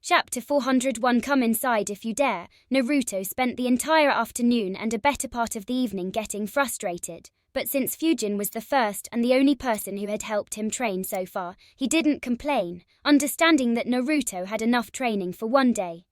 Chapter 401 Come inside if you dare. Naruto spent the entire afternoon and a better part of the evening getting frustrated. But since Fujin was the first and the only person who had helped him train so far, he didn't complain, understanding that Naruto had enough training for one day.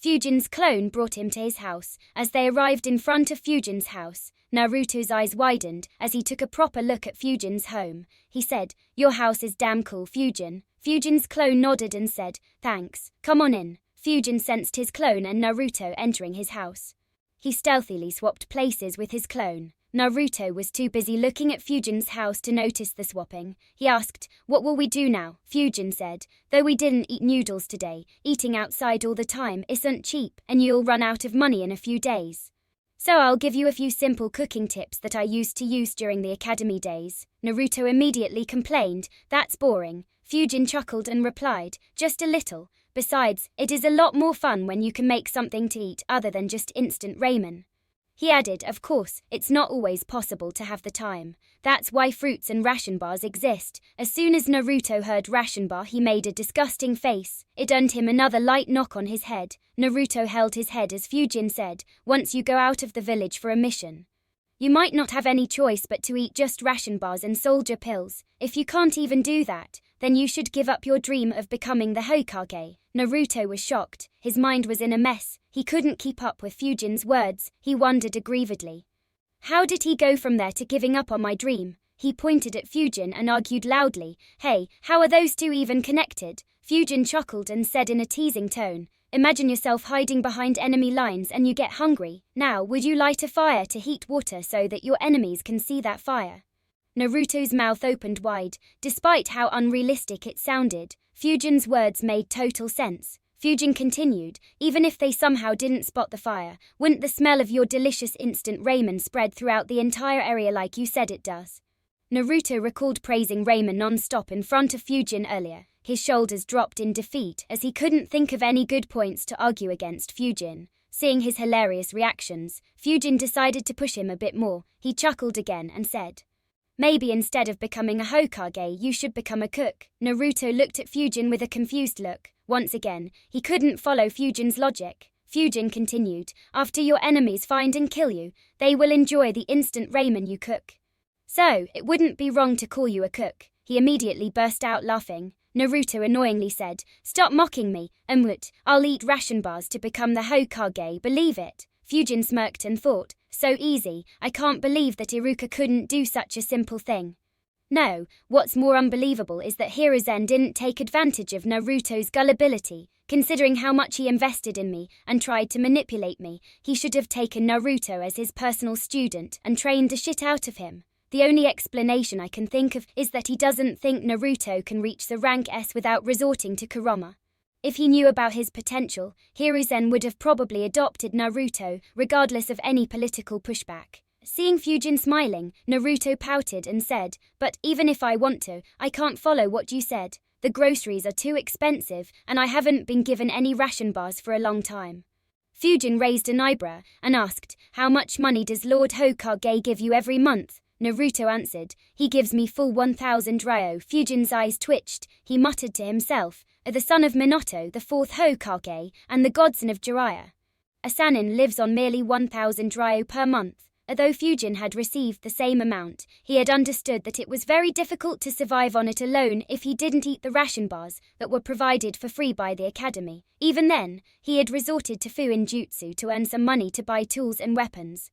Fujin's clone brought him to his house. As they arrived in front of Fujin's house, Naruto's eyes widened as he took a proper look at Fujin's home. He said, "Your house is damn cool, Fujin." Fujin's clone nodded and said, "Thanks, come on in." Fujin sensed his clone and Naruto entering his house. He stealthily swapped places with his clone. Naruto was too busy looking at Fujin's house to notice the swapping. He asked, "What will we do now?" Fujin said, "Though we didn't eat noodles today, eating outside all the time isn't cheap and you'll run out of money in a few days. So I'll give you a few simple cooking tips that I used to use during the academy days." Naruto immediately complained, "That's boring." Fujin chuckled and replied, "Just a little. Besides, it is a lot more fun when you can make something to eat other than just instant ramen." He added, "Of course, it's not always possible to have the time. That's why fruits and ration bars exist." As soon as Naruto heard ration bar, he made a disgusting face. It earned him another light knock on his head. Naruto held his head as Fujin said, "Once you go out of the village for a mission, you might not have any choice but to eat just ration bars and soldier pills. If you can't even do that, then you should give up your dream of becoming the Hokage." Naruto was shocked. His mind was in a mess. He couldn't keep up with Fujin's words. He wondered aggrievedly, how did he go from there to giving up on my dream? He pointed at Fujin and argued loudly, "Hey, how are those two even connected?" Fujin chuckled and said in a teasing tone, "Imagine yourself hiding behind enemy lines and you get hungry. Now, would you light a fire to heat water so that your enemies can see that fire?" Naruto's mouth opened wide. Despite how unrealistic it sounded, Fujin's words made total sense. Fujin continued, "Even if they somehow didn't spot the fire, wouldn't the smell of your delicious instant ramen spread throughout the entire area like you said it does?" Naruto recalled praising ramen non-stop in front of Fujin earlier. His shoulders dropped in defeat as he couldn't think of any good points to argue against Fujin. Seeing his hilarious reactions, Fujin decided to push him a bit more. He chuckled again and said, "Maybe instead of becoming a Hokage, you should become a cook." Naruto looked at Fujin with a confused look. Once again, he couldn't follow Fujin's logic. Fujin continued, "After your enemies find and kill you, they will enjoy the instant ramen you cook. So, it wouldn't be wrong to call you a cook." He immediately burst out laughing. Naruto annoyingly said, "Stop mocking me, I'll eat ration bars to become the Hokage, believe it." Fujin smirked and thought, "So easy, I can't believe that Iruka couldn't do such a simple thing." No, what's more unbelievable is that Hiruzen didn't take advantage of Naruto's gullibility. Considering how much he invested in me and tried to manipulate me, he should have taken Naruto as his personal student and trained the shit out of him. The only explanation I can think of is that he doesn't think Naruto can reach the rank S without resorting to Kurama. If he knew about his potential, Hiruzen would have probably adopted Naruto, regardless of any political pushback. Seeing Fujin smiling, Naruto pouted and said, "But even if I want to, I can't follow what you said. The groceries are too expensive, and I haven't been given any ration bars for a long time." Fujin raised an eyebrow and asked, "How much money does Lord Hokage give you every month?" Naruto answered, "He gives me full 1,000 ryo." Fujin's eyes twitched. He muttered to himself, "The son of Minato, the fourth Hokage, and the godson of Jiraiya. A Sannin lives on merely 1,000 ryo per month." Although Fujin had received the same amount, he had understood that it was very difficult to survive on it alone if he didn't eat the ration bars that were provided for free by the academy. Even then, he had resorted to Fuin Jutsu to earn some money to buy tools and weapons.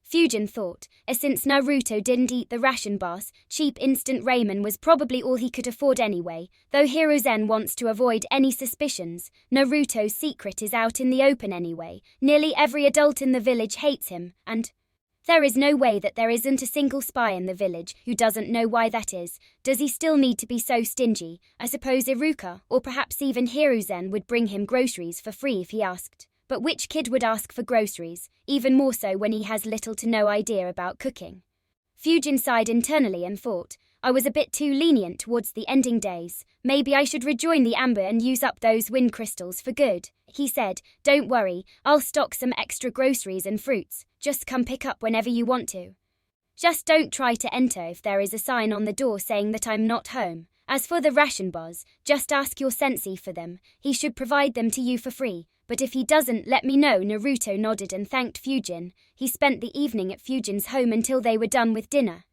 Fujin thought, since Naruto didn't eat the ration bars, cheap instant ramen was probably all he could afford anyway. Though Hiruzen wants to avoid any suspicions, Naruto's secret is out in the open anyway. Nearly every adult in the village hates him, and there is no way that there isn't a single spy in the village who doesn't know why that is. Does he still need to be so stingy? I suppose Iruka, or perhaps even Hiruzen, would bring him groceries for free if he asked. But which kid would ask for groceries, even more so when he has little to no idea about cooking? Fujin sighed internally and thought, "I was a bit too lenient towards the ending days. Maybe I should rejoin the Amber and use up those wind crystals for good." He said, "Don't worry, I'll stock some extra groceries and fruits. Just come pick up whenever you want to. Just don't try to enter if there is a sign on the door saying that I'm not home." As for the ration bars, just ask your sensei for them. He should provide them to you for free. But if he doesn't, let me know. Naruto nodded and thanked Fujin. He spent the evening at Fujin's home until they were done with dinner.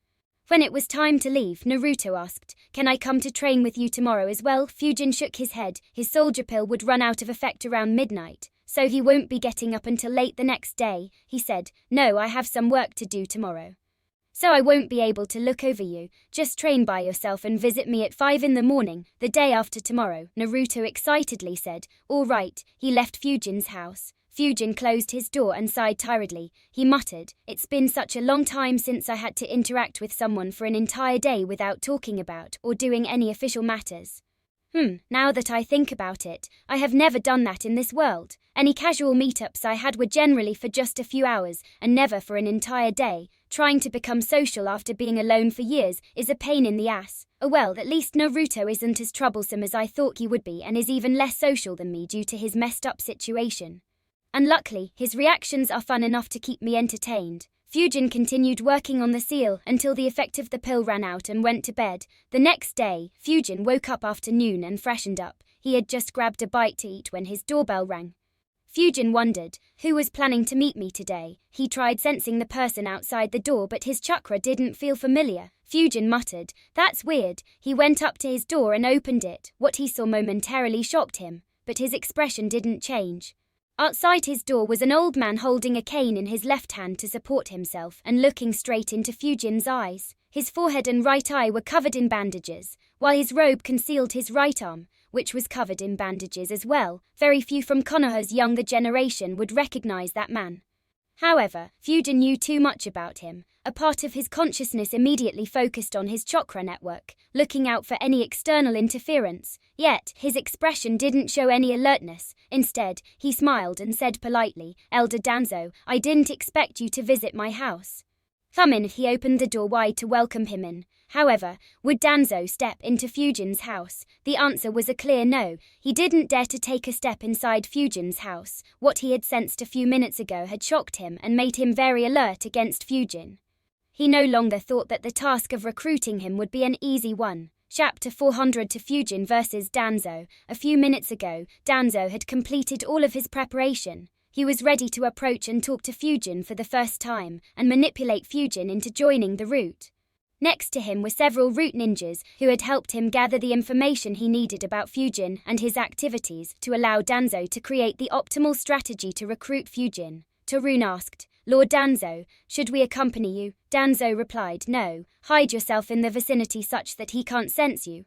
When it was time to leave, Naruto asked, "Can I come to train with you tomorrow as well?" Fujin shook his head. His soldier pill would run out of effect around midnight, so he won't be getting up until late the next day. He said, "No, I have some work to do tomorrow, so I won't be able to look over you. Just train by yourself and visit me at 5 in the morning, the day after tomorrow." Naruto excitedly said, "All right." He left Fujin's house. Fujin closed his door and sighed tiredly. He muttered, "It's been such a long time since I had to interact with someone for an entire day without talking about or doing any official matters. Now that I think about it, I have never done that in this world. Any casual meetups I had were generally for just a few hours and never for an entire day. Trying to become social after being alone for years is a pain in the ass. Oh well, at least Naruto isn't as troublesome as I thought he would be and is even less social than me due to his messed up situation. And luckily, his reactions are fun enough to keep me entertained." Fujin continued working on the seal until the effect of the pill ran out and went to bed. The next day, Fujin woke up after noon and freshened up. He had just grabbed a bite to eat when his doorbell rang. Fujin wondered, who was planning to meet me today? He tried sensing the person outside the door, but his chakra didn't feel familiar. Fujin muttered, "That's weird." He went up to his door and opened it. What he saw momentarily shocked him, but his expression didn't change. Outside his door was an old man holding a cane in his left hand to support himself and looking straight into Fujin's eyes. His forehead and right eye were covered in bandages, while his robe concealed his right arm, which was covered in bandages as well. Very few from Konoha's younger generation would recognize that man. However, Fujin knew too much about him. A part of his consciousness immediately focused on his chakra network, looking out for any external interference. Yet, his expression didn't show any alertness. Instead, he smiled and said politely, "Elder Danzo, I didn't expect you to visit my house." "Come in." He opened the door wide to welcome him in. However, would Danzo step into Fujin's house? The answer was a clear no. He didn't dare to take a step inside Fujin's house. What he had sensed a few minutes ago had shocked him and made him very alert against Fujin. He no longer thought that the task of recruiting him would be an easy one. Chapter 400 to Fujin versus Danzo. A few minutes ago, Danzo had completed all of his preparation. He was ready to approach and talk to Fujin for the first time and manipulate Fujin into joining the route. Next to him were several root ninjas who had helped him gather the information he needed about Fujin and his activities to allow Danzo to create the optimal strategy to recruit Fujin. Tarun asked, "Lord Danzo, should we accompany you?" Danzo replied, "No, hide yourself in the vicinity such that he can't sense you.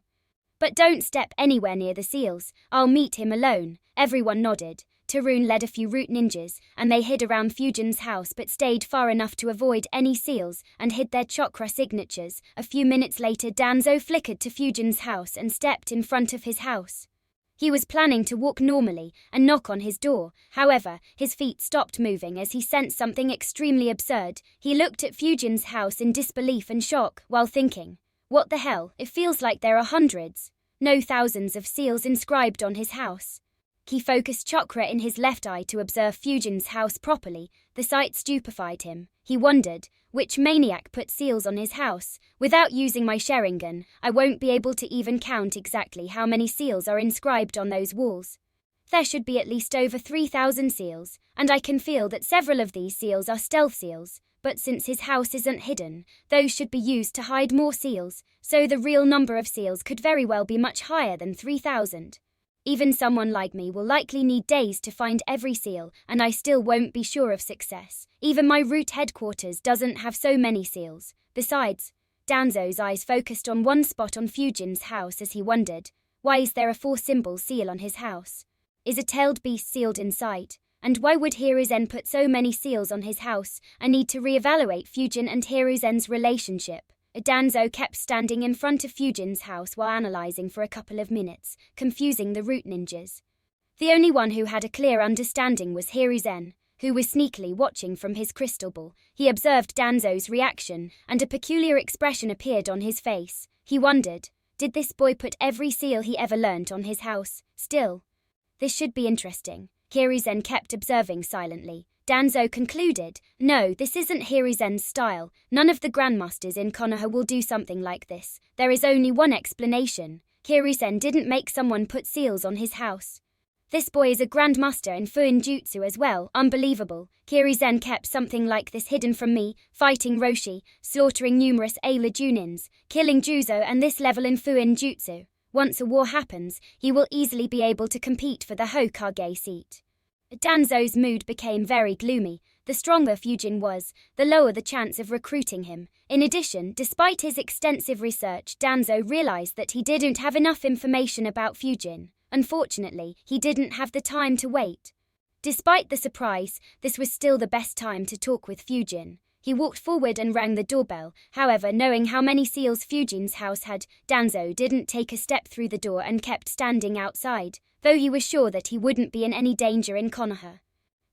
But don't step anywhere near the seals. I'll meet him alone." Everyone nodded. Tarun led a few root ninjas, and they hid around Fujin's house but stayed far enough to avoid any seals and hid their chakra signatures. A few minutes later, Danzo flickered to Fujin's house and stepped in front of his house. He was planning to walk normally and knock on his door. However, his feet stopped moving as he sensed something extremely absurd. He looked at Fujin's house in disbelief and shock while thinking, "What the hell? It feels like there are hundreds, no thousands of seals inscribed on his house." He focused chakra in his left eye to observe Fujin's house properly. The sight stupefied him. He wondered, which maniac put seals on his house? Without using my Sharingan, I won't be able to even count exactly how many seals are inscribed on those walls. There should be at least over 3,000 seals, and I can feel that several of these seals are stealth seals. But since his house isn't hidden, those should be used to hide more seals, so the real number of seals could very well be much higher than 3,000. Even someone like me will likely need days to find every seal, and I still won't be sure of success. Even my root headquarters doesn't have so many seals. Besides, Danzo's eyes focused on one spot on Fujin's house as he wondered, why is there a 4-symbol seal on his house? Is a tailed beast sealed inside? And why would Hiruzen put so many seals on his house? I need to reevaluate Fujin and Hiruzen's relationship. Danzo kept standing in front of Fujin's house while analyzing for a couple of minutes, confusing the root ninjas. The only one who had a clear understanding was Hiruzen, who was sneakily watching from his crystal ball. He observed Danzo's reaction, and a peculiar expression appeared on his face. He wondered, did this boy put every seal he ever learnt on his house? Still, this should be interesting. Hiruzen kept observing silently. Danzo concluded. No, this isn't Hiruzen's style. None of the grandmasters in Konoha will do something like this. There is only one explanation. Hiruzen didn't make someone put seals on his house. This boy is a grandmaster in Fuin Jutsu as well. Unbelievable. Hiruzen kept something like this hidden from me, fighting Roshi, slaughtering numerous Ayla Junins, killing Juzo and this level in Fuin Jutsu. Once a war happens, he will easily be able to compete for the Hokage seat. Danzo's mood became very gloomy. The stronger Fujin was, the lower the chance of recruiting him. In addition, despite his extensive research, Danzo realized that he didn't have enough information about Fujin. Unfortunately, he didn't have the time to wait. Despite the surprise, this was still the best time to talk with Fujin. He walked forward and rang the doorbell. However, knowing how many seals Fujin's house had, Danzo didn't take a step through the door and kept standing outside, though he was sure that he wouldn't be in any danger in Konoha.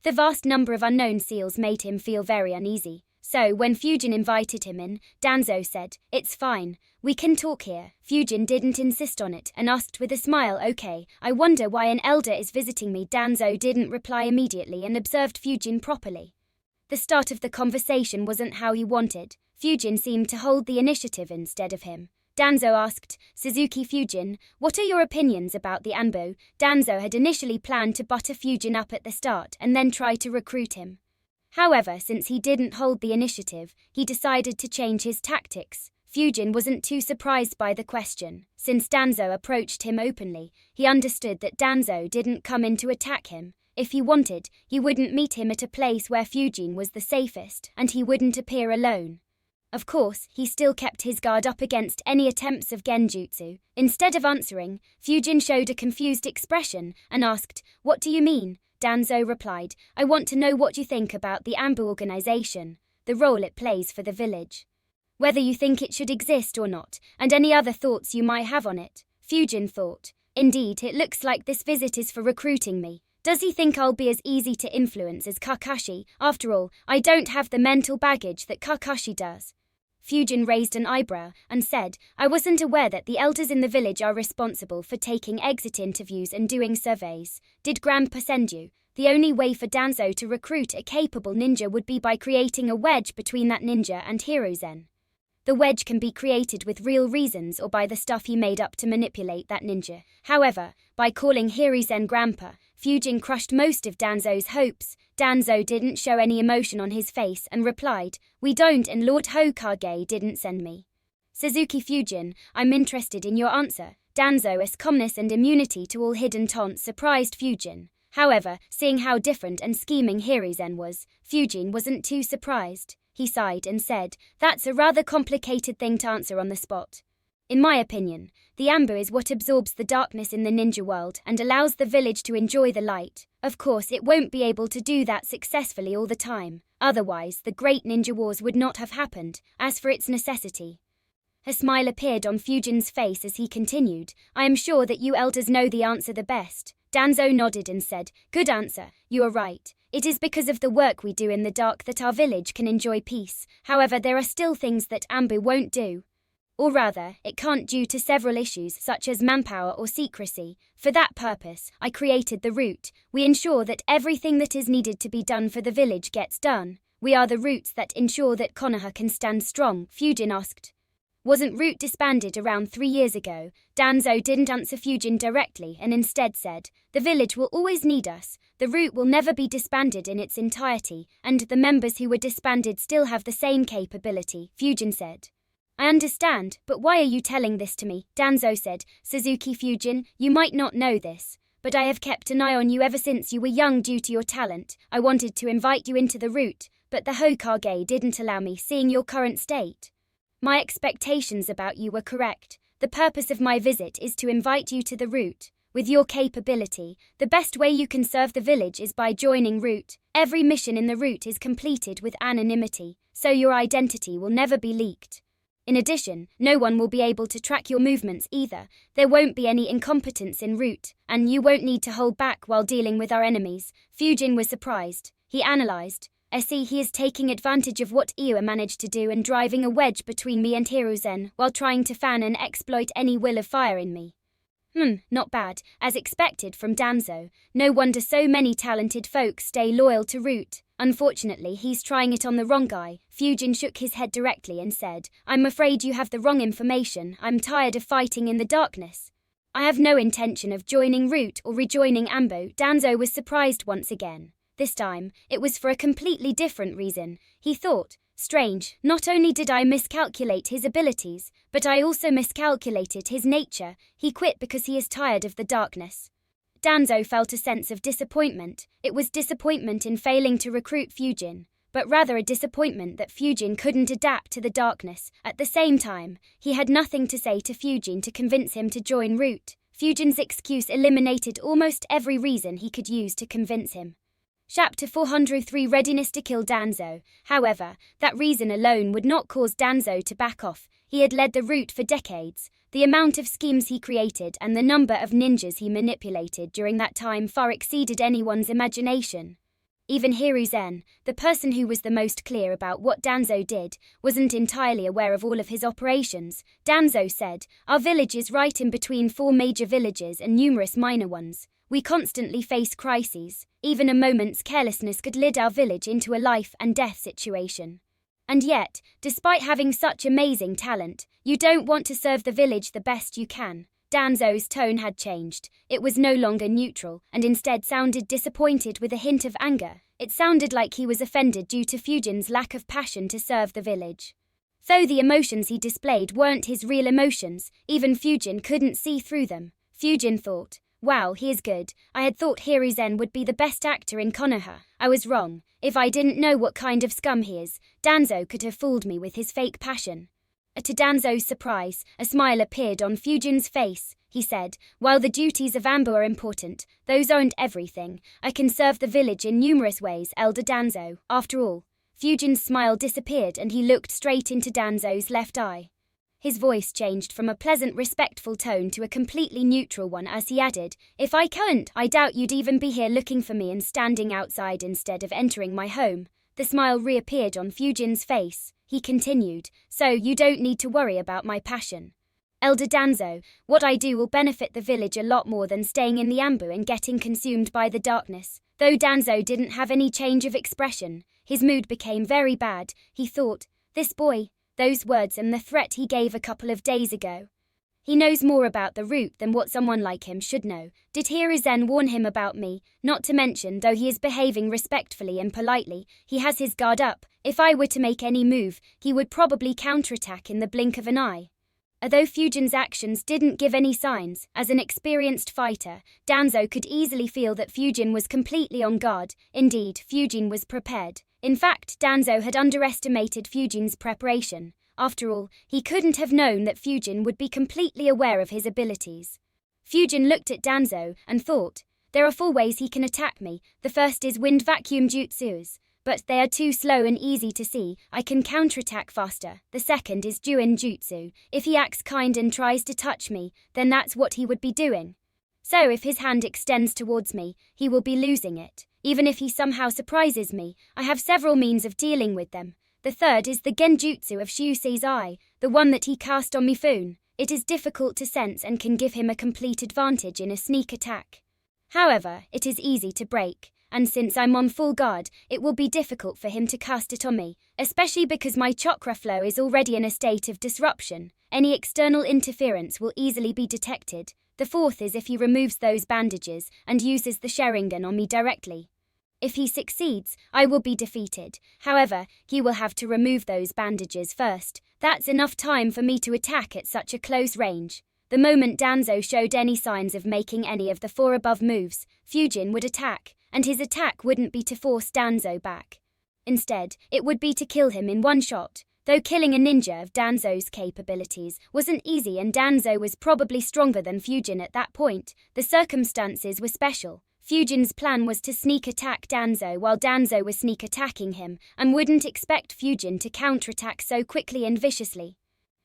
The vast number of unknown seals made him feel very uneasy. So, when Fujin invited him in, Danzo said, "It's fine, we can talk here." Fujin didn't insist on it and asked with a smile, "Okay, I wonder why an elder is visiting me." Danzo didn't reply immediately and observed Fujin properly. The start of the conversation wasn't how he wanted. Fujin seemed to hold the initiative instead of him. Danzo asked, "Suzuki Fujin, what are your opinions about the Anbu?" Danzo had initially planned to butter Fujin up at the start and then try to recruit him. However, since he didn't hold the initiative, he decided to change his tactics. Fujin wasn't too surprised by the question. Since Danzo approached him openly, he understood that Danzo didn't come in to attack him. If he wanted, he wouldn't meet him at a place where Fujin was the safest, and he wouldn't appear alone. Of course, he still kept his guard up against any attempts of genjutsu. Instead of answering, Fujin showed a confused expression and asked, "What do you mean?" Danzo replied, "I want to know what you think about the Anbu organization, the role it plays for the village. Whether you think it should exist or not, and any other thoughts you might have on it." Fujin thought, "Indeed, it looks like this visit is for recruiting me. Does he think I'll be as easy to influence as Kakashi? After all, I don't have the mental baggage that Kakashi does." Fujin raised an eyebrow and said, "I wasn't aware that the elders in the village are responsible for taking exit interviews and doing surveys. Did Grandpa send you?" The only way for Danzo to recruit a capable ninja would be by creating a wedge between that ninja and Hiruzen. The wedge can be created with real reasons or by the stuff he made up to manipulate that ninja. However, by calling Hiruzen Grandpa, Fujin crushed most of Danzo's hopes. Danzo didn't show any emotion on his face and replied, "We don't, and Lord Hokage didn't send me." "Suzuki Fujin, I'm interested in your answer." Danzo's calmness and immunity to all hidden taunts surprised Fujin. However, seeing how different and scheming Hiruzen was, Fujin wasn't too surprised. He sighed and said, "That's a rather complicated thing to answer on the spot. In my opinion, the Anbu is what absorbs the darkness in the ninja world and allows the village to enjoy the light. Of course, it won't be able to do that successfully all the time. Otherwise, the great ninja wars would not have happened. As for its necessity..." A smile appeared on Fujin's face as he continued, "I am sure that you elders know the answer the best." Danzo nodded and said, "Good answer, you are right. It is because of the work we do in the dark that our village can enjoy peace. However, there are still things that Anbu won't do. Or rather, it can't due to several issues such as manpower or secrecy. For that purpose, I created the route. We ensure that everything that is needed to be done for the village gets done. We are the roots that ensure that Konoha can stand strong." Fujin asked, "Wasn't Root disbanded around 3 years ago?" Danzo didn't answer Fujin directly and instead said, "The village will always need us. The Root will never be disbanded in its entirety, and the members who were disbanded still have the same capability." Fujin said, "I understand, but why are you telling this to me?" Danzo said, "Suzuki Fujin, you might not know this, but I have kept an eye on you ever since you were young due to your talent. I wanted to invite you into the Root, but the Hokage didn't allow me, seeing your current state. My expectations about you were correct. The purpose of my visit is to invite you to the Root. With your capability, the best way you can serve the village is by joining Root. Every mission in the Root is completed with anonymity, so your identity will never be leaked. In addition, no one will be able to track your movements either. There won't be any incompetence in Root, and you won't need to hold back while dealing with our enemies." Fujin was surprised. He analyzed, "I see he is taking advantage of what Iwa managed to do and driving a wedge between me and Hiruzen while trying to fan and exploit any will of fire in me. Not bad, as expected from Danzo. No wonder so many talented folks stay loyal to Root. Unfortunately, he's trying it on the wrong guy. Fujin shook his head directly and said, I'm afraid you have the wrong information. I'm tired of fighting in the darkness. I have no intention of joining Root or rejoining Ambo. Danzo was surprised once again. This time, it was for a completely different reason. He thought, strange, not only did I miscalculate his abilities, but I also miscalculated his nature. He quit because he is tired of the darkness. Danzo felt a sense of disappointment. It was disappointment in failing to recruit Fujin, but rather a disappointment that Fujin couldn't adapt to the darkness. At the same time, he had nothing to say to Fujin to convince him to join Root. Fujin's excuse eliminated almost every reason he could use to convince him. Chapter 403 Readiness to kill Danzo. However, that reason alone would not cause Danzo to back off. He had led the Root for decades. The amount of schemes he created and the number of ninjas he manipulated during that time far exceeded anyone's imagination. Even Hiruzen, the person who was the most clear about what Danzo did, wasn't entirely aware of all of his operations. Danzo said, our village is right in between 4 major villages and numerous minor ones. We constantly face crises. Even a moment's carelessness could lead our village into a life and death situation. And yet, despite having such amazing talent, you don't want to serve the village the best you can. Danzo's tone had changed. It was no longer neutral, and instead sounded disappointed with a hint of anger. It sounded like he was offended due to Fujin's lack of passion to serve the village. Though the emotions he displayed weren't his real emotions, even Fujin couldn't see through them. Fujin thought, wow, he is good. I had thought Hiruzen would be the best actor in Konoha. I was wrong. If I didn't know what kind of scum he is, Danzo could have fooled me with his fake passion. To Danzo's surprise, a smile appeared on Fujin's face. He said, while the duties of Ambo are important, those aren't everything. I can serve the village in numerous ways, Elder Danzo. After all, Fujin's smile disappeared and he looked straight into Danzo's left eye. His voice changed from a pleasant, respectful tone to a completely neutral one as he added, if I can't, I doubt you'd even be here looking for me and standing outside instead of entering my home. The smile reappeared on Fujin's face. He continued, so you don't need to worry about my passion. Elder Danzo, what I do will benefit the village a lot more than staying in the Ambu and getting consumed by the darkness. Though Danzo didn't have any change of expression, his mood became very bad. He thought, this boy, those words and the threat he gave a couple of days ago. He knows more about the Root than what someone like him should know. Did Hiruzen warn him about me? Not to mention, though he is behaving respectfully and politely, he has his guard up. If I were to make any move, he would probably counterattack in the blink of an eye. Although Fujin's actions didn't give any signs, as an experienced fighter, Danzo could easily feel that Fujin was completely on guard. Indeed, Fujin was prepared. In fact, Danzo had underestimated Fujin's preparation. After all, he couldn't have known that Fujin would be completely aware of his abilities. Fujin looked at Danzo and thought, there are 4 ways he can attack me. The first is wind vacuum jutsus, but they are too slow and easy to see. I can counterattack faster. The second is Juin Jutsu. If he acts kind and tries to touch me, then that's what he would be doing. So if his hand extends towards me, he will be losing it. Even if he somehow surprises me, I have several means of dealing with them. The third is the genjutsu of Shusei's eye, the one that he cast on Mifune. It is difficult to sense and can give him a complete advantage in a sneak attack. However, it is easy to break, and since I'm on full guard, it will be difficult for him to cast it on me, especially because my chakra flow is already in a state of disruption. Any external interference will easily be detected. The fourth is if he removes those bandages and uses the Sharingan on me directly. If he succeeds, I will be defeated. However, he will have to remove those bandages first. That's enough time for me to attack at such a close range. The moment Danzo showed any signs of making any of the 4 above moves, Fujin would attack, and his attack wouldn't be to force Danzo back. Instead, it would be to kill him in one shot. Though killing a ninja of Danzo's capabilities wasn't easy and Danzo was probably stronger than Fujin at that point, the circumstances were special. Fujin's plan was to sneak attack Danzo while Danzo was sneak attacking him, and wouldn't expect Fujin to counterattack so quickly and viciously.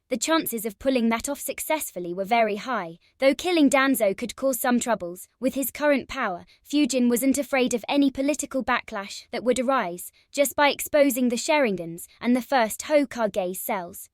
The chances of pulling that off successfully were very high, though killing Danzo could cause some troubles. With his current power, Fujin wasn't afraid of any political backlash that would arise, just by exposing the Sharingans and the first Hokage cells.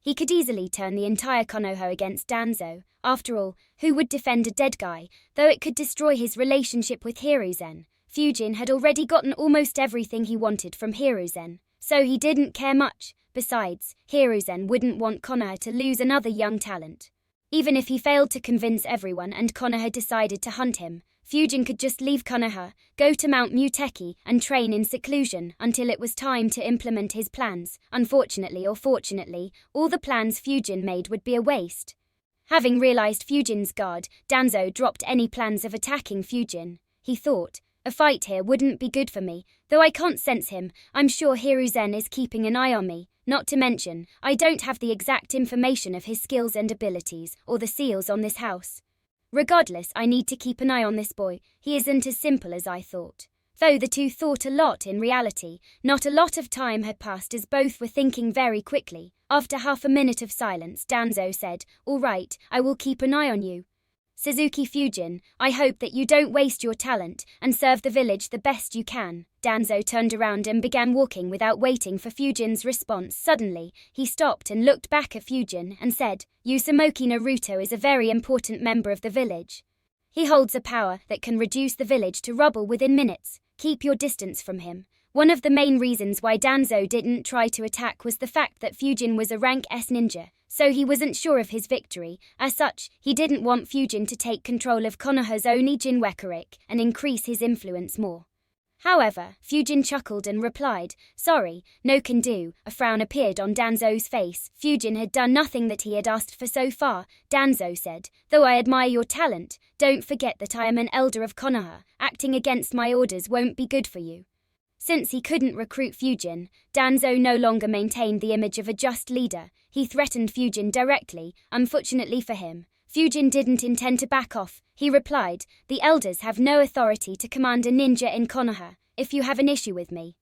He could easily turn the entire Konoha against Danzo. After all, who would defend a dead guy, though it could destroy his relationship with Hiruzen? Fujin had already gotten almost everything he wanted from Hiruzen, so he didn't care much. Besides, Hiruzen wouldn't want Konoha to lose another young talent. Even if he failed to convince everyone and Konoha decided to hunt him, Fujin could just leave Konoha, go to Mount Muteki, and train in seclusion until it was time to implement his plans. Unfortunately or fortunately, all the plans Fujin made would be a waste. Having realized Fujin's guard, Danzo dropped any plans of attacking Fujin. He thought, a fight here wouldn't be good for me, though I can't sense him. I'm sure Hiruzen is keeping an eye on me. Not to mention, I don't have the exact information of his skills and abilities, or the seals on this house. Regardless, I need to keep an eye on this boy. He isn't as simple as I thought. Though the two thought a lot in reality, not a lot of time had passed as both were thinking very quickly. After half a minute of silence, Danzo said, "All right, I will keep an eye on you. Suzuki Fujin, I hope that you don't waste your talent and serve the village the best you can." Danzo turned around and began walking without waiting for Fujin's response. Suddenly, he stopped and looked back at Fujin and said, "Uzumaki Naruto is a very important member of the village. He holds a power that can reduce the village to rubble within minutes. Keep your distance from him." One of the main reasons why Danzo didn't try to attack was the fact that Fujin was a rank S ninja, so he wasn't sure of his victory. As such, he didn't want Fujin to take control of Konoha's Oni Jinwekuric and increase his influence more. However, Fujin chuckled and replied, "Sorry, no can do." A frown appeared on Danzo's face. Fujin had done nothing that he had asked for so far. Danzo said, "Though I admire your talent, don't forget that I am an elder of Konoha. Acting against my orders won't be good for you." Since he couldn't recruit Fujin, Danzo no longer maintained the image of a just leader. He threatened Fujin directly. Unfortunately for him, Fujin didn't intend to back off. He replied, "The elders have no authority to command a ninja in Konoha. If you have an issue with me,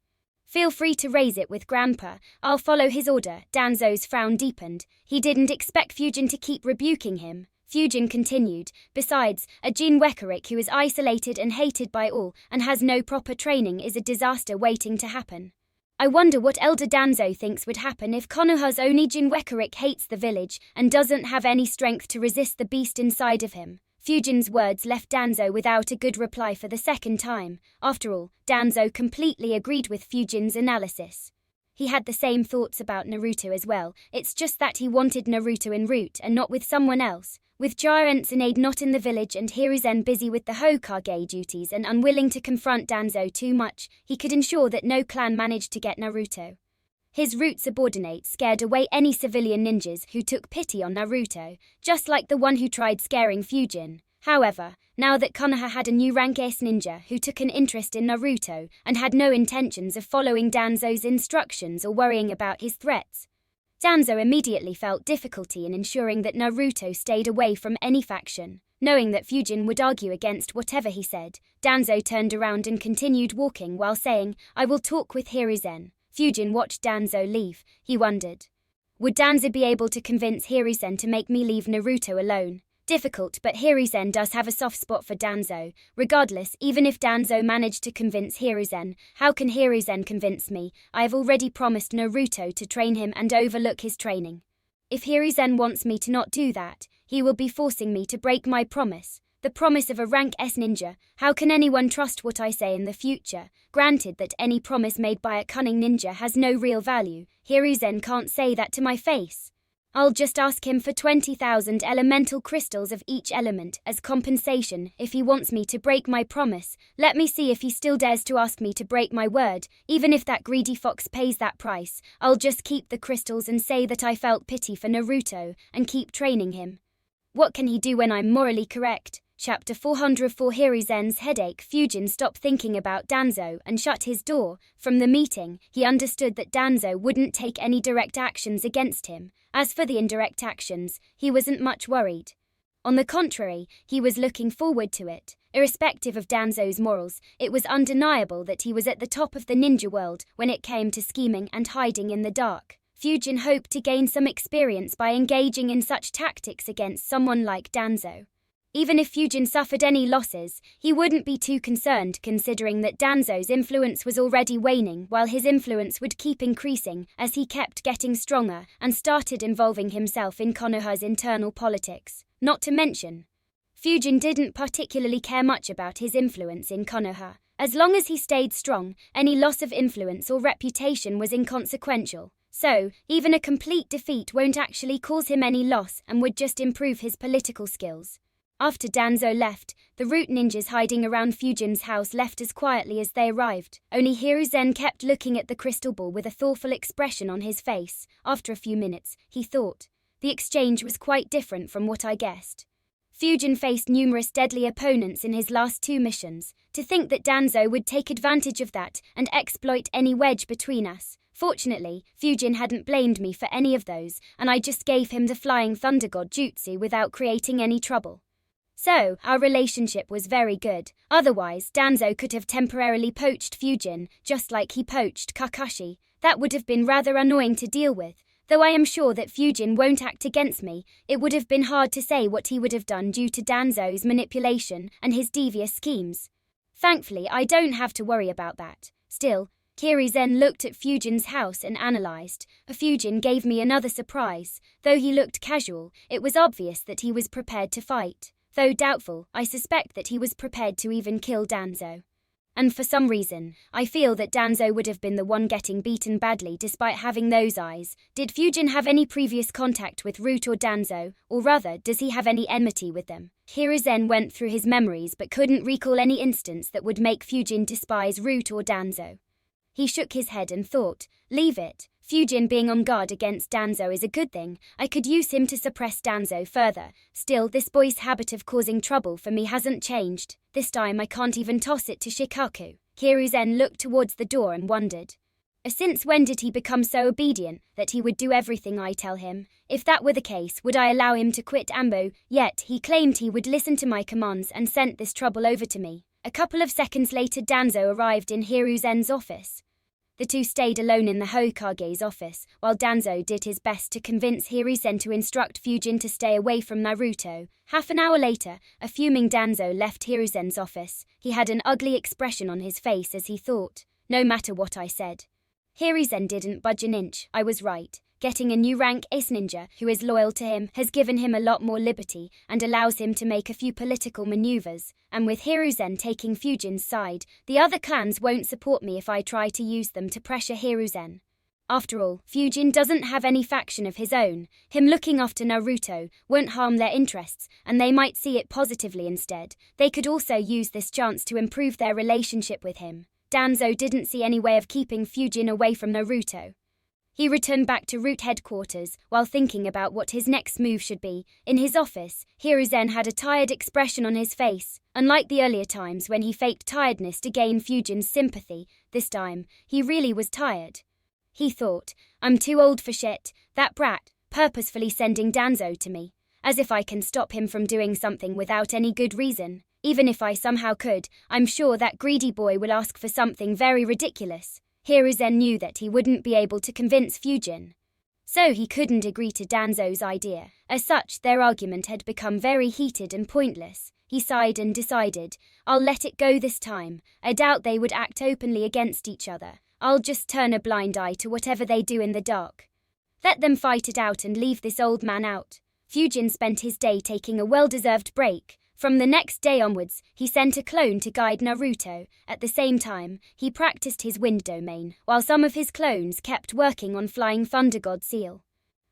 feel free to raise it with Grandpa. I'll follow his order." Danzo's frown deepened. He didn't expect Fujin to keep rebuking him. Fujin continued, "Besides, a Jinwekuric who is isolated and hated by all and has no proper training is a disaster waiting to happen. I wonder what Elder Danzo thinks would happen if Konoha's Oni Jinwekuric hates the village and doesn't have any strength to resist the beast inside of him." Fujin's words left Danzo without a good reply for the second time. After all, Danzo completely agreed with Fujin's analysis. He had the same thoughts about Naruto as well. It's just that he wanted Naruto en route and not with someone else. With Jiraiya Tsunade not in the village and Hiruzen busy with the Hokage duties and unwilling to confront Danzo too much, he could ensure that no clan managed to get Naruto. His root subordinates scared away any civilian ninjas who took pity on Naruto, just like the one who tried scaring Fujin. However, now that Konoha had a new rank S ninja who took an interest in Naruto and had no intentions of following Danzo's instructions or worrying about his threats, Danzo immediately felt difficulty in ensuring that Naruto stayed away from any faction. Knowing that Fujin would argue against whatever he said, Danzo turned around and continued walking while saying, "I will talk with Hiruzen." Fujin watched Danzo leave. He wondered, would Danzo be able to convince Hiruzen to make me leave Naruto alone? Difficult, but Hiruzen does have a soft spot for Danzo. Regardless, even if Danzo managed to convince Hiruzen, how can Hiruzen convince me? I have already promised Naruto to train him and overlook his training. If Hiruzen wants me to not do that, he will be forcing me to break my promise. The promise of a rank S ninja. How can anyone trust what I say in the future? Granted that any promise made by a cunning ninja has no real value, Hiruzen can't say that to my face. I'll just ask him for 20,000 elemental crystals of each element as compensation if he wants me to break my promise. Let me see if he still dares to ask me to break my word. Even if that greedy fox pays that price, I'll just keep the crystals and say that I felt pity for Naruto and keep training him. What can he do when I'm morally correct? Chapter 404 Hiruzen's headache. Fujin stopped thinking about Danzo and shut his door. From the meeting, he understood that Danzo wouldn't take any direct actions against him. As for the indirect actions, he wasn't much worried. On the contrary, he was looking forward to it. Irrespective of Danzo's morals, it was undeniable that he was at the top of the ninja world when it came to scheming and hiding in the dark. Fujin hoped to gain some experience by engaging in such tactics against someone like Danzo. Even if Fujin suffered any losses, he wouldn't be too concerned considering that Danzo's influence was already waning while his influence would keep increasing as he kept getting stronger and started involving himself in Konoha's internal politics. Not to mention, Fujin didn't particularly care much about his influence in Konoha. As long as he stayed strong, any loss of influence or reputation was inconsequential. So, even a complete defeat won't actually cause him any loss and would just improve his political skills. After Danzo left, the root ninjas hiding around Fujin's house left as quietly as they arrived. Only Hiruzen kept looking at the crystal ball with a thoughtful expression on his face. After a few minutes, he thought, the exchange was quite different from what I guessed. Fujin faced numerous deadly opponents in his last 2 missions. To think that Danzo would take advantage of that and exploit any wedge between us. Fortunately, Fujin hadn't blamed me for any of those, and I just gave him the Flying Thunder God jutsu without creating any trouble. So, our relationship was very good. Otherwise, Danzo could have temporarily poached Fujin, just like he poached Kakashi. That would have been rather annoying to deal with. Though I am sure that Fujin won't act against me, it would have been hard to say what he would have done due to Danzo's manipulation and his devious schemes. Thankfully, I don't have to worry about that. Still, Hiruzen looked at Fujin's house and analyzed. Fujin gave me another surprise. Though he looked casual, it was obvious that he was prepared to fight. Though doubtful, I suspect that he was prepared to even kill Danzo. And for some reason, I feel that Danzo would have been the one getting beaten badly despite having those eyes. Did Fujin have any previous contact with Root or Danzo, or rather, does he have any enmity with them? Hiruzen went through his memories but couldn't recall any instance that would make Fujin despise Root or Danzo. He shook his head and thought, leave it. Fujin being on guard against Danzo is a good thing. I could use him to suppress Danzo further. Still, this boy's habit of causing trouble for me hasn't changed. This time I can't even toss it to Shikaku. Hiruzen looked towards the door and wondered. Since when did he become so obedient that he would do everything I tell him? If that were the case, would I allow him to quit Ambo? Yet, he claimed he would listen to my commands and sent this trouble over to me. A couple of seconds later Danzo arrived in Hiruzen's office. The two stayed alone in the Hokage's office, while Danzo did his best to convince Hiruzen to instruct Fujin to stay away from Naruto. Half an hour later, a fuming Danzo left Hiruzen's office. He had an ugly expression on his face as he thought, no matter what I said. Hiruzen didn't budge an inch. I was right. Getting a new rank ace ninja who is loyal to him has given him a lot more liberty and allows him to make a few political maneuvers. And with Hiruzen taking Fujin's side, the other clans won't support me if I try to use them to pressure Hiruzen. After all, Fujin doesn't have any faction of his own. Him looking after Naruto won't harm their interests, and they might see it positively instead. They could also use this chance to improve their relationship with him. Danzo didn't see any way of keeping Fujin away from Naruto. He returned back to Root headquarters while thinking about what his next move should be. In his office, Hiruzen had a tired expression on his face. Unlike the earlier times when he faked tiredness to gain Fujin's sympathy, this time, he really was tired. He thought, I'm too old for shit, that brat, purposefully sending Danzo to me. As if I can stop him from doing something without any good reason. Even if I somehow could, I'm sure that greedy boy will ask for something very ridiculous. Hiruzen knew that he wouldn't be able to convince Fujin. So he couldn't agree to Danzo's idea. As such, their argument had become very heated and pointless. He sighed and decided, I'll let it go this time. I doubt they would act openly against each other. I'll just turn a blind eye to whatever they do in the dark. Let them fight it out and leave this old man out. Fujin spent his day taking a well-deserved break. From the next day onwards, he sent a clone to guide Naruto. At the same time, he practiced his wind domain, while some of his clones kept working on Flying Thunder God Seal.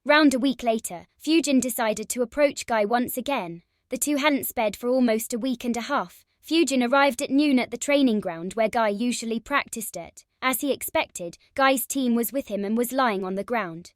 Round a week later, Fujin decided to approach Guy once again. The two hadn't sped for almost a week and a half. Fujin arrived at noon at the training ground where Guy usually practiced at. As he expected, Guy's team was with him and was lying on the ground.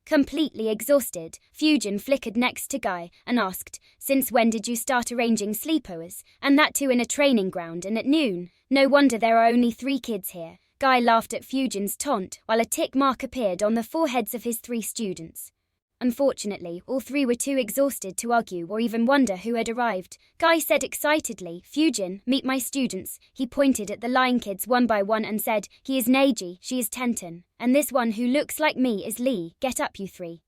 Completely exhausted, Fujin flickered next to Guy and asked, Since when did you start arranging sleepovers, and that too in a training ground and at noon? No wonder there are only 3 kids here. Guy laughed at Fujin's taunt while a tick mark appeared on the foreheads of his 3 students. Unfortunately, all 3 were too exhausted to argue or even wonder who had arrived. Guy said excitedly, Fujin, meet my students. He pointed at the lying kids one by one and said, he is Neji, she is Tenten, and this one who looks like me is Lee. Get up you 3.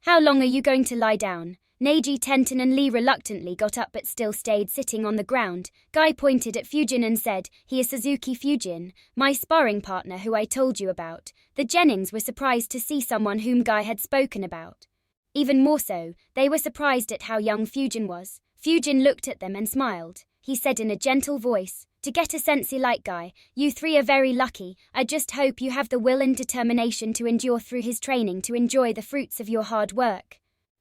How long are you going to lie down? Neji, Tenten and Lee reluctantly got up but still stayed sitting on the ground. Guy pointed at Fujin and said, "He is Suzuki Fujin, my sparring partner who I told you about." The Genins were surprised to see someone whom Guy had spoken about. Even more so, they were surprised at how young Fujin was. Fujin looked at them and smiled. He said in a gentle voice, "To get a sensei like Guy, you three are very lucky. I just hope you have the will and determination to endure through his training to enjoy the fruits of your hard work."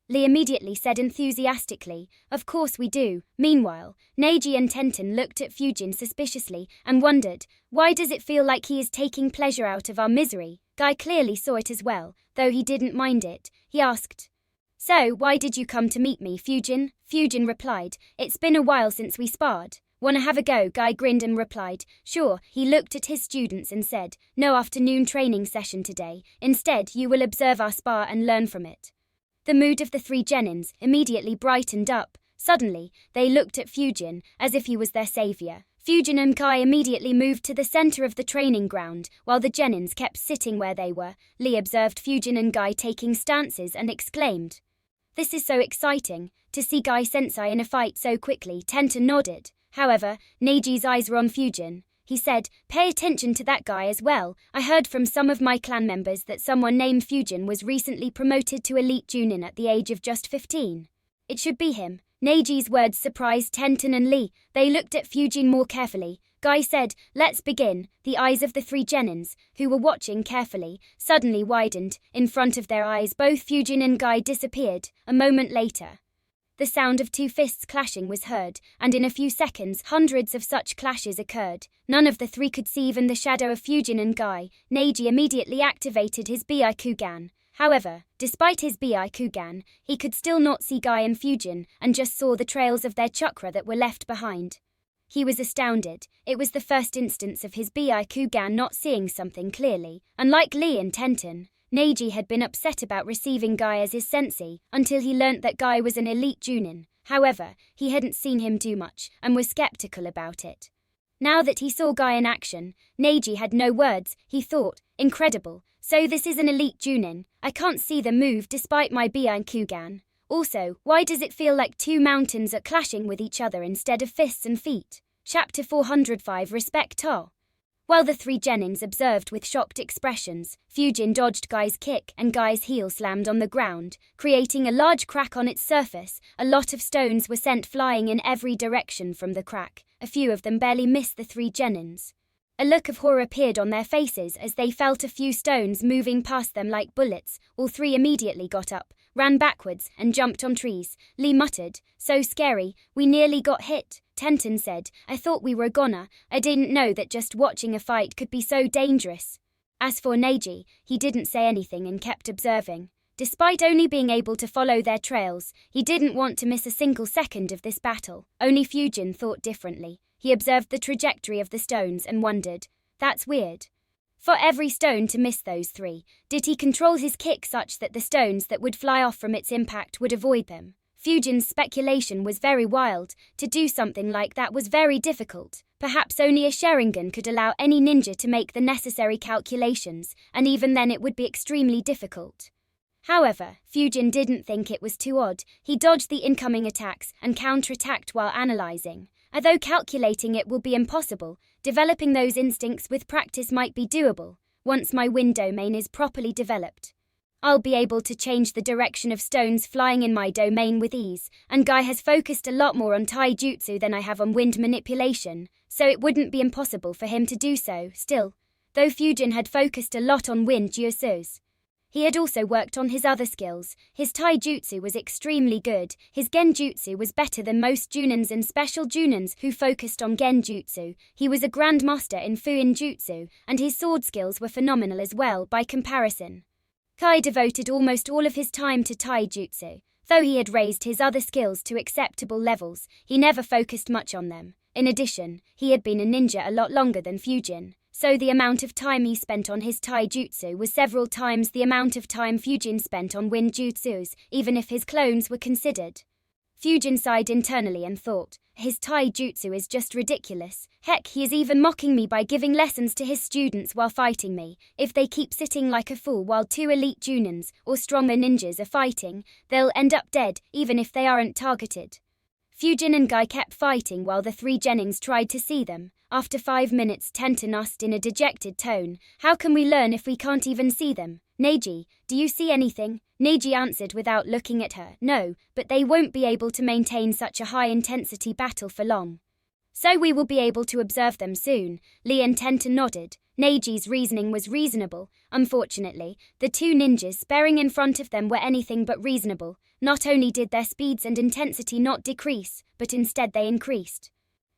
Lee immediately said enthusiastically, "Of course we do." Meanwhile, Neji and Tenten looked at Fujin suspiciously and wondered, "Why does it feel like he is taking pleasure out of our misery?" Guy clearly saw it as well, though he didn't mind it. He asked, "So, why did you come to meet me, Fujin?" Fujin replied, "It's been a while since we sparred. Wanna have a go?" Guy grinned and replied, "Sure." He looked at his students and said, "No afternoon training session today. Instead, you will observe our spar and learn from it." The mood of the three Genins immediately brightened up. Suddenly, they looked at Fujin as if he was their savior. Fujin and Guy immediately moved to the center of the training ground, while the Genins kept sitting where they were. Lee observed Fujin and Guy taking stances and exclaimed, "This is so exciting, to see Guy Sensei in a fight so quickly." Tenten nodded. However, Neji's eyes were on Fujin. He said, "Pay attention to that guy as well. I heard from some of my clan members that someone named Fujin was recently promoted to elite Junin at the age of just 15. It should be him." Neji's words surprised Tenten and Lee. They looked at Fujin more carefully. Guy said, "Let's begin." The eyes of the three Genins, who were watching carefully, suddenly widened. In front of their eyes, both Fujin and Guy disappeared. A moment later, the sound of two fists clashing was heard, and in a few seconds, hundreds of such clashes occurred. None of the three could see even the shadow of Fujin and Guy. Neji immediately activated his Byakugan. However, despite his Byakugan, he could still not see Guy and Fujin, and just saw the trails of their chakra that were left behind. He was astounded. It was the first instance of his Byakugan not seeing something clearly. Unlike Lee and Tenten, Neji had been upset about receiving Guy as his sensei until he learnt that Guy was an elite Junin. However, he hadn't seen him do much and was skeptical about it. Now that he saw Guy in action, Neji had no words. He thought, "Incredible. So this is an elite Junin. I can't see the move despite my Byakugan. Also, why does it feel like two mountains are clashing with each other instead of fists and feet?" Chapter 405 Respect To. While the three Genins observed with shocked expressions, Fujin dodged Guy's kick and Guy's heel slammed on the ground, creating a large crack on its surface. A lot of stones were sent flying in every direction from the crack. A few of them barely missed the three Genins. A look of horror appeared on their faces as they felt a few stones moving past them like bullets. All three immediately got up, ran backwards, and jumped on trees. Lee muttered, "So scary, we nearly got hit." Tenten said, "I thought we were gonna. I didn't know that just watching a fight could be so dangerous." As for Neji, he didn't say anything and kept observing. Despite only being able to follow their trails, he didn't want to miss a single second of this battle. Only Fujin thought differently. He observed the trajectory of the stones and wondered, "That's weird. For every stone to miss those three, did he control his kick such that the stones that would fly off from its impact would avoid them?" Fujin's speculation was very wild. To do something like that was very difficult. Perhaps only a Sharingan could allow any ninja to make the necessary calculations, and even then it would be extremely difficult. However, Fujin didn't think it was too odd. He dodged the incoming attacks and counterattacked while analyzing. Although calculating it will be impossible, developing those instincts with practice might be doable. Once my wind domain is properly developed, I'll be able to change the direction of stones flying in my domain with ease, and Guy has focused a lot more on taijutsu than I have on wind manipulation, so it wouldn't be impossible for him to do so. Still, though Fujin had focused a lot on wind jutsus, he had also worked on his other skills. His taijutsu was extremely good. His genjutsu was better than most Junins and special Junins who focused on genjutsu. He was a grandmaster in Fuin jutsu, and his sword skills were phenomenal as well by comparison. Kai devoted almost all of his time to taijutsu. Though he had raised his other skills to acceptable levels, he never focused much on them. In addition, he had been a ninja a lot longer than Fujin, so the amount of time he spent on his taijutsu was several times the amount of time Fujin spent on wind jutsus, even if his clones were considered. Fujin sighed internally and thought, His taijutsu is just ridiculous. Heck, he is even mocking me by giving lessons to his students while fighting me. If they keep sitting like a fool while two elite junins or stronger ninjas are fighting, they'll end up dead, even if they aren't targeted. Fujin and Guy kept fighting while the three Jennings tried to see them. After 5 minutes, Tenten asked in a dejected tone, "How can we learn if we can't even see them? Neji, do you see anything?" Neji answered without looking at her, "No, but they won't be able to maintain such a high-intensity battle for long. So we will be able to observe them soon." Lee and Tenten nodded. Neji's reasoning was reasonable. Unfortunately, the two ninjas sparring in front of them were anything but reasonable. Not only did their speeds and intensity not decrease, but instead they increased.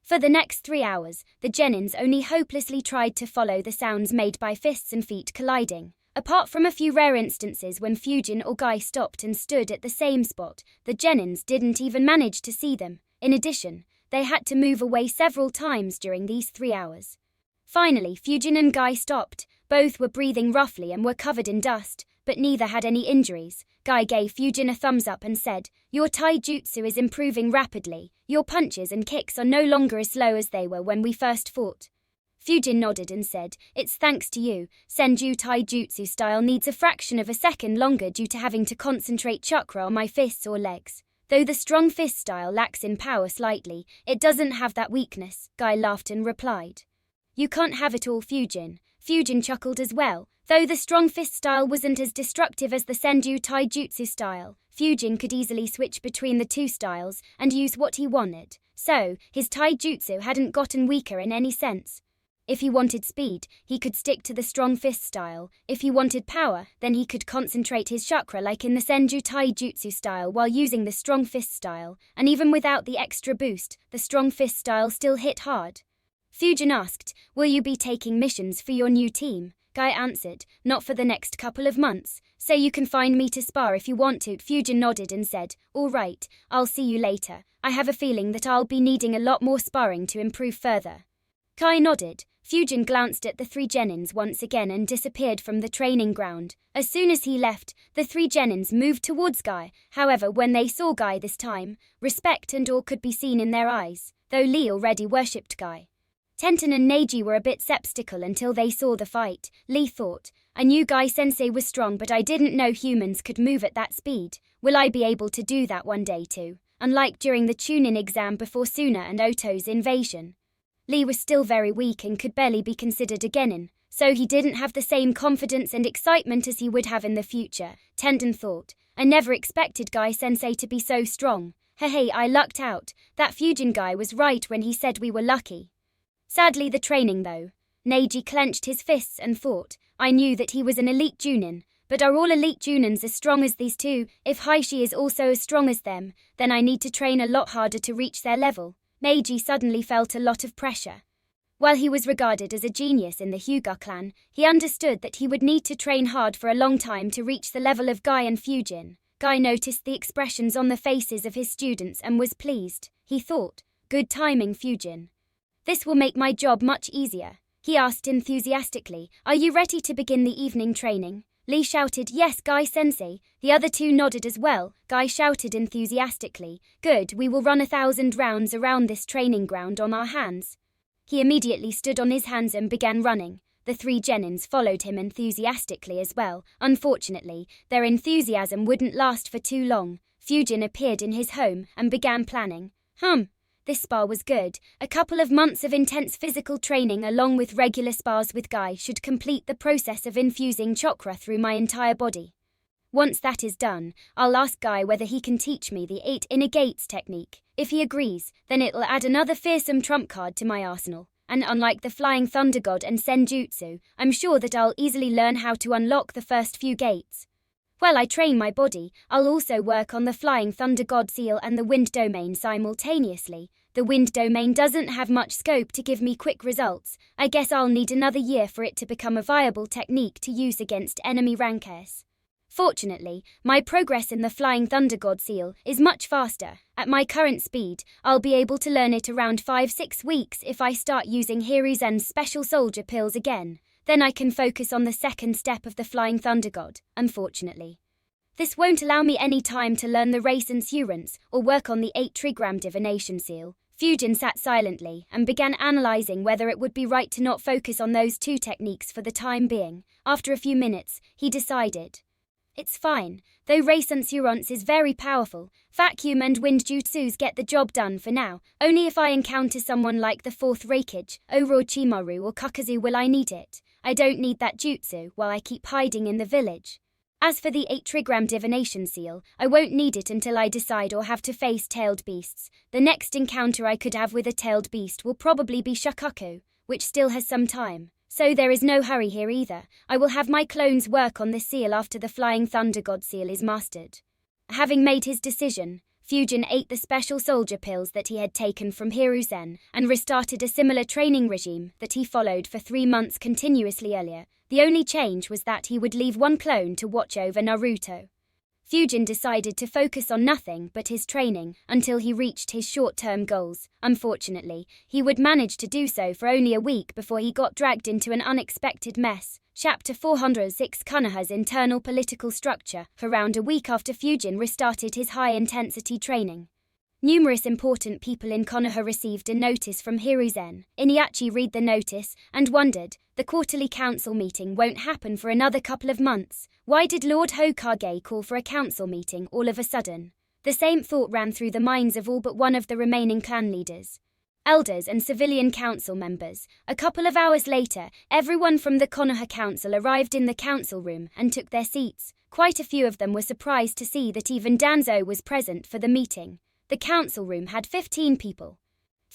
For the next 3 hours, the Genins only hopelessly tried to follow the sounds made by fists and feet colliding. Apart from a few rare instances when Fujin or Guy stopped and stood at the same spot, the Genins didn't even manage to see them. In addition, they had to move away several times during these 3 hours. Finally, Fujin and Guy stopped. Both were breathing roughly and were covered in dust, but neither had any injuries. Guy gave Fujin a thumbs up and said, "Your taijutsu is improving rapidly. Your punches and kicks are no longer as slow as they were when we first fought." Fujin nodded and said, "It's thanks to you. Senju taijutsu style needs a fraction of a second longer due to having to concentrate chakra on my fists or legs. Though the strong fist style lacks in power slightly, it doesn't have that weakness." Guy laughed and replied, "You can't have it all, Fujin." Fujin chuckled as well. Though the strong fist style wasn't as destructive as the Senju taijutsu style, Fujin could easily switch between the two styles and use what he wanted. So, his taijutsu hadn't gotten weaker in any sense. If he wanted speed, he could stick to the strong fist style. If he wanted power, then he could concentrate his chakra like in the Senju taijutsu style while using the strong fist style, and even without the extra boost, the strong fist style still hit hard. Fujin asked, "Will you be taking missions for your new team?" Guy answered, "Not for the next couple of months, so you can find me to spar if you want to." Fujin nodded and said, "All right, I'll see you later. I have a feeling that I'll be needing a lot more sparring to improve further." Guy nodded. Fujin glanced at the three Genins once again and disappeared from the training ground. As soon as he left, the three Genins moved towards Guy. However, when they saw Guy this time, respect and awe could be seen in their eyes, though Lee already worshipped Guy. Tenten and Neji were a bit skeptical until they saw the fight. Lee thought, "I knew Guy-sensei was strong, but I didn't know humans could move at that speed. Will I be able to do that one day too?" Unlike during the Chunin exam before Suna and Oto's invasion, Lee was still very weak and could barely be considered a genin, so he didn't have the same confidence and excitement as he would have in the future. Tenten thought, "I never expected Guy-sensei to be so strong. Hey, I lucked out. That Fujin guy was right when he said we were lucky." Sadly, the training though. Neji clenched his fists and thought, "I knew that he was an elite Junin, but are all elite Junins as strong as these two? If Haishi is also as strong as them, then I need to train a lot harder to reach their level." Neji suddenly felt a lot of pressure. While he was regarded as a genius in the Hyuga clan, he understood that he would need to train hard for a long time to reach the level of Guy and Fujin. Guy noticed the expressions on the faces of his students and was pleased. He thought, "Good timing, Fujin. This will make my job much easier." He asked enthusiastically, "Are you ready to begin the evening training?" Lee shouted, "Yes, Guy-sensei." The other two nodded as well. Guy shouted enthusiastically, "Good, we will run 1,000 rounds around this training ground on our hands." He immediately stood on his hands and began running. The three Genins followed him enthusiastically as well. Unfortunately, their enthusiasm wouldn't last for too long. Fujin appeared in his home and began planning. This spar was good. A couple of months of intense physical training along with regular spars with Guy should complete the process of infusing chakra through my entire body. Once that is done, I'll ask Guy whether he can teach me the 8 inner gates technique. If he agrees, then it'll add another fearsome trump card to my arsenal. And unlike the Flying Thunder God and Senjutsu, I'm sure that I'll easily learn how to unlock the first few gates. While I train my body, I'll also work on the Flying Thunder God seal and the Wind Domain simultaneously. The Wind Domain doesn't have much scope to give me quick results. I guess I'll need another year for it to become a viable technique to use against enemy rankers. Fortunately, my progress in the Flying Thunder God seal is much faster. At my current speed, I'll be able to learn it around 5-6 weeks if I start using Hiruzen's special soldier pills again. Then I can focus on the second step of the Flying Thunder God, unfortunately. This won't allow me any time to learn the race and surance or work on the 8 trigram divination seal. Fujin sat silently and began analyzing whether it would be right to not focus on those two techniques for the time being. After a few minutes, he decided. It's fine, though Rasensurance is very powerful. Vacuum and wind jutsus get the job done for now. Only if I encounter someone like the fourth Reikage, Orochimaru or Kakazu will I need it. I don't need that jutsu while I keep hiding in the village. As for the 8-trigram divination seal, I won't need it until I decide or have to face tailed beasts. The next encounter I could have with a tailed beast will probably be Shukaku, which still has some time. So there is no hurry here either. I will have my clones work on the seal after the Flying Thunder God seal is mastered. Having made his decision, Fujin ate the special soldier pills that he had taken from Hiruzen and restarted a similar training regime that he followed for 3 months continuously earlier. The only change was that he would leave one clone to watch over Naruto. Fujin decided to focus on nothing but his training until he reached his short-term goals. Unfortunately, he would manage to do so for only a week before he got dragged into an unexpected mess. Chapter 406 Konoha's internal political structure. Around a week after Fujin restarted his high-intensity training, numerous important people in Konoha received a notice from Hiruzen. Iniachi read the notice and wondered, the quarterly council meeting won't happen for another couple of months. Why did Lord Hokage call for a council meeting all of a sudden? The same thought ran through the minds of all but one of the remaining clan leaders, elders and civilian council members. A couple of hours later, everyone from the Konoha council arrived in the council room and took their seats. Quite a few of them were surprised to see that even Danzo was present for the meeting. The council room had 15 people.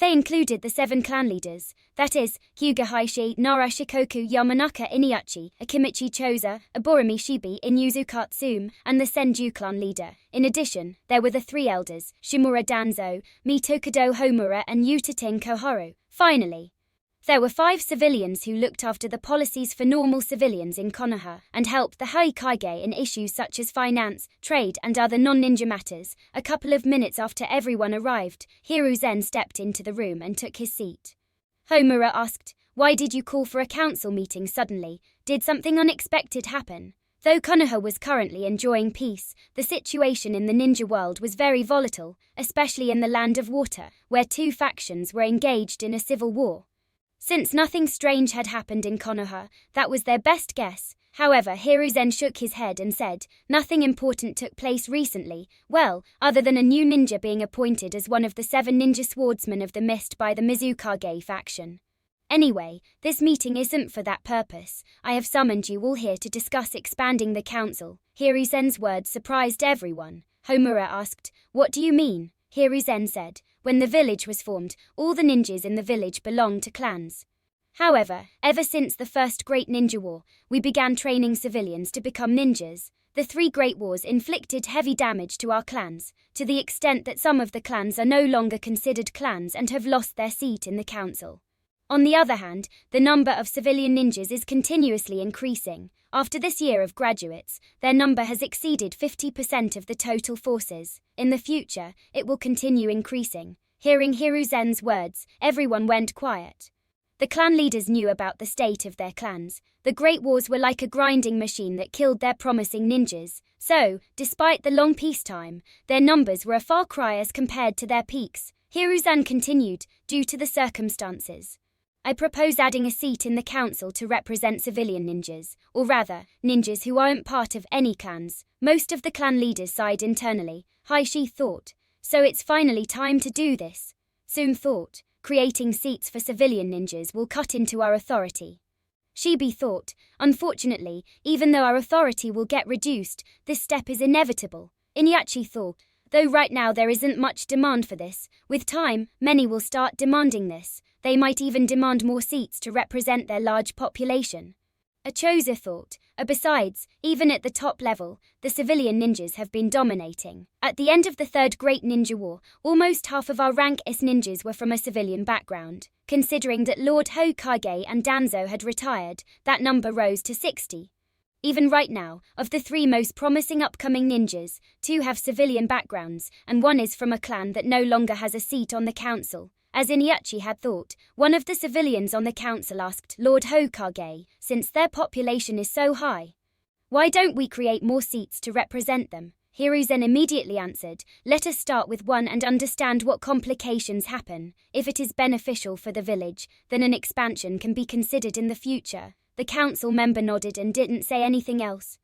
They included the 7 clan leaders, that is, Hyuga Haishi, Nara Shikoku, Yamanaka Iniachi, Akimichi Choza, Aborimi Shibi, Inyuzu Katsume, and the Senju clan leader. In addition, there were the 3 elders, Shimura Danzo, Mitokado Homura and Yutating Koharu. Finally, there were 5 civilians who looked after the policies for normal civilians in Konoha and helped the Hokage in issues such as finance, trade and other non-ninja matters. A couple of minutes after everyone arrived, Hiruzen stepped into the room and took his seat. Homura asked, "Why did you call for a council meeting suddenly? Did something unexpected happen?" Though Konoha was currently enjoying peace, the situation in the ninja world was very volatile, especially in the Land of Water, where 2 factions were engaged in a civil war. Since nothing strange had happened in Konoha, that was their best guess. However, Hiruzen shook his head and said, "Nothing important took place recently, well, other than a new ninja being appointed as one of the 7 ninja swordsmen of the mist by the Mizukage faction. Anyway, this meeting isn't for that purpose. I have summoned you all here to discuss expanding the council." Hiruzen's words surprised everyone. Homura asked, "What do you mean?" Hiruzen said, "When the village was formed, all the ninjas in the village belonged to clans. However, ever since the first Great Ninja War, we began training civilians to become ninjas. The 3 Great Wars inflicted heavy damage to our clans, to the extent that some of the clans are no longer considered clans and have lost their seat in the council. On the other hand, the number of civilian ninjas is continuously increasing. After this year of graduates, their number has exceeded 50% of the total forces. In the future, it will continue increasing." Hearing Hiruzen's words, everyone went quiet. The clan leaders knew about the state of their clans. The Great Wars were like a grinding machine that killed their promising ninjas. So, despite the long peacetime, their numbers were a far cry as compared to their peaks. Hiruzen continued, "Due to the circumstances, I propose adding a seat in the council to represent civilian ninjas, or rather, ninjas who aren't part of any clans." Most of the clan leaders sighed internally. Haishi thought, "So it's finally time to do this." Soon thought, "Creating seats for civilian ninjas will cut into our authority." Shibi thought, "Unfortunately, even though our authority will get reduced, this step is inevitable." Iniachi thought, "Though right now there isn't much demand for this, with time, many will start demanding this. They might even demand more seats to represent their large population." A Choza thought, "Besides, even at the top level, the civilian ninjas have been dominating. At the end of the 3rd Great Ninja War, almost half of our rank S ninjas were from a civilian background. Considering that Lord Hokage and Danzo had retired, that number rose to 60. Even right now, of the 3 most promising upcoming ninjas, 2 have civilian backgrounds, and 1 is from a clan that no longer has a seat on the council." As Iniachi had thought, one of the civilians on the council asked Lord Hokage, "Since their population is so high, why don't we create more seats to represent them?" Hiruzen immediately answered, "Let us start with one and understand what complications happen. If it is beneficial for the village, then an expansion can be considered in the future." The council member nodded and didn't say anything else.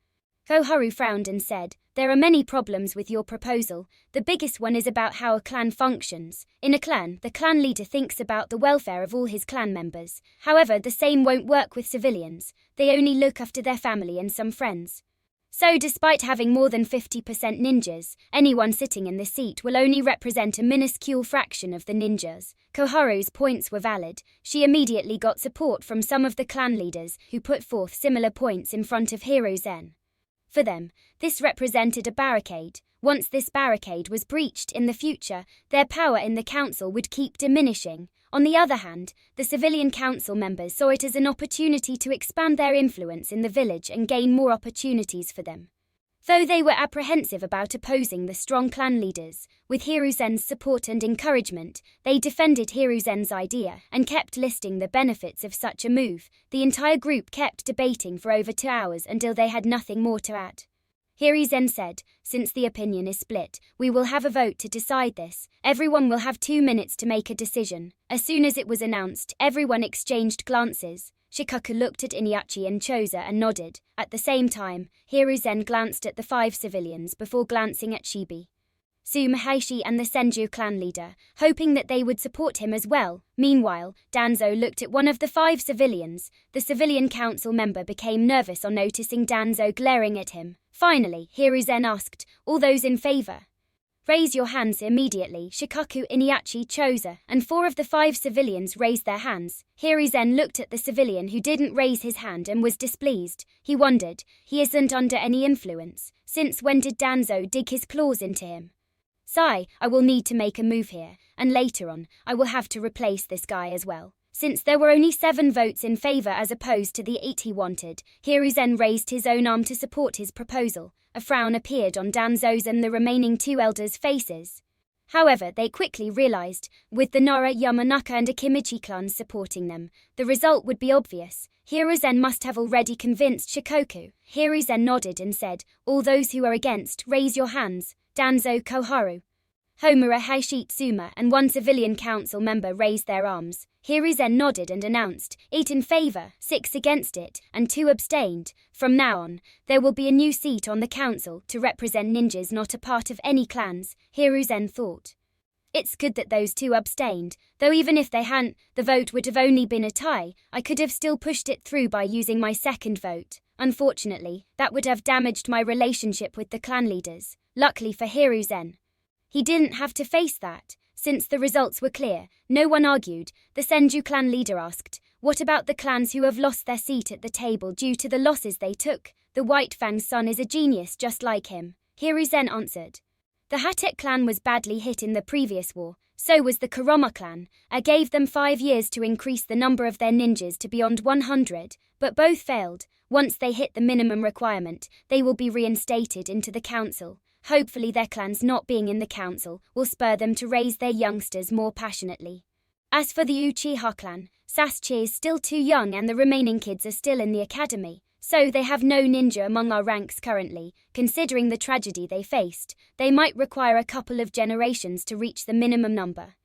Koharu frowned and said, "There are many problems with your proposal. The biggest one is about how a clan functions. In a clan, the clan leader thinks about the welfare of all his clan members. However, the same won't work with civilians. They only look after their family and some friends. So despite having more than 50% ninjas, anyone sitting in the seat will only represent a minuscule fraction of the ninjas." Koharu's points were valid. She immediately got support from some of the clan leaders who put forth similar points in front of Hiruzen. For them, this represented a barricade. Once this barricade was breached in the future, their power in the council would keep diminishing. On the other hand, the civilian council members saw it as an opportunity to expand their influence in the village and gain more opportunities for them. Though they were apprehensive about opposing the strong clan leaders, with Hiruzen's support and encouragement, they defended Hiruzen's idea and kept listing the benefits of such a move. The entire group kept debating for over 2 hours until they had nothing more to add. Hiruzen said, "Since the opinion is split, we will have a vote to decide this. Everyone will have 2 minutes to make a decision." As soon as it was announced, everyone exchanged glances. Shikaku looked at Iniachi and Choza and nodded. At the same time, Hiruzen glanced at the 5 civilians before glancing at Shibi, Sumihaishi and the Senju clan leader, hoping that they would support him as well. Meanwhile, Danzo looked at one of the 5 civilians. The civilian council member became nervous on noticing Danzo glaring at him. Finally, Hiruzen asked, "All those in favor? Raise your hands." Immediately, Shikaku, Iniachi, Choza, and 4 of the 5 civilians raised their hands. Hiruzen looked at the civilian who didn't raise his hand and was displeased. He wondered, he isn't under any influence. Since when did Danzo dig his claws into him? "Sigh, I will need to make a move here, and later on, I will have to replace this guy as well." Since there were only 7 votes in favor as opposed to the 8 he wanted, Hiruzen raised his own arm to support his proposal. A frown appeared on Danzo's and the remaining 2 elders' faces. However, they quickly realized, with the Nara, Yamanaka and Akimichi clans supporting them, the result would be obvious. Hiruzen must have already convinced Shikoku. Hiruzen nodded and said, "All those who are against, raise your hands." Danzo, Koharu, Homura, Haishitsuma, and 1 civilian council member raised their arms. Hiruzen nodded and announced, 8 in favor, 6 against it, and 2 abstained. From now on, there will be a new seat on the council to represent ninjas not a part of any clans, Hiruzen thought. It's good that those 2 abstained, though even if they hadn't, the vote would have only been a tie. I could have still pushed it through by using my second vote. Unfortunately, that would have damaged my relationship with the clan leaders. Luckily for Hiruzen, he didn't have to face that. Since the results were clear, no one argued. The Senju clan leader asked, "What about the clans who have lost their seat at the table due to the losses they took?" "The White Fang's son is a genius just like him," Hiruzen answered. "The Hatek clan was badly hit in the previous war, so was the Kurama clan. I gave them 5 years to increase the number of their ninjas to beyond 100, but both failed. Once they hit the minimum requirement, they will be reinstated into the council. Hopefully their clans not being in the council will spur them to raise their youngsters more passionately. As for the Uchiha clan, Sasuke is still too young and the remaining kids are still in the academy, so they have no ninja among our ranks currently. Considering the tragedy they faced, they might require a couple of generations to reach the minimum number.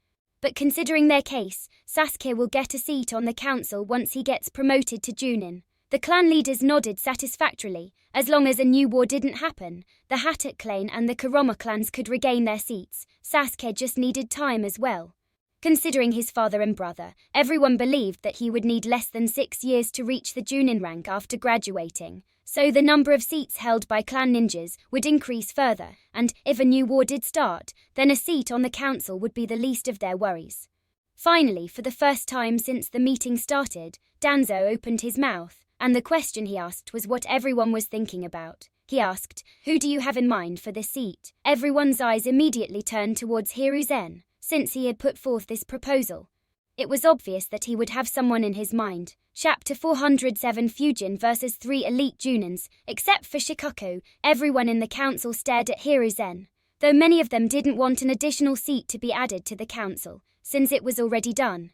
But considering their case, Sasuke will get a seat on the council once he gets promoted to Junin." The clan leaders nodded satisfactorily. As long as a new war didn't happen, the Hatek clan and the Kurama clans could regain their seats. Sasuke just needed time as well. Considering his father and brother, everyone believed that he would need less than 6 years to reach the Junin rank after graduating, so the number of seats held by clan ninjas would increase further, and if a new war did start, then a seat on the council would be the least of their worries. Finally, for the first time since the meeting started, Danzo opened his mouth. And the question he asked was what everyone was thinking about. He asked, "Who do you have in mind for this seat?" Everyone's eyes immediately turned towards Hiruzen, since he had put forth this proposal. It was obvious that he would have someone in his mind. Chapter 407 Fujin vs 3 Elite Junins. Except for Shikoku, everyone in the council stared at Hiruzen, though many of them didn't want an additional seat to be added to the council, since it was already done.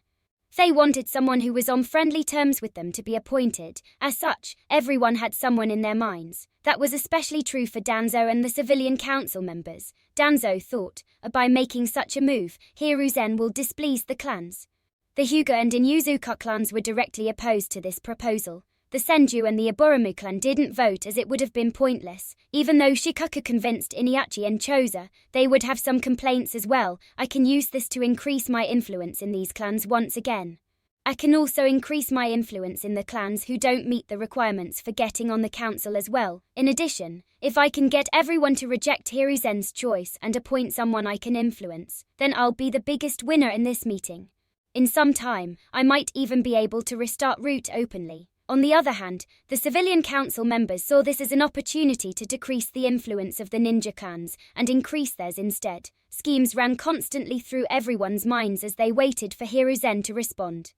They wanted someone who was on friendly terms with them to be appointed. As such, everyone had someone in their minds. That was especially true for Danzo and the civilian council members. Danzo thought, by making such a move, Hiruzen will displease the clans. The Hyuga and Inuzuka clans were directly opposed to this proposal. The Senju and the Iburamu clan didn't vote as it would have been pointless. Even though Shikaku convinced Iniachi and Choza, they would have some complaints as well. I can use this to increase my influence in these clans once again. I can also increase my influence in the clans who don't meet the requirements for getting on the council as well. In addition, if I can get everyone to reject Hiruzen's choice and appoint someone I can influence, then I'll be the biggest winner in this meeting. In some time, I might even be able to restart Root openly. On the other hand, the civilian council members saw this as an opportunity to decrease the influence of the ninja clans and increase theirs instead. Schemes ran constantly through everyone's minds as they waited for Hiruzen to respond.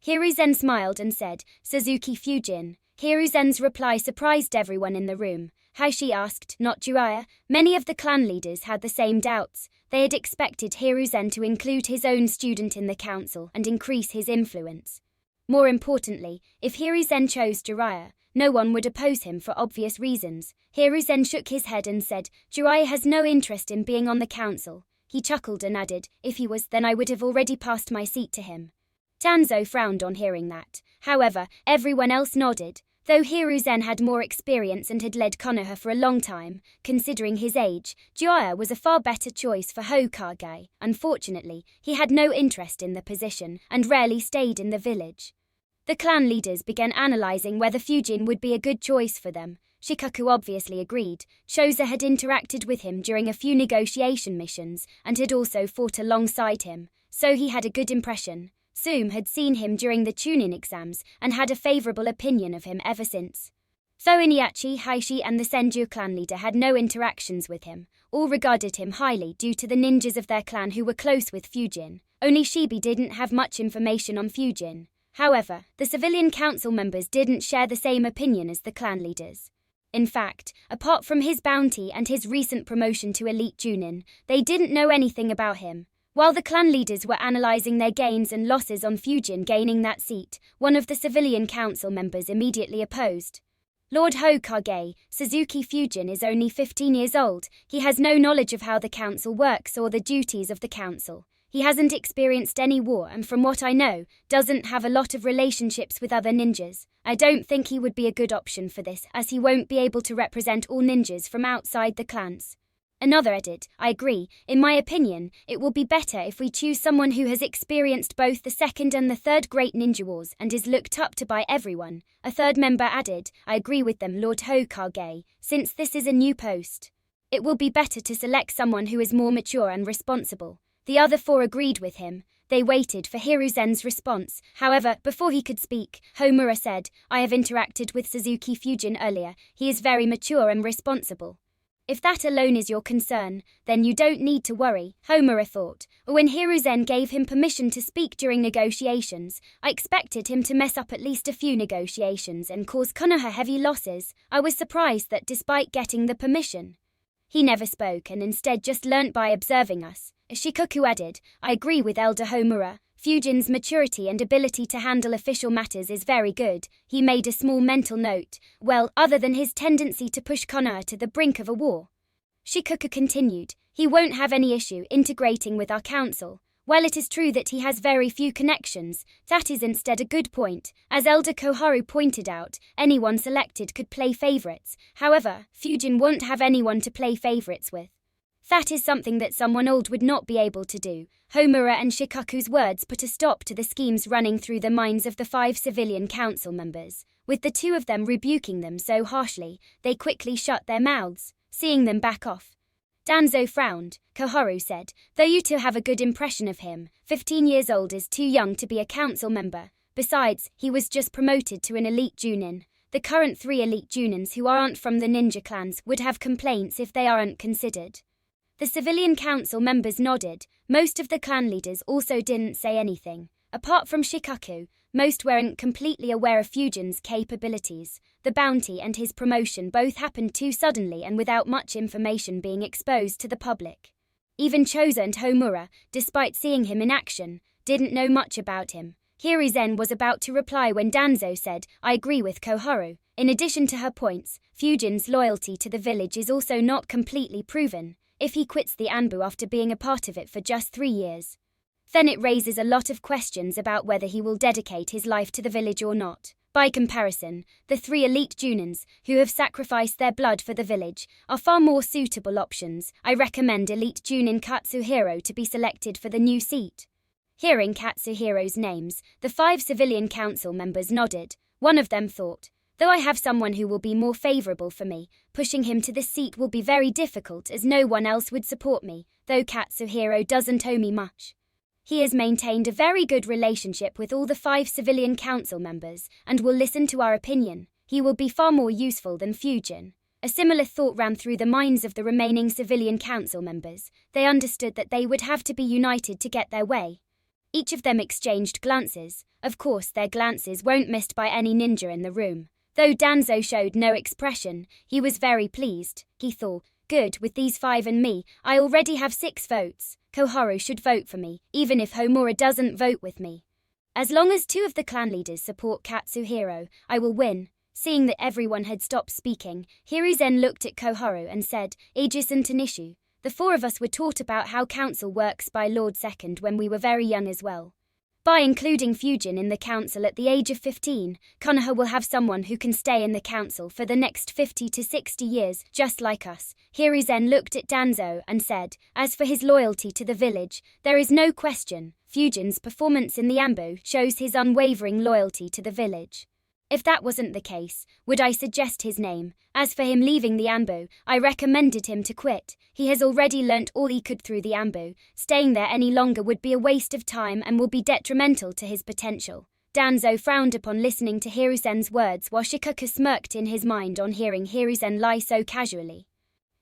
Hiruzen smiled and said, "Suzuki Fujin." Hiruzen's reply surprised everyone in the room. Hayashi asked, "Not Jiraiya?" Many of the clan leaders had the same doubts. They had expected Hiruzen to include his own student in the council and increase his influence. More importantly, if Hiruzen chose Jiraiya, no one would oppose him for obvious reasons. Hiruzen shook his head and said, "Jiraiya has no interest in being on the council." He chuckled and added, "If he was, then I would have already passed my seat to him." Danzo frowned on hearing that. However, everyone else nodded. Though Hiruzen had more experience and had led Konoha for a long time, considering his age, Jiraiya was a far better choice for Hokage. Unfortunately, he had no interest in the position and rarely stayed in the village. The clan leaders began analyzing whether Fujin would be a good choice for them. Shikaku obviously agreed. Choza had interacted with him during a few negotiation missions and had also fought alongside him, so he had a good impression. Sume had seen him during the Chunin exams and had a favorable opinion of him ever since. Though Iniachi, Hayashi and the Senju clan leader had no interactions with him, all regarded him highly due to the ninjas of their clan who were close with Fujin. Only Shibi didn't have much information on Fujin. However, the civilian council members didn't share the same opinion as the clan leaders. In fact, apart from his bounty and his recent promotion to elite Junin, they didn't know anything about him. While the clan leaders were analyzing their gains and losses on Fujin gaining that seat, one of the civilian council members immediately opposed. "Lord Hokage, Suzuki Fujin is only 15 years old. He has no knowledge of how the council works or the duties of the council. He hasn't experienced any war and from what I know, doesn't have a lot of relationships with other ninjas. I don't think he would be a good option for this as he won't be able to represent all ninjas from outside the clans." Another added, "I agree. In my opinion, it will be better if we choose someone who has experienced both the second and the third great ninja wars and is looked up to by everyone." A third member added, "I agree with them, Lord Hokage. Since this is a new post, it will be better to select someone who is more mature and responsible." The other four agreed with him. They waited for Hiruzen's response. However, before he could speak, Homura said, "I have interacted with Suzuki Fujin earlier. He is very mature and responsible." "If that alone is your concern, then you don't need to worry," Homura thought. When Hiruzen gave him permission to speak during negotiations, I expected him to mess up at least a few negotiations and cause Konoha heavy losses. I was surprised that despite getting the permission, he never spoke and instead just learnt by observing us. Shikoku added, "I agree with Elder Homura. Fujin's maturity and ability to handle official matters is very good." He made a small mental note. "Well, other than his tendency to push Konoha to the brink of a war." Shikoku continued, "He won't have any issue integrating with our council. While it is true that he has very few connections, that is instead a good point. As Elder Koharu pointed out, anyone selected could play favorites. However, Fujin won't have anyone to play favorites with. That is something that someone old would not be able to do." Homura and Shikaku's words put a stop to the schemes running through the minds of the 5 civilian council members. With the 2 of them rebuking them so harshly, they quickly shut their mouths, seeing them back off. Danzo frowned. Koharu said, "Though you 2 have a good impression of him, 15 years old is too young to be a council member. Besides, he was just promoted to an elite Junin. The current 3 elite Junins who aren't from the ninja clans would have complaints if they aren't considered." The civilian council members nodded. Most of the clan leaders also didn't say anything. Apart from Shikaku, most weren't completely aware of Fujin's capabilities. The bounty and his promotion both happened too suddenly and without much information being exposed to the public. Even Choza and Homura, despite seeing him in action, didn't know much about him. Hiruzen was about to reply when Danzo said, I agree with Koharu. In addition to her points, Fujin's loyalty to the village is also not completely proven. If he quits the Anbu after being a part of it for just 3 years, then it raises a lot of questions about whether he will dedicate his life to the village or not. By comparison, the 3 elite Junins, who have sacrificed their blood for the village, are far more suitable options. I recommend elite Junin Katsuhiro to be selected for the new seat. Hearing Katsuhiro's names, the 5 civilian council members nodded. One of them thought, though I have someone who will be more favorable for me, pushing him to this seat will be very difficult as no one else would support me, though Katsuhiro doesn't owe me much. He has maintained a very good relationship with all the 5 civilian council members and will listen to our opinion. He will be far more useful than Fujin. A similar thought ran through the minds of the remaining civilian council members. They understood that they would have to be united to get their way. Each of them exchanged glances. Of course, their glances weren't missed by any ninja in the room. Though Danzo showed no expression, he was very pleased. He thought, good, with these 5 and me, I already have 6 votes. Koharu should vote for me, even if Homura doesn't vote with me. As long as 2 of the clan leaders support Katsuhiro, I will win. Seeing that everyone had stopped speaking, Hiruzen looked at Koharu and said, Aegis and Tanishu, the 4 of us were taught about how council works by Lord Second when we were very young as well. By including Fujin in the council at the age of 15, Konoha will have someone who can stay in the council for the next 50 to 60 years, just like us. Hiruzen looked at Danzo and said, as for his loyalty to the village, there is no question. Fujin's performance in the Anbu shows his unwavering loyalty to the village. If that wasn't the case, would I suggest his name? As for him leaving the Anbu, I recommended him to quit. He has already learnt all he could through the Anbu. Staying there any longer would be a waste of time and will be detrimental to his potential. Danzo frowned upon listening to Hiruzen's words while Shikaku smirked in his mind on hearing Hiruzen lie so casually.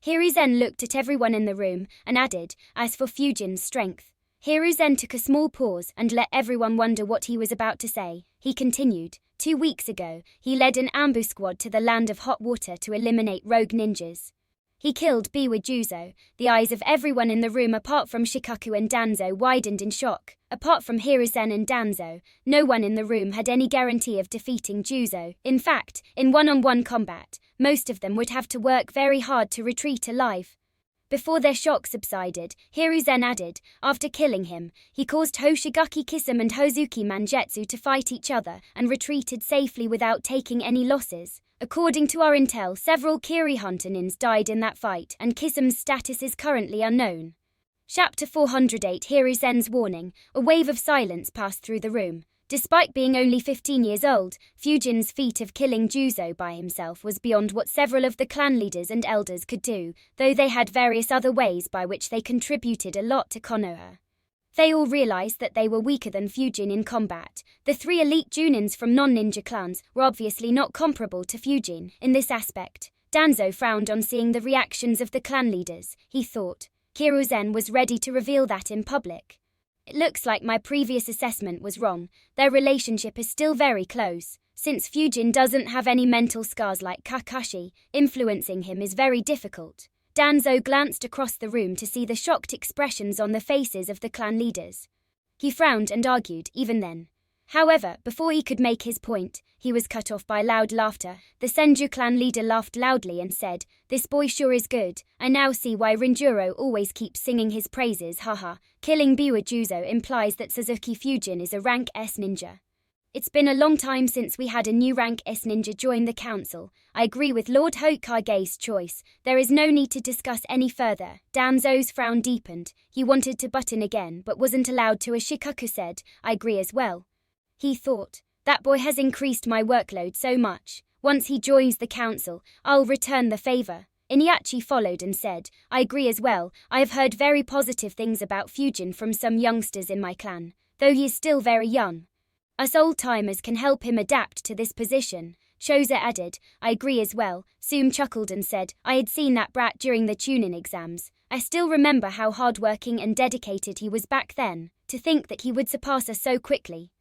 Hiruzen looked at everyone in the room and added, as for Fujin's strength. Hiruzen took a small pause and let everyone wonder what he was about to say. He continued, 2 weeks ago, he led an Anbu squad to the land of hot water to eliminate rogue ninjas. He killed Biwa Juzo. The eyes of everyone in the room apart from Shikaku and Danzo widened in shock. Apart from Hiruzen and Danzo, no one in the room had any guarantee of defeating Juzo. In fact, in one-on-one combat, most of them would have to work very hard to retreat alive. Before their shock subsided, Hiruzen added, after killing him, he caused Hoshigaki Kisame and Hozuki Mangetsu to fight each other and retreated safely without taking any losses. According to our intel, several Kirihunter nins died in that fight and Kisame's status is currently unknown. Chapter 408 Hiruzen's warning. A wave of silence passed through the room. Despite being only 15 years old, Fujin's feat of killing Juzo by himself was beyond what several of the clan leaders and elders could do, though they had various other ways by which they contributed a lot to Konoha. They all realized that they were weaker than Fujin in combat. The 3 elite Junins from non-ninja clans were obviously not comparable to Fujin in this aspect. Danzo frowned on seeing the reactions of the clan leaders. He thought, Hiruzen was ready to reveal that in public. It looks like my previous assessment was wrong. Their relationship is still very close. Since Fujin doesn't have any mental scars like Kakashi, influencing him is very difficult. Danzo glanced across the room to see the shocked expressions on the faces of the clan leaders. He frowned and argued, even then. However, before he could make his point, he was cut off by loud laughter. The Senju clan leader laughed loudly and said, "This boy sure is good. I now see why Rinjuro always keeps singing his praises, haha. Killing Biwa Juzo implies that Suzuki Fujin is a rank S ninja. It's been a long time since we had a new rank S ninja join the council. I agree with Lord Hokage's choice. There is no need to discuss any further." Danzo's frown deepened. He wanted to butt in again but wasn't allowed to as Shikaku said, "I agree as well." He thought, that boy has increased my workload so much. Once he joins the council, I'll return the favor. Inyachi followed and said, "I agree as well. I have heard very positive things about Fujin from some youngsters in my clan, though he is still very young. Us old-timers can help him adapt to this position." Shoza added, "I agree as well." Soom chuckled and said, "I had seen that brat during the Chunin exams. I still remember how hard-working and dedicated he was back then. To think that he would surpass us so quickly.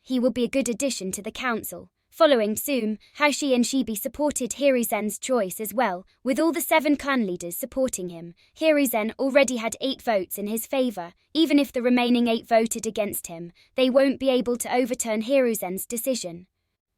He will be a good addition to the council." Following soon, Hashi and Shibi supported Hiruzen's choice as well, with all the 7 clan leaders supporting him. Hiruzen already had 8 votes in his favor. Even if the remaining 8 voted against him, they won't be able to overturn Hiruzen's decision.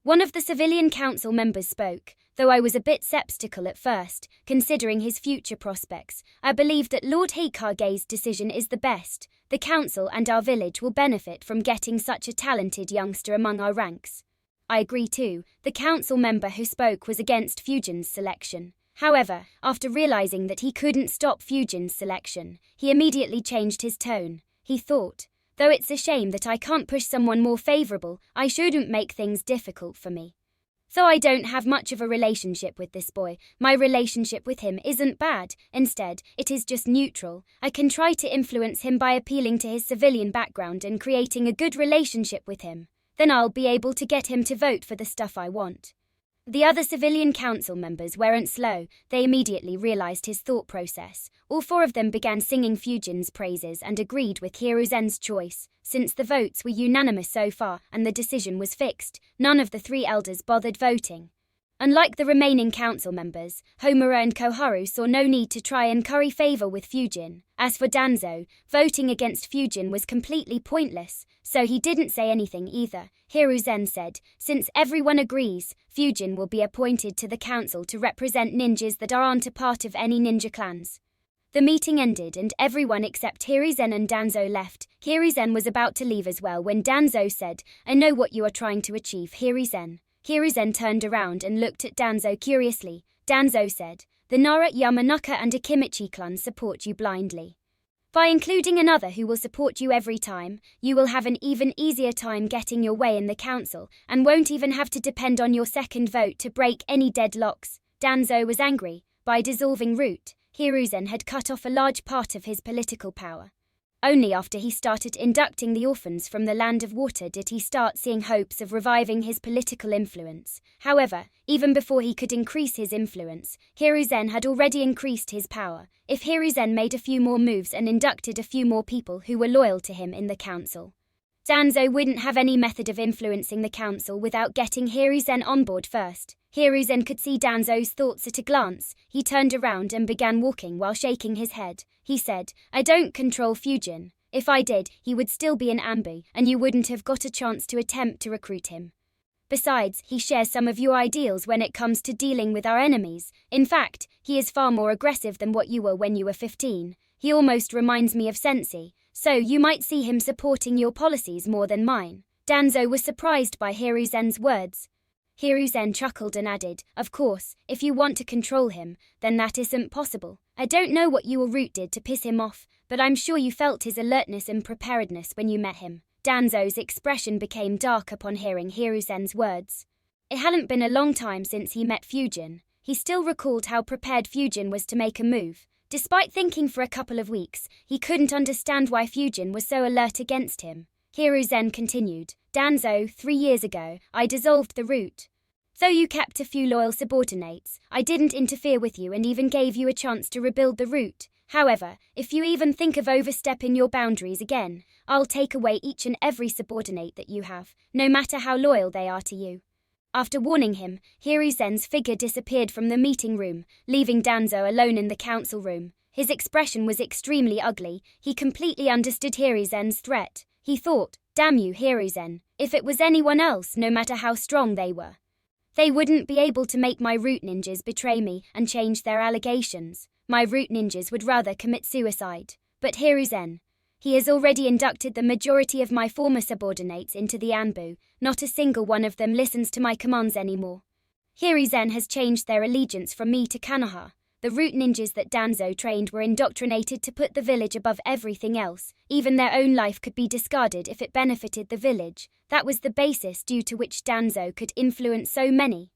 One of the civilian council members spoke. Though I was a bit skeptical at first, considering his future prospects, I believe that Lord Hikage's decision is the best. The council and our village will benefit from getting such a talented youngster among our ranks. I agree too. The council member who spoke was against Fujin's selection. However, after realizing that he couldn't stop Fujin's selection, he immediately changed his tone. He thought, though it's a shame that I can't push someone more favorable, I shouldn't make things difficult for me. Though I don't have much of a relationship with this boy, my relationship with him isn't bad. Instead, it is just neutral. I can try to influence him by appealing to his civilian background and creating a good relationship with him. Then I'll be able to get him to vote for the stuff I want. The other civilian council members weren't slow. They immediately realized his thought process. All 4 of them began singing Fujin's praises and agreed with Hiruzen's choice. Since the votes were unanimous so far and the decision was fixed, none of the 3 elders bothered voting. Unlike the remaining council members, Homura and Koharu saw no need to try and curry favor with Fujin. As for Danzo, voting against Fujin was completely pointless, so he didn't say anything either. Hiruzen said, since everyone agrees, Fujin will be appointed to the council to represent ninjas that aren't a part of any ninja clans. The meeting ended and everyone except Hiruzen and Danzo left. Hiruzen was about to leave as well when Danzo said, I know what you are trying to achieve, Hiruzen. Hiruzen turned around and looked at Danzo curiously. Danzo said, the Nara, Yamanaka and Akimichi clans support you blindly. By including another who will support you every time, you will have an even easier time getting your way in the council and won't even have to depend on your second vote to break any deadlocks. Danzo was angry. By dissolving Root, Hiruzen had cut off a large part of his political power. Only after he started inducting the orphans from the Land of Water did he start seeing hopes of reviving his political influence. However, even before he could increase his influence, Hiruzen had already increased his power. If Hiruzen made a few more moves and inducted a few more people who were loyal to him in the council, Danzo wouldn't have any method of influencing the council without getting Hiruzen on board first. Hiruzen could see Danzo's thoughts at a glance. He turned around and began walking while shaking his head. He said, I don't control Fujin. If I did, he would still be in Ambu, and you wouldn't have got a chance to attempt to recruit him. Besides, he shares some of your ideals when it comes to dealing with our enemies. In fact, he is far more aggressive than what you were when you were 15. He almost reminds me of Sensei, so you might see him supporting your policies more than mine. Danzo was surprised by Hiruzen's words. Hiruzen chuckled and added, of course, if you want to control him, then that isn't possible. I don't know what you or Root did to piss him off, but I'm sure you felt his alertness and preparedness when you met him. Danzo's expression became dark upon hearing Hiruzen's words. It hadn't been a long time since he met Fujin. He still recalled how prepared Fujin was to make a move. Despite thinking for a couple of weeks, he couldn't understand why Fujin was so alert against him. Hiruzen continued, Danzo, 3 years ago, I dissolved the Root. Though you kept a few loyal subordinates, I didn't interfere with you and even gave you a chance to rebuild the Root. However, if you even think of overstepping your boundaries again, I'll take away each and every subordinate that you have, no matter how loyal they are to you. After warning him, Hiruzen's figure disappeared from the meeting room, leaving Danzo alone in the council room. His expression was extremely ugly. He completely understood Hiruzen's threat. He thought, damn you, Hiruzen, if it was anyone else, no matter how strong they were, they wouldn't be able to make my Root ninjas betray me and change their allegations. My Root ninjas would rather commit suicide. But Hiruzen, he has already inducted the majority of my former subordinates into the Anbu. Not a single one of them listens to my commands anymore. Hiruzen has changed their allegiance from me to Kanoha. The Root ninjas that Danzo trained were indoctrinated to put the village above everything else. Even their own life could be discarded if it benefited the village. That was the basis due to which Danzo could influence so many.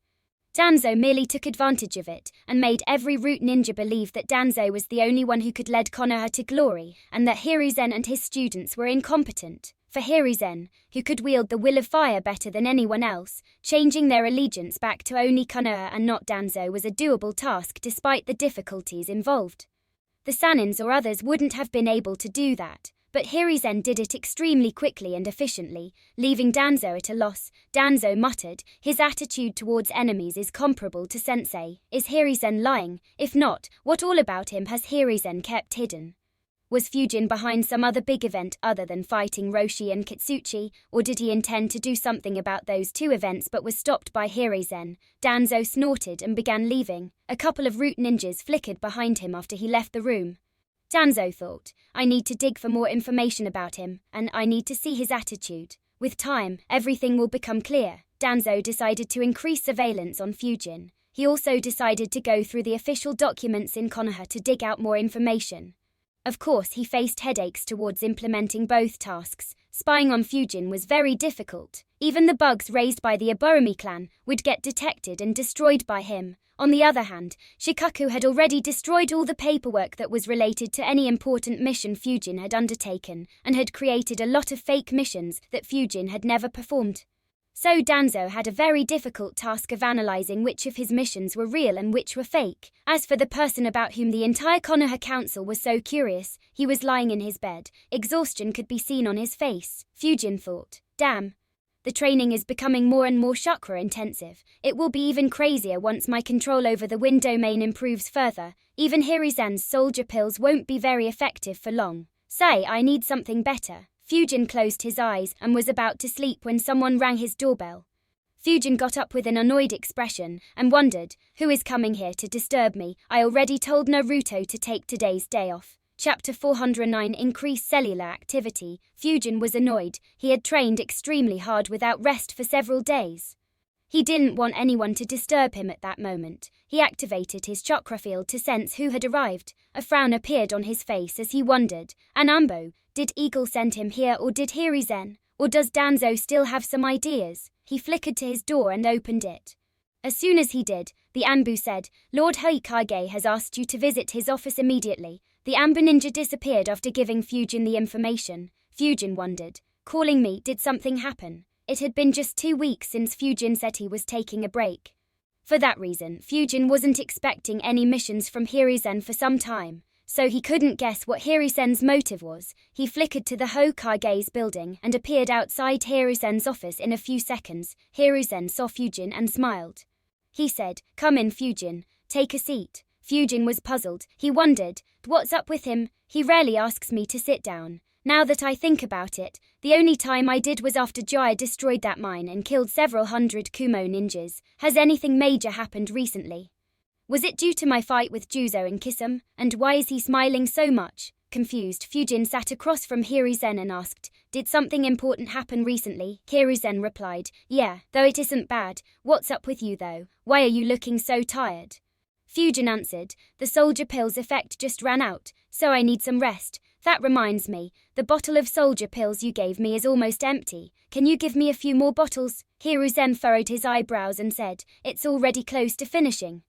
Danzo merely took advantage of it and made every Root ninja believe that Danzo was the only one who could lead Konoha to glory and that Hiruzen and his students were incompetent. For Hiruzen, who could wield the will of fire better than anyone else, changing their allegiance back to only Konoha and not Danzo was a doable task despite the difficulties involved. The Sanins or others wouldn't have been able to do that. but Hirizen did it extremely quickly and efficiently, leaving Danzo at a loss. Danzo muttered, his attitude towards enemies is comparable to Sensei. Is Hirizen lying? If not, what all about him has Hirizen kept hidden? Was Fujin behind some other big event other than fighting Roshi and Kitsuchi, or did he intend to do something about those two events but was stopped by Hirizen? Danzo snorted and began leaving. A couple of root ninjas flickered behind him after he left the room. Danzo thought, I need to dig for more information about him, and I need to see his attitude. With time, everything will become clear. Danzo decided to increase surveillance on Fujin. He also decided to go through the official documents in Konoha to dig out more information. Of course, he faced headaches towards implementing both tasks. Spying on Fujin was very difficult. Even the bugs raised by the Aburumi clan would get detected and destroyed by him. On the other hand, Shikaku had already destroyed all the paperwork that was related to any important mission Fujin had undertaken, and had created a lot of fake missions that Fujin had never performed. So Danzo had a very difficult task of analyzing which of his missions were real and which were fake. As for the person about whom the entire Konoha Council was so curious, he was lying in his bed. Exhaustion could be seen on his face. Fujin thought, damn. The training is becoming more and more chakra intensive. It will be even crazier once my control over the wind domain improves further. Even Hirizen's soldier pills won't be very effective for long. Say, I need something better. Fujin closed his eyes and was about to sleep when someone rang his doorbell. Fujin got up with an annoyed expression and wondered, who is coming here to disturb me? I already told Naruto to take today's day off. Chapter 409 Increased Cellular Activity. Fujin was annoyed. He had trained extremely hard without rest for several days. He didn't want anyone to disturb him at that moment. He activated his chakra field to sense who had arrived. A frown appeared on his face as he wondered, Anambo, did Eagle send him here or did Hirizen? Or does Danzo still have some ideas? He flickered to his door and opened it. As soon as he did, the Anbu said, Lord Hoikage has asked you to visit his office immediately. The Anbu ninja disappeared after giving Fujin the information. Fujin wondered, calling me, did something happen? It had been just 2 weeks since Fujin said he was taking a break. For that reason, Fujin wasn't expecting any missions from Hirizen for some time, so he couldn't guess what Hirizen's motive was. He flickered to the Hokage's building and appeared outside Hirizen's office in a few seconds. Hirizen saw Fujin and smiled. He said, come in Fujin, take a seat. Fujin was puzzled. He wondered, what's up with him? He rarely asks me to sit down. Now that I think about it, the only time I did was after Jiraiya destroyed that mine and killed several hundred Kumo ninjas. Has anything major happened recently? Was it due to my fight with Juzo and Kisum? And why is he smiling so much? Confused, Fujin sat across from Hirizen and asked, did something important happen recently? Hirizen replied, yeah, though it isn't bad. What's up with you though? Why are you looking so tired? Fujin answered, the soldier pills effect just ran out, so I need some rest. That reminds me, the bottle of soldier pills you gave me is almost empty. Can you give me a few more bottles? Hiruzen furrowed his eyebrows and said, it's already close to finishing.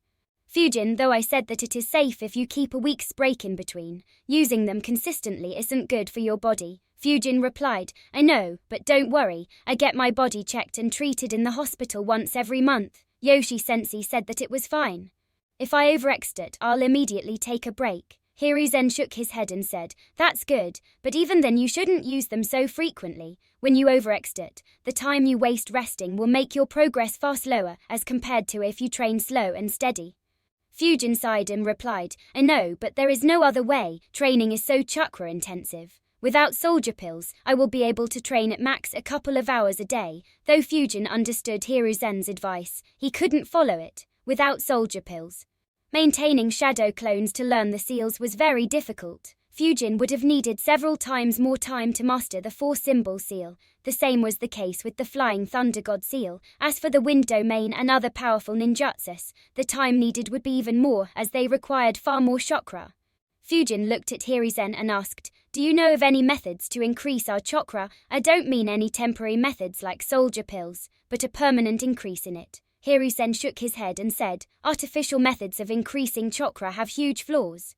Fujin, though I said that it is safe if you keep a week's break in between, using them consistently isn't good for your body. Fujin replied, I know, but don't worry, I get my body checked and treated in the hospital once every month. Yoshi Sensei said that it was fine. If I overexert it, I'll immediately take a break. Hirizen shook his head and said, that's good, but even then you shouldn't use them so frequently. When you overexert it, the time you waste resting will make your progress far slower as compared to if you train slow and steady. Fujin sighed and replied, I know, but there is no other way. Training is so chakra intensive. Without soldier pills, I will be able to train at max a couple of hours a day. Though Fujin understood Hiruzen's advice, he couldn't follow it. Without soldier pills, maintaining shadow clones to learn the seals was very difficult. Fujin would have needed several times more time to master the 4-symbol seal. The same was the case with the Flying Thunder God seal. As for the Wind Domain and other powerful ninjutsus, the time needed would be even more as they required far more chakra. Fujin looked at Hirizen and asked, do you know of any methods to increase our chakra? I don't mean any temporary methods like soldier pills, but a permanent increase in it. Hirizen shook his head and said, artificial methods of increasing chakra have huge flaws.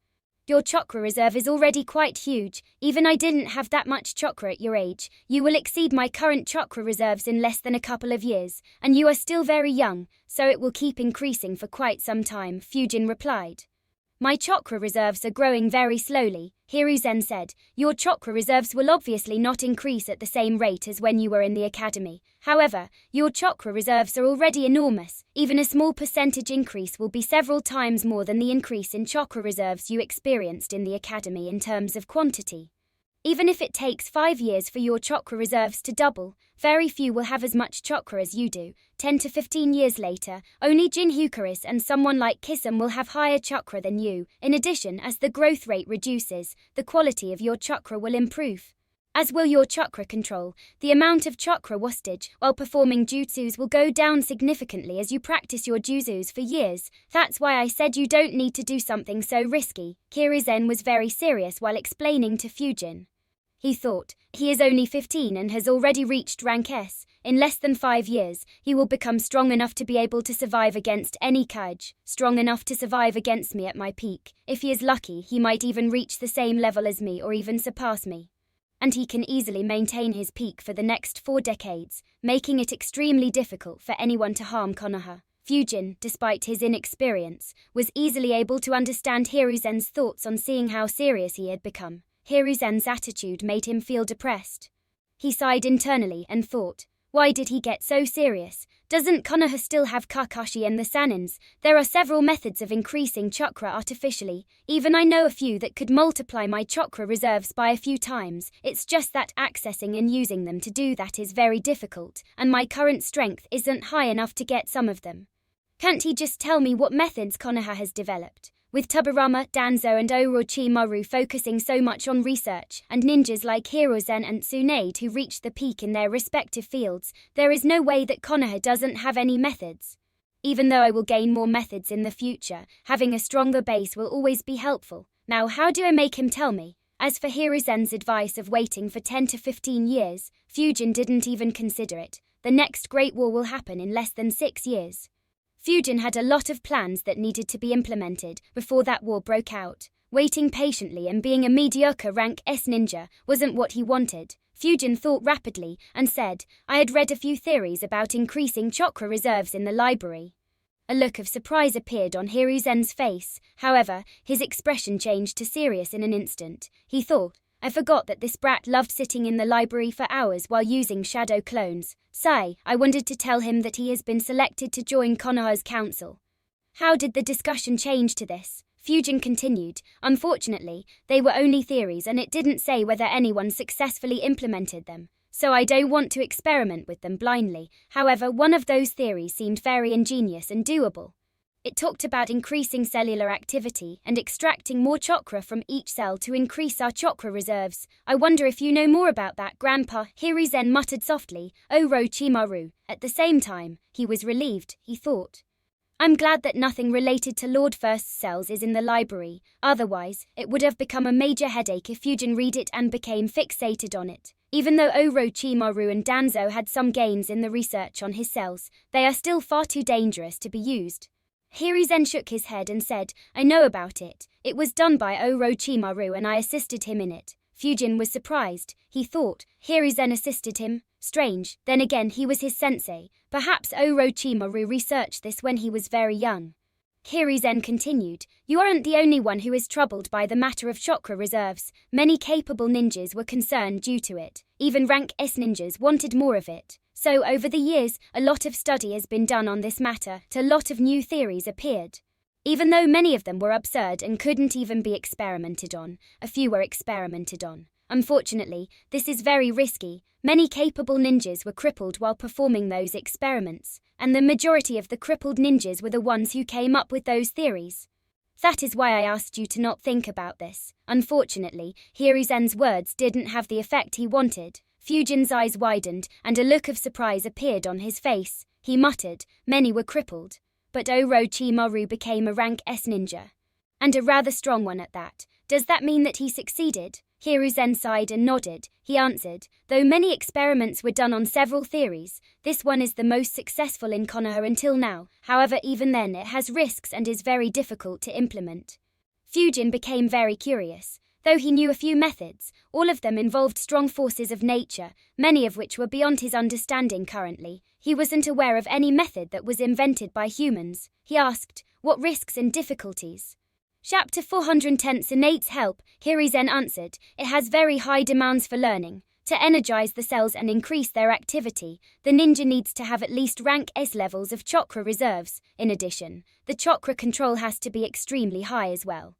Your chakra reserve is already quite huge. Even I didn't have that much chakra at your age. You will exceed my current chakra reserves in less than a couple of years, and you are still very young, so it will keep increasing for quite some time, Fujin replied. My chakra reserves are growing very slowly, Hiruzen said. Your chakra reserves will obviously not increase at the same rate as when you were in the academy. However, your chakra reserves are already enormous. Even a small percentage increase will be several times more than the increase in chakra reserves you experienced in the academy in terms of quantity. Even if it takes 5 years for your chakra reserves to double, very few will have as much chakra as you do. 10 to 15 years later, only Jinhukaris and someone like Kisum will have higher chakra than you. In addition, as the growth rate reduces, the quality of your chakra will improve. As will your chakra control. The amount of chakra wastage while performing jutsus will go down significantly as you practice your jutsus for years. That's why I said you don't need to do something so risky. Hiruzen was very serious while explaining to Fujin. He thought, he is only 15 and has already reached rank S. In less than 5 years, he will become strong enough to be able to survive against any Kage, strong enough to survive against me at my peak. If he is lucky, he might even reach the same level as me or even surpass me. And he can easily maintain his peak for the next 4 decades, making it extremely difficult for anyone to harm Konoha. Fujin, despite his inexperience, was easily able to understand Hiruzen's thoughts on seeing how serious he had become. Hiruzen's attitude made him feel depressed. He sighed internally and thought, why did he get so serious? Doesn't Konoha still have Kakashi and the Sanins? There are several methods of increasing chakra artificially. Even I know a few that could multiply my chakra reserves by a few times. It's just that accessing and using them to do that is very difficult, and my current strength isn't high enough to get some of them. Can't he just tell me what methods Konoha has developed? With Tobirama, Danzo and Orochimaru focusing so much on research, and ninjas like Hiruzen and Tsunade who reached the peak in their respective fields, there is no way that Konoha doesn't have any methods. Even though I will gain more methods in the future, having a stronger base will always be helpful. Now how do I make him tell me? As for Hiruzen's advice of waiting for 10 to 15 years, Fujin didn't even consider it. The next Great War will happen in less than 6 years. Fujin had a lot of plans that needed to be implemented before that war broke out. Waiting patiently and being a mediocre rank S ninja wasn't what he wanted. Fujin thought rapidly and said, I had read a few theories about increasing chakra reserves in the library. A look of surprise appeared on Hiruzen's face. However, his expression changed to serious in an instant. He thought, I forgot that this brat loved sitting in the library for hours while using shadow clones. Sigh, I wanted to tell him that he has been selected to join Konoha's council. How did the discussion change to this? Fujin continued, unfortunately, they were only theories and it didn't say whether anyone successfully implemented them. So I don't want to experiment with them blindly. However, one of those theories seemed very ingenious and doable. It talked about increasing cellular activity and extracting more chakra from each cell to increase our chakra reserves. I wonder if you know more about that, Grandpa, Hiruzen muttered softly, Orochimaru. At the same time, he was relieved, he thought. I'm glad that nothing related to Lord First's cells is in the library. Otherwise, it would have become a major headache if Fujin read it and became fixated on it. Even though Orochimaru and Danzo had some gains in the research on his cells, they are still far too dangerous to be used. Hiruzen shook his head and said, I know about it. It was done by Orochimaru and I assisted him in it. Fujin was surprised. He thought, Hiruzen assisted him? Strange. Then again, he was his sensei. Perhaps Orochimaru researched this when he was very young. Hiruzen continued, you aren't the only one who is troubled by the matter of chakra reserves. Many capable ninjas were concerned due to it. Even rank S ninjas wanted more of it. So over the years, a lot of study has been done on this matter, a lot of new theories appeared. Even though many of them were absurd and couldn't even be experimented on, a few were experimented on. Unfortunately, this is very risky. Many capable ninjas were crippled while performing those experiments, and the majority of the crippled ninjas were the ones who came up with those theories. That is why I asked you to not think about this. Unfortunately, Hiruzen's words didn't have the effect he wanted. Fujin's eyes widened, and a look of surprise appeared on his face. He muttered, many were crippled. But Orochimaru became a rank S ninja. And a rather strong one at that. Does that mean that he succeeded? Hiruzen sighed and nodded. He answered, though many experiments were done on several theories, this one is the most successful in Konoha until now. However, even then it has risks and is very difficult to implement. Fujin became very curious. Though he knew a few methods, all of them involved strong forces of nature, many of which were beyond his understanding currently. He wasn't aware of any method that was invented by humans. He asked, what risks and difficulties? Chapter 410 Nate's help. Hirizen answered, it has very high demands for learning. To energize the cells and increase their activity, the ninja needs to have at least rank S levels of chakra reserves. In addition, the chakra control has to be extremely high as well.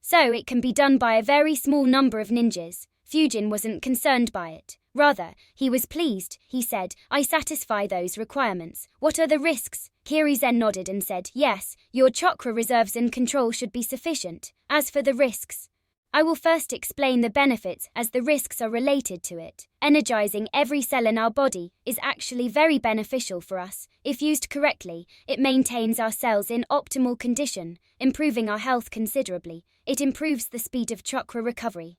So it can be done by a very small number of ninjas. Fujin wasn't concerned by it. Rather, he was pleased. He said, I satisfy those requirements. What are the risks? Hirizen nodded and said, yes, your chakra reserves and control should be sufficient. As for the risks, I will first explain the benefits as the risks are related to it. Energizing every cell in our body is actually very beneficial for us. If used correctly, it maintains our cells in optimal condition, improving our health considerably. It improves the speed of chakra recovery,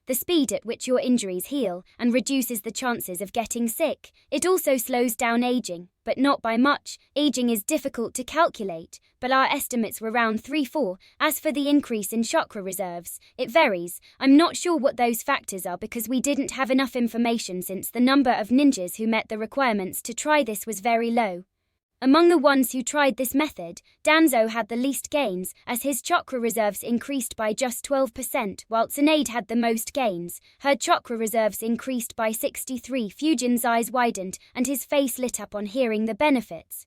the speed at which your injuries heal, and reduces the chances of getting sick. It also slows down aging, but not by much. Aging is difficult to calculate, but our estimates were around 3-4. As for the increase in chakra reserves, it varies. I'm not sure what those factors are because we didn't have enough information since the number of ninjas who met the requirements to try this was very low. Among the ones who tried this method, Danzo had the least gains, as his chakra reserves increased by just 12%, while Tsunade had the most gains. Her chakra reserves increased by 63%. Fujin's eyes widened, and his face lit up on hearing the benefits.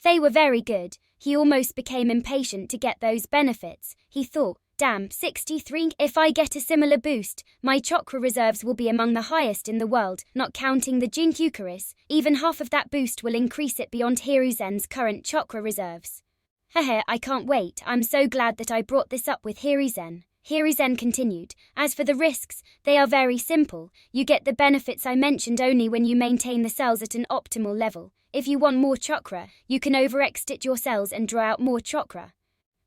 They were very good. He almost became impatient to get those benefits. He thought, damn, 63. If I get a similar boost, my chakra reserves will be among the highest in the world, not counting the Jinkyukaris. Even half of that boost will increase it beyond Hiruzen's current chakra reserves. Hehe, I can't wait. I'm so glad that I brought this up with Hiruzen. Hiruzen continued, as for the risks, they are very simple. You get the benefits I mentioned only when you maintain the cells at an optimal level. If you want more chakra, you can overextend your cells and draw out more chakra.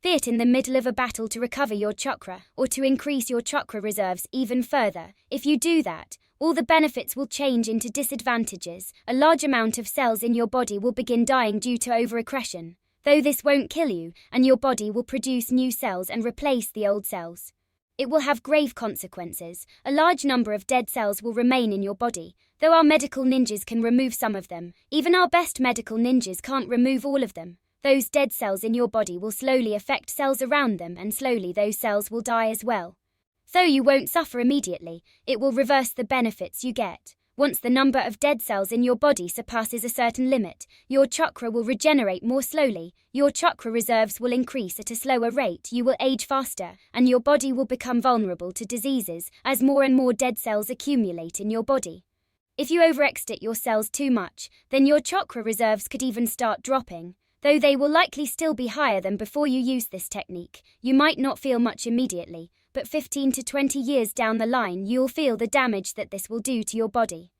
Be it in the middle of a battle to recover your chakra, or to increase your chakra reserves even further. If you do that, all the benefits will change into disadvantages. A large amount of cells in your body will begin dying due to overaccretion. Though this won't kill you, and your body will produce new cells and replace the old cells. It will have grave consequences. A large number of dead cells will remain in your body. Though our medical ninjas can remove some of them, even our best medical ninjas can't remove all of them. Those dead cells in your body will slowly affect cells around them, and slowly those cells will die as well. Though you won't suffer immediately, it will reverse the benefits you get. Once the number of dead cells in your body surpasses a certain limit, your chakra will regenerate more slowly, your chakra reserves will increase at a slower rate, you will age faster, and your body will become vulnerable to diseases as more and more dead cells accumulate in your body. If you overextend your cells too much, then your chakra reserves could even start dropping. Though they will likely still be higher than before you use this technique, you might not feel much immediately, but 15 to 20 years down the line you'll feel the damage that this will do to your body.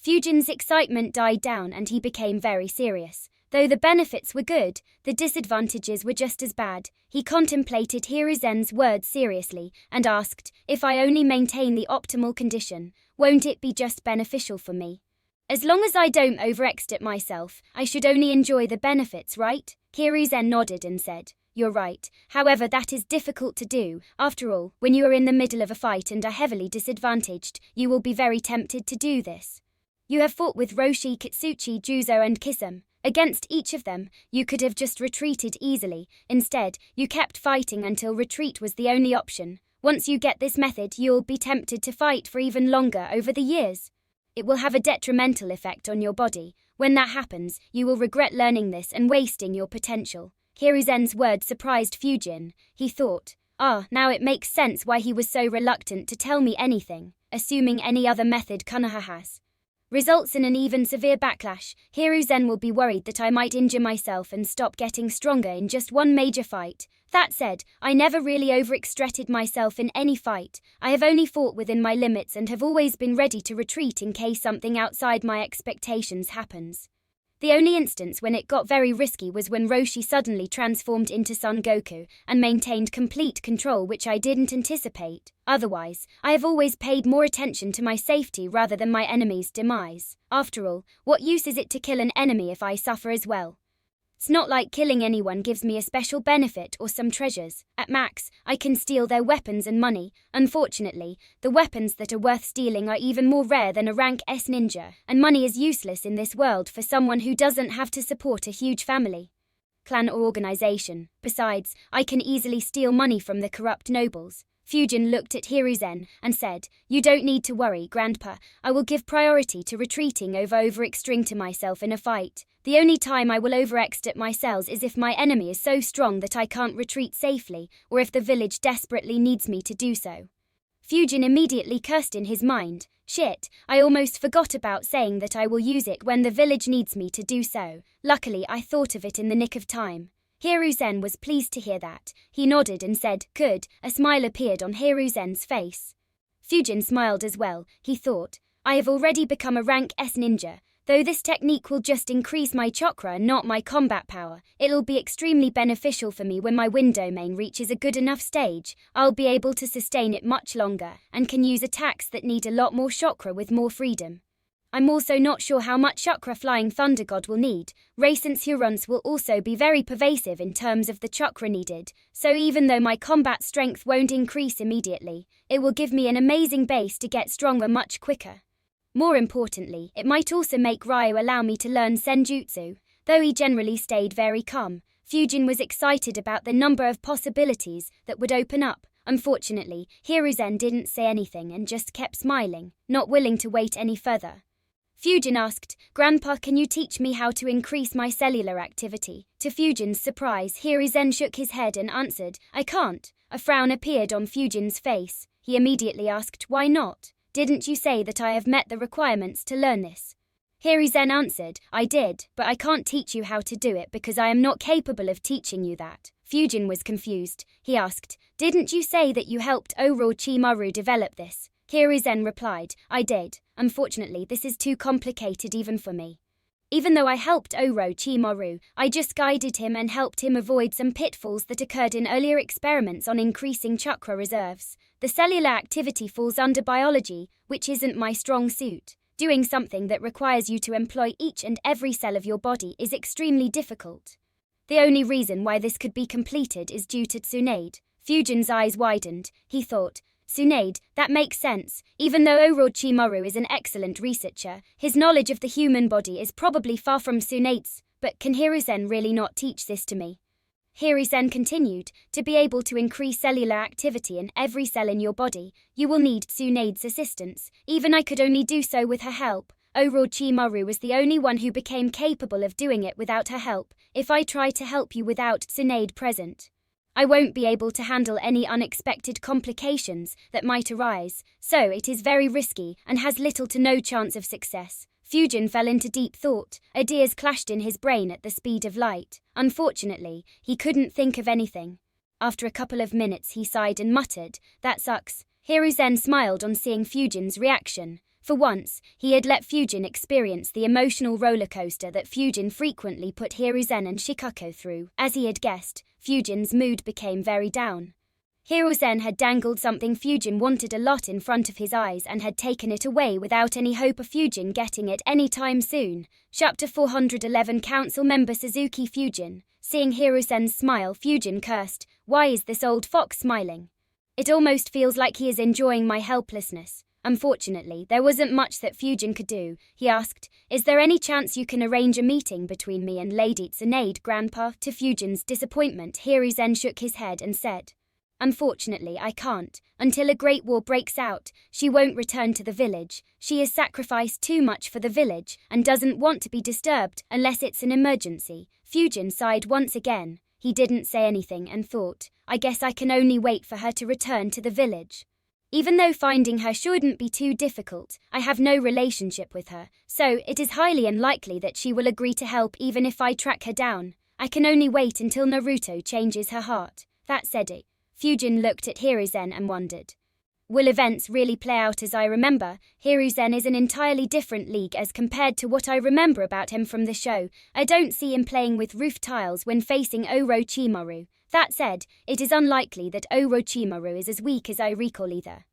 Fujin's excitement died down and he became very serious. Though the benefits were good, the disadvantages were just as bad. He contemplated Hiruzen's words seriously and asked, if I only maintain the optimal condition, won't it be just beneficial for me? As long as I don't overextend myself, I should only enjoy the benefits, right? Hiruzen nodded and said, you're right. However, that is difficult to do. After all, when you are in the middle of a fight and are heavily disadvantaged, you will be very tempted to do this. You have fought with Roshi, Kitsuchi, Juzo and Kisame. Against each of them, you could have just retreated easily. Instead, you kept fighting until retreat was the only option. Once you get this method, you'll be tempted to fight for even longer over the years. It will have a detrimental effect on your body. When that happens, you will regret learning this and wasting your potential. Hiruzen's words surprised Fujin. He thought, now it makes sense why he was so reluctant to tell me anything, assuming any other method Konoha has results in an even severe backlash. Hiruzen will be worried that I might injure myself and stop getting stronger in just one major fight. That said, I never really overextended myself in any fight. I have only fought within my limits and have always been ready to retreat in case something outside my expectations happens. The only instance when it got very risky was when Roshi suddenly transformed into Son Goku and maintained complete control, which I didn't anticipate. Otherwise, I have always paid more attention to my safety rather than my enemy's demise. After all, what use is it to kill an enemy if I suffer as well? It's not like killing anyone gives me a special benefit or some treasures. At max, I can steal their weapons and money. Unfortunately, the weapons that are worth stealing are even more rare than a rank S ninja, and money is useless in this world for someone who doesn't have to support a huge family. clan or organization. Besides, I can easily steal money from the corrupt nobles. Fujin looked at Hiruzen and said, "You don't need to worry, Grandpa. I will give priority to retreating over overexerting myself in a fight. The only time I will overexert myself is if my enemy is so strong that I can't retreat safely, or if the village desperately needs me to do so." Fujin immediately cursed in his mind. "Shit, I almost forgot about saying that I will use it when the village needs me to do so. Luckily I thought of it in the nick of time." Hiruzen was pleased to hear that. He nodded and said, "Good." A smile appeared on Hiruzen's face. Fujin smiled as well. He thought, "I have already become a rank S ninja. Though this technique will just increase my chakra and not my combat power, it'll be extremely beneficial for me when my wind domain reaches a good enough stage. I'll be able to sustain it much longer, and can use attacks that need a lot more chakra with more freedom. I'm also not sure how much chakra Flying Thunder God will need. Rasen's Hurons will also be very pervasive in terms of the chakra needed, so even though my combat strength won't increase immediately, it will give me an amazing base to get stronger much quicker. More importantly, it might also make Ryo allow me to learn Senjutsu." Though he generally stayed very calm, Fujin was excited about the number of possibilities that would open up. Unfortunately, Hiruzen didn't say anything and just kept smiling, not willing to wait any further. Fujin asked, "Grandpa, can you teach me how to increase my cellular activity?" To Fujin's surprise, Hiruzen shook his head and answered, "I can't." A frown appeared on Fujin's face. He immediately asked, "Why not? Didn't you say that I have met the requirements to learn this?" Hiruzen answered, "I did, but I can't teach you how to do it because I am not capable of teaching you that." Fujin was confused. He asked, "Didn't you say that you helped Orochimaru develop this?" Hiruzen replied, "I did. Unfortunately, this is too complicated even for me. Even though I helped Orochimaru, I just guided him and helped him avoid some pitfalls that occurred in earlier experiments on increasing chakra reserves. The cellular activity falls under biology, which isn't my strong suit. Doing something that requires you to employ each and every cell of your body is extremely difficult. The only reason why this could be completed is due to Tsunade." Fujin's eyes widened. He thought, "Tsunade, that makes sense. Even though Orochimaru is an excellent researcher, his knowledge of the human body is probably far from Tsunade's. But can Hiruzen really not teach this to me?" Hiruzen continued, "To be able to increase cellular activity in every cell in your body, you will need Tsunade's assistance. Even I could only do so with her help. Orochimaru was the only one who became capable of doing it without her help. If I try to help you without Tsunade present, I won't be able to handle any unexpected complications that might arise, so it is very risky and has little to no chance of success." Fujin fell into deep thought. Ideas clashed in his brain at the speed of light. Unfortunately, he couldn't think of anything. After a couple of minutes he sighed and muttered, "That sucks." Hiruzen smiled on seeing Fujin's reaction. For once, he had let Fujin experience the emotional roller coaster that Fujin frequently put Hiruzen and Shikako through. As he had guessed, Fujin's mood became very down. Hiruzen had dangled something Fujin wanted a lot in front of his eyes and had taken it away without any hope of Fujin getting it any time soon. Chapter 411 Council Member Suzuki Fujin. Seeing Hiruzen's smile, Fujin cursed, "Why is this old fox smiling? It almost feels like he is enjoying my helplessness." Unfortunately, there wasn't much that Fujin could do. He asked, "Is there any chance you can arrange a meeting between me and Lady Tsunade, Grandpa?" To Fujin's disappointment, Hiruzen shook his head and said, "Unfortunately, I can't. Until a great war breaks out, she won't return to the village. She has sacrificed too much for the village and doesn't want to be disturbed unless it's an emergency." Fujin sighed once again. He didn't say anything and thought, "I guess I can only wait for her to return to the village. Even though finding her shouldn't be too difficult, I have no relationship with her, so it is highly unlikely that she will agree to help even if I track her down. I can only wait until Naruto changes her heart." That said it. Fujin looked at Hiruzen and wondered, "Will events really play out as I remember? Hiruzen is an entirely different league as compared to what I remember about him from the show. I don't see him playing with roof tiles when facing Orochimaru. That said, it is unlikely that Orochimaru is as weak as I recall either.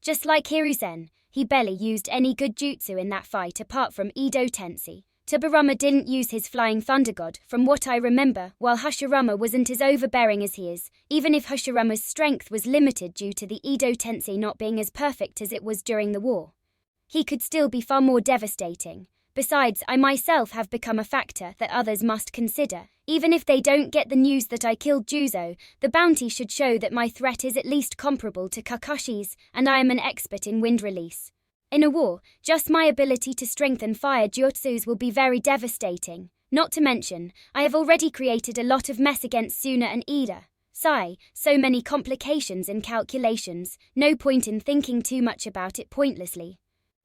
Just like Hiruzen, he barely used any good jutsu in that fight apart from Edo Tensei. Tobirama didn't use his Flying Thunder God, from what I remember, while Hashirama wasn't as overbearing as he is, even if Hashirama's strength was limited due to the Edo Tensei not being as perfect as it was during the war. He could still be far more devastating. Besides, I myself have become a factor that others must consider. Even if they don't get the news that I killed Juzo, the bounty should show that my threat is at least comparable to Kakashi's, and I am an expert in wind release. In a war, just my ability to strengthen fire jutsus will be very devastating. Not to mention, I have already created a lot of mess against Suna and Ida. Sigh, so many complications and calculations, no point in thinking too much about it pointlessly.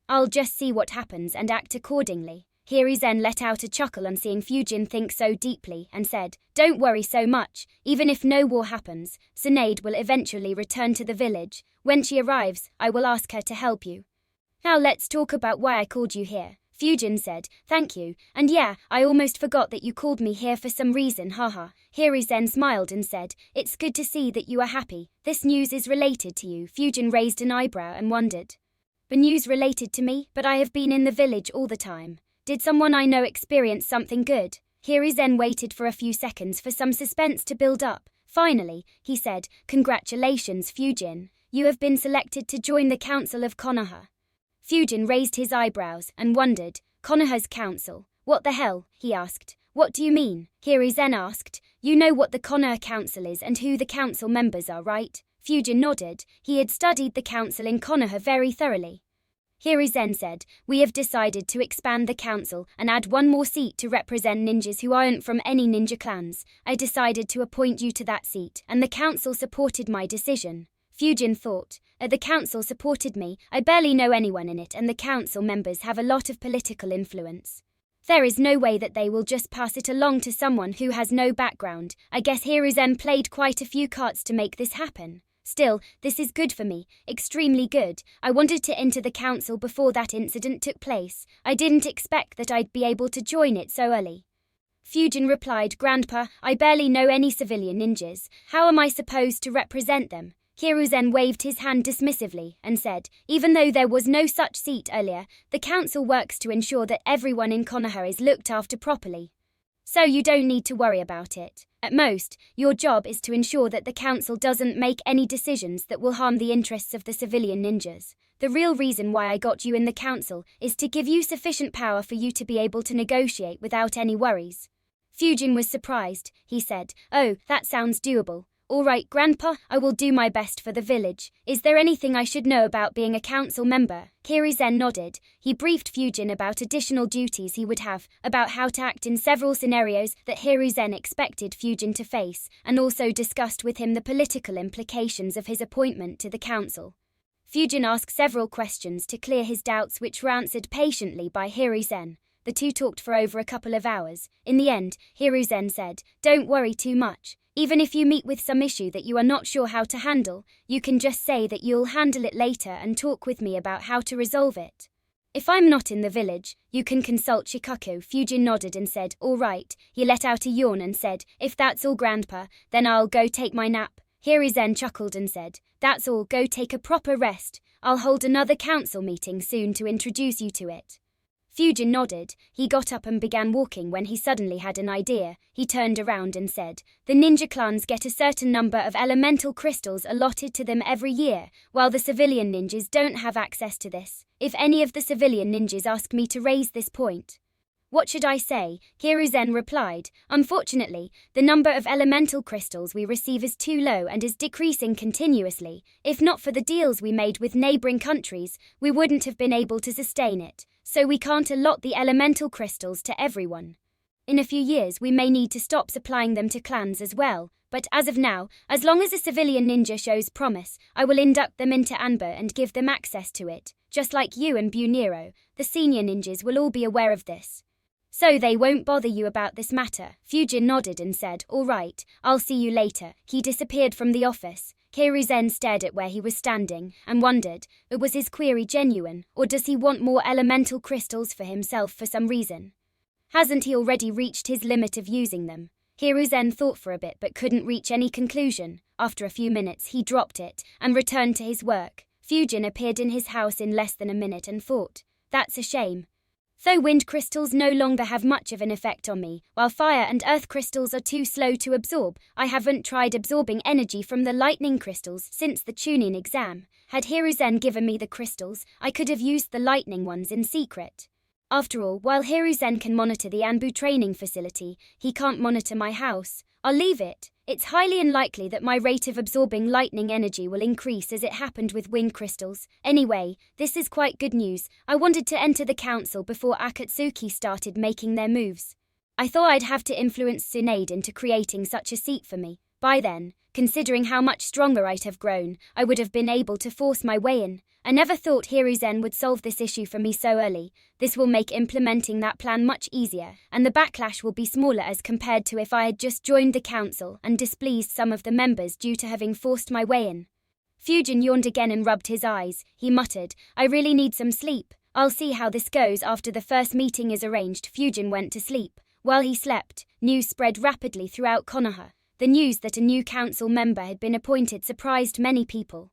I'll just see what happens and act accordingly. Hiruzen let out a chuckle on seeing Fujin think so deeply and said, "Don't worry so much, even if no war happens, Tsunade will eventually return to the village. When she arrives, I will ask her to help you." "Now let's talk about why I called you here." Fujin said, "Thank you, and yeah, I almost forgot that you called me here for some reason, haha." Hiruzen smiled and said, "It's good to see that you are happy. This news is related to you." Fujin raised an eyebrow and wondered. "The news related to me? But I have been in the village all the time. Did someone I know experience something good?" Hiruzen waited for a few seconds for some suspense to build up. Finally, he said, "Congratulations, Fujin. You have been selected to join the Council of Konoha." Fujin raised his eyebrows and wondered, "Konoha's council? What the hell?" he asked. "What do you mean?" Hiruzen asked. "You know what the Konoha Council is and who the council members are, right?" Fujin nodded. He had studied the council in Konoha very thoroughly. Hiruzen said, "We have decided to expand the council and add one more seat to represent ninjas who aren't from any ninja clans. I decided to appoint you to that seat, and the council supported my decision." Fujin thought, "The council supported me. I barely know anyone in it, and the council members have a lot of political influence. There is no way that they will just pass it along to someone who has no background. I guess Hiruzen played quite a few cards to make this happen. Still, this is good for me, extremely good. I wanted to enter the council before that incident took place. I didn't expect that I'd be able to join it so early." Fujin replied, "Grandpa, I barely know any civilian ninjas. How am I supposed to represent them?" Hiruzen waved his hand dismissively and said, "Even though there was no such seat earlier, the council works to ensure that everyone in Konoha is looked after properly. So you don't need to worry about it. At most, your job is to ensure that the council doesn't make any decisions that will harm the interests of the civilian ninjas. The real reason why I got you in the council is to give you sufficient power for you to be able to negotiate without any worries." Fujin was surprised. He said, "Oh, that sounds doable. All right, Grandpa, I will do my best for the village. Is there anything I should know about being a council member?" Hiruzen nodded. He briefed Fujin about additional duties he would have, about how to act in several scenarios that Hiruzen expected Fujin to face, and also discussed with him the political implications of his appointment to the council. Fujin asked several questions to clear his doubts, which were answered patiently by Hiruzen. The two talked for over a couple of hours. In the end, Hiruzen said, "Don't worry too much. Even if you meet with some issue that you are not sure how to handle, you can just say that you'll handle it later and talk with me about how to resolve it. If I'm not in the village, you can consult Shikaku." Fujin nodded and said, "All right." He let out a yawn and said, "If that's all, Grandpa, then I'll go take my nap." Hiruzen chuckled and said, "That's all, go take a proper rest. I'll hold another council meeting soon to introduce you to it." Fujin nodded. He got up and began walking when he suddenly had an idea. He turned around and said, "The ninja clans get a certain number of elemental crystals allotted to them every year, while the civilian ninjas don't have access to this. If any of the civilian ninjas ask me to raise this point, what should I say?" Hiruzen replied, "Unfortunately, the number of elemental crystals we receive is too low and is decreasing continuously. If not for the deals we made with neighboring countries, we wouldn't have been able to sustain it. So we can't allot the elemental crystals to everyone. In a few years we may need to stop supplying them to clans as well, but as of now, as long as a civilian ninja shows promise, I will induct them into Anbo and give them access to it. Just like you and Buniro, the senior ninjas will all be aware of this. So they won't bother you about this matter." Fujin nodded and said, "All right, I'll see you later." He disappeared from the office. Hiruzen stared at where he was standing and wondered, was his query genuine, or does he want more elemental crystals for himself for some reason? Hasn't he already reached his limit of using them? Hiruzen thought for a bit but couldn't reach any conclusion. After a few minutes he dropped it and returned to his work. Fujin appeared in his house in less than a minute and thought, "That's a shame. Though wind crystals no longer have much of an effect on me, while fire and earth crystals are too slow to absorb, I haven't tried absorbing energy from the lightning crystals since the Chunin exam. Had Hiruzen given me the crystals, I could have used the lightning ones in secret. After all, while Hiruzen can monitor the Anbu training facility, he can't monitor my house. I'll leave it. It's highly unlikely that my rate of absorbing lightning energy will increase as it happened with wind crystals. Anyway, this is quite good news. I wanted to enter the council before Akatsuki started making their moves. I thought I'd have to influence Tsunade into creating such a seat for me. By then, considering how much stronger I'd have grown, I would have been able to force my way in. I never thought Hiruzen would solve this issue for me so early. This will make implementing that plan much easier, and the backlash will be smaller as compared to if I had just joined the council and displeased some of the members due to having forced my way in. Fujin yawned again and rubbed his eyes. He muttered, I really need some sleep. I'll see how this goes after the first meeting is arranged. Fujin went to sleep. While he slept, news spread rapidly throughout Konoha. The news that a new council member had been appointed surprised many people.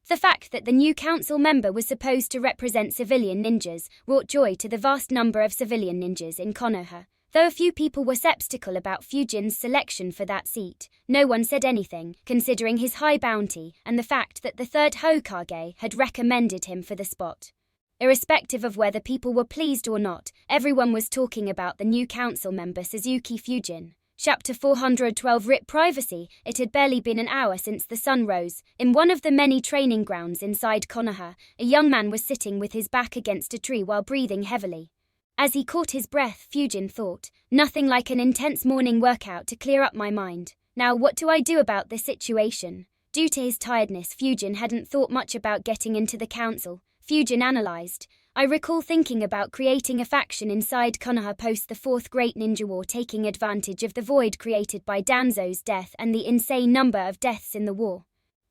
The fact that the new council member was supposed to represent civilian ninjas brought joy to the vast number of civilian ninjas in Konoha. Though a few people were skeptical about Fujin's selection for that seat, no one said anything, considering his high bounty and the fact that the third Hokage had recommended him for the spot. Irrespective of whether people were pleased or not, everyone was talking about the new council member Suzuki Fujin. Chapter 412 RIP Privacy. It had barely been an hour since the sun rose. In one of the many training grounds inside Konoha, a young man was sitting with his back against a tree while breathing heavily. As he caught his breath, Fujin thought, nothing like an intense morning workout to clear up my mind. Now what do I do about this situation? Due to his tiredness, Fujin hadn't thought much about getting into the council. Fujin analyzed. I recall thinking about creating a faction inside Konoha post the Fourth Great Ninja War, taking advantage of the void created by Danzo's death and the insane number of deaths in the war.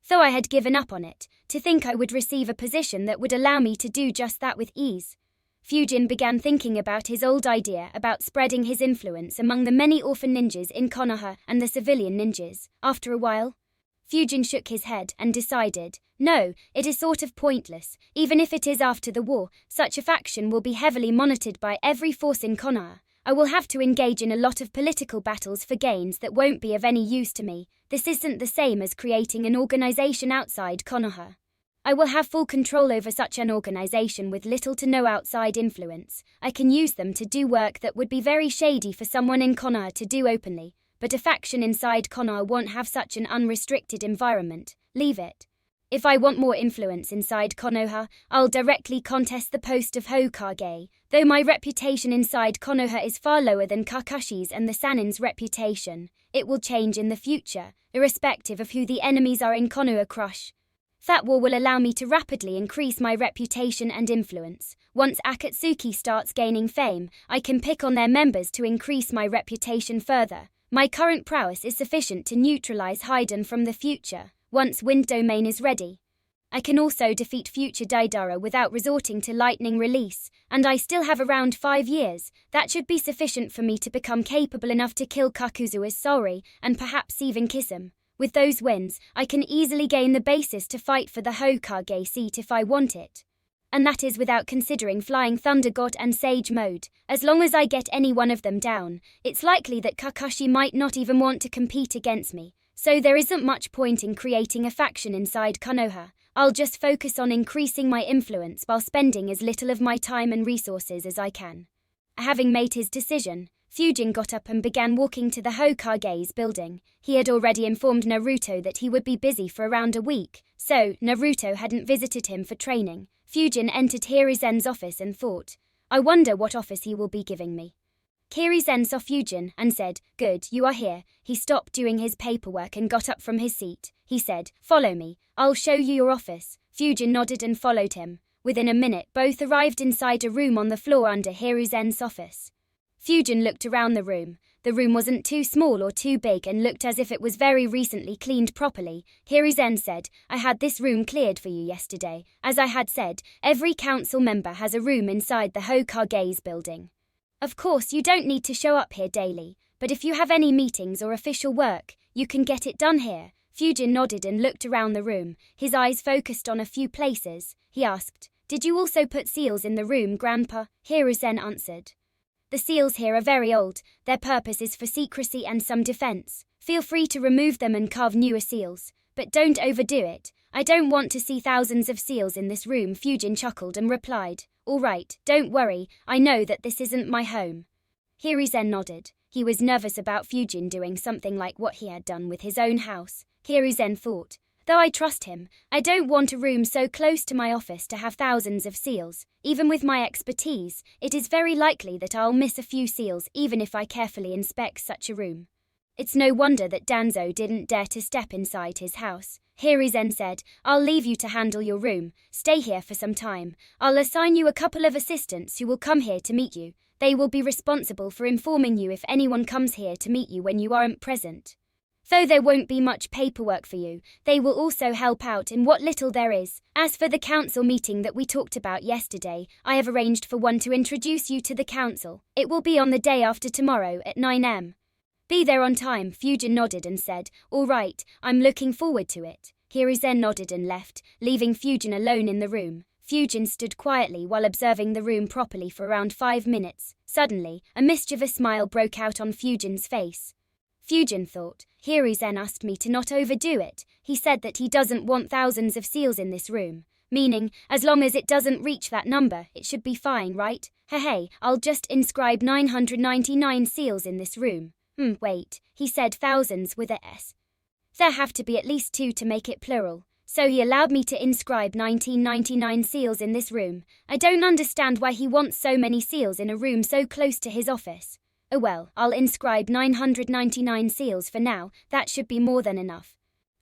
Though I had given up on it, to think I would receive a position that would allow me to do just that with ease. Fujin began thinking about his old idea about spreading his influence among the many orphan ninjas in Konoha and the civilian ninjas. After a while, Fujin shook his head and decided, no, it is sort of pointless. Even if it is after the war, such a faction will be heavily monitored by every force in Konoha. I will have to engage in a lot of political battles for gains that won't be of any use to me. This isn't the same as creating an organization outside Konoha. I will have full control over such an organization with little to no outside influence. I can use them to do work that would be very shady for someone in Konoha to do openly. But a faction inside Konoha won't have such an unrestricted environment. Leave it. If I want more influence inside Konoha, I'll directly contest the post of Hokage. Though my reputation inside Konoha is far lower than Kakashi's and the Sanin's reputation, it will change in the future, irrespective of who the enemies are in Konoha Crush. That war will allow me to rapidly increase my reputation and influence. Once Akatsuki starts gaining fame, I can pick on their members to increase my reputation further. My current prowess is sufficient to neutralize Haiden from the future, once Wind Domain is ready. I can also defeat future Daidara without resorting to lightning release, and I still have around 5 years. That should be sufficient for me to become capable enough to kill Kakuzu's Sori, and perhaps even kiss him. With those wins, I can easily gain the basis to fight for the Hokage seat if I want it. And that is without considering Flying Thunder God and Sage Mode. As long as I get any one of them down, it's likely that Kakashi might not even want to compete against me, so there isn't much point in creating a faction inside Konoha. I'll just focus on increasing my influence while spending as little of my time and resources as I can. Having made his decision, Fujin got up and began walking to the Hokage's building. He had already informed Naruto that he would be busy for around a week, so Naruto hadn't visited him for training. Fujin entered Hiruzen's office and thought, I wonder what office he will be giving me. Hiruzen saw Fujin and said, good, you are here. He stopped doing his paperwork and got up from his seat. He said, follow me, I'll show you your office. Fujin nodded and followed him. Within a minute, both arrived inside a room on the floor under Hiruzen's office. Fujin looked around the room. The room wasn't too small or too big and looked as if it was very recently cleaned properly. Hiruzen said, I had this room cleared for you yesterday. As I had said, every council member has a room inside the Hokage's building. Of course, you don't need to show up here daily, but if you have any meetings or official work, you can get it done here. Fujin nodded and looked around the room, his eyes focused on a few places. He asked, did you also put seals in the room, Grandpa? Hiruzen answered. The seals here are very old. Their purpose is for secrecy and some defense. Feel free to remove them and carve newer seals, but don't overdo it. I don't want to see thousands of seals in this room. Fujin chuckled and replied, All right, don't worry, I know that this isn't my home. Hiruzen nodded. He was nervous about Fujin doing something like what he had done with his own house. Hiruzen thought, though I trust him, I don't want a room so close to my office to have thousands of seals. Even with my expertise, it is very likely that I'll miss a few seals even if I carefully inspect such a room. It's no wonder that Danzo didn't dare to step inside his house. Hiruzen said, I'll leave you to handle your room. Stay here for some time. I'll assign you a couple of assistants who will come here to meet you. They will be responsible for informing you if anyone comes here to meet you when you aren't present. Though there won't be much paperwork for you, they will also help out in what little there is. As for the council meeting that we talked about yesterday, I have arranged for one to introduce you to the council. It will be on the day after tomorrow at 9 am. Be there on time. Fujin nodded and said, all right, I'm looking forward to it. Hiruzen nodded and left, leaving Fujin alone in the room. Fujin stood quietly while observing the room properly for around 5 minutes. Suddenly, a mischievous smile broke out on Fujin's face. Fujin thought, Hiruzen asked me to not overdo it. He said that he doesn't want thousands of seals in this room. Meaning, as long as it doesn't reach that number, it should be fine, right? Hey, I'll just inscribe 999 seals in this room. Wait, he said thousands with a S. There have to be at least 2 to make it plural. So he allowed me to inscribe 1999 seals in this room. I don't understand why he wants so many seals in a room so close to his office. Oh well, I'll inscribe 999 seals for now. That should be more than enough.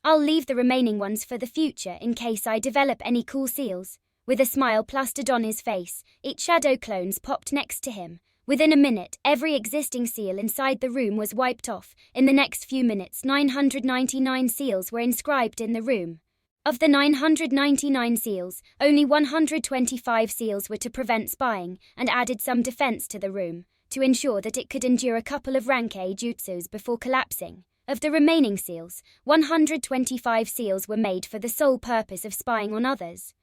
I'll leave the remaining ones for the future in case I develop any cool seals. With a smile plastered on his face, 8 shadow clones popped next to him. Within a minute, every existing seal inside the room was wiped off. In the next few minutes, 999 seals were inscribed in the room. Of the 999 seals, only 125 seals were to prevent spying and added some defense to the room, to ensure that it could endure a couple of rank A jutsus before collapsing. Of the remaining seals, 125 seals were made for the sole purpose of spying on others.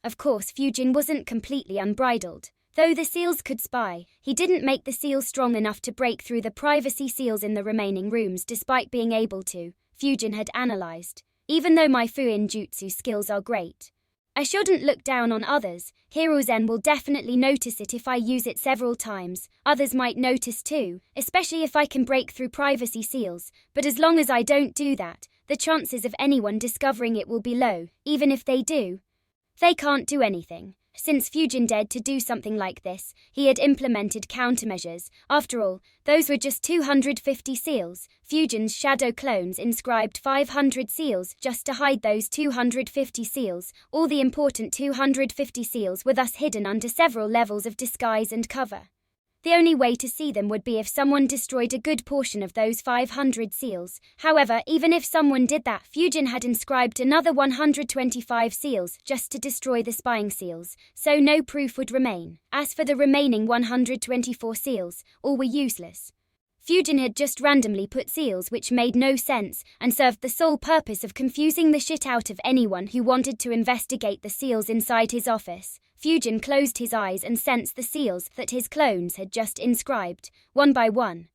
Of course, Fujin wasn't completely unbridled. Though the seals could spy, he didn't make the seals strong enough to break through the privacy seals in the remaining rooms despite being able to, Fujin had analyzed. Even though my Fuin jutsu skills are great, I shouldn't look down on others. Hiruzen will definitely notice it if I use it several times. Others might notice too, especially if I can break through privacy seals. But as long as I don't do that, the chances of anyone discovering it will be low. Even if they do, they can't do anything. Since Fujin dared to do something like this, he had implemented countermeasures. After all, those were just 250 seals. Fujin's shadow clones inscribed 500 seals just to hide those 250 seals. All the important 250 seals were thus hidden under several levels of disguise and cover. The only way to see them would be if someone destroyed a good portion of those 500 seals. However, even if someone did that, Fujin had inscribed another 125 seals just to destroy the spying seals, so no proof would remain. As for the remaining 124 seals, all were useless. Fujin had just randomly put seals which made no sense and served the sole purpose of confusing the shit out of anyone who wanted to investigate the seals inside his office. Fujin closed his eyes and sensed the seals that his clones had just inscribed, one by one.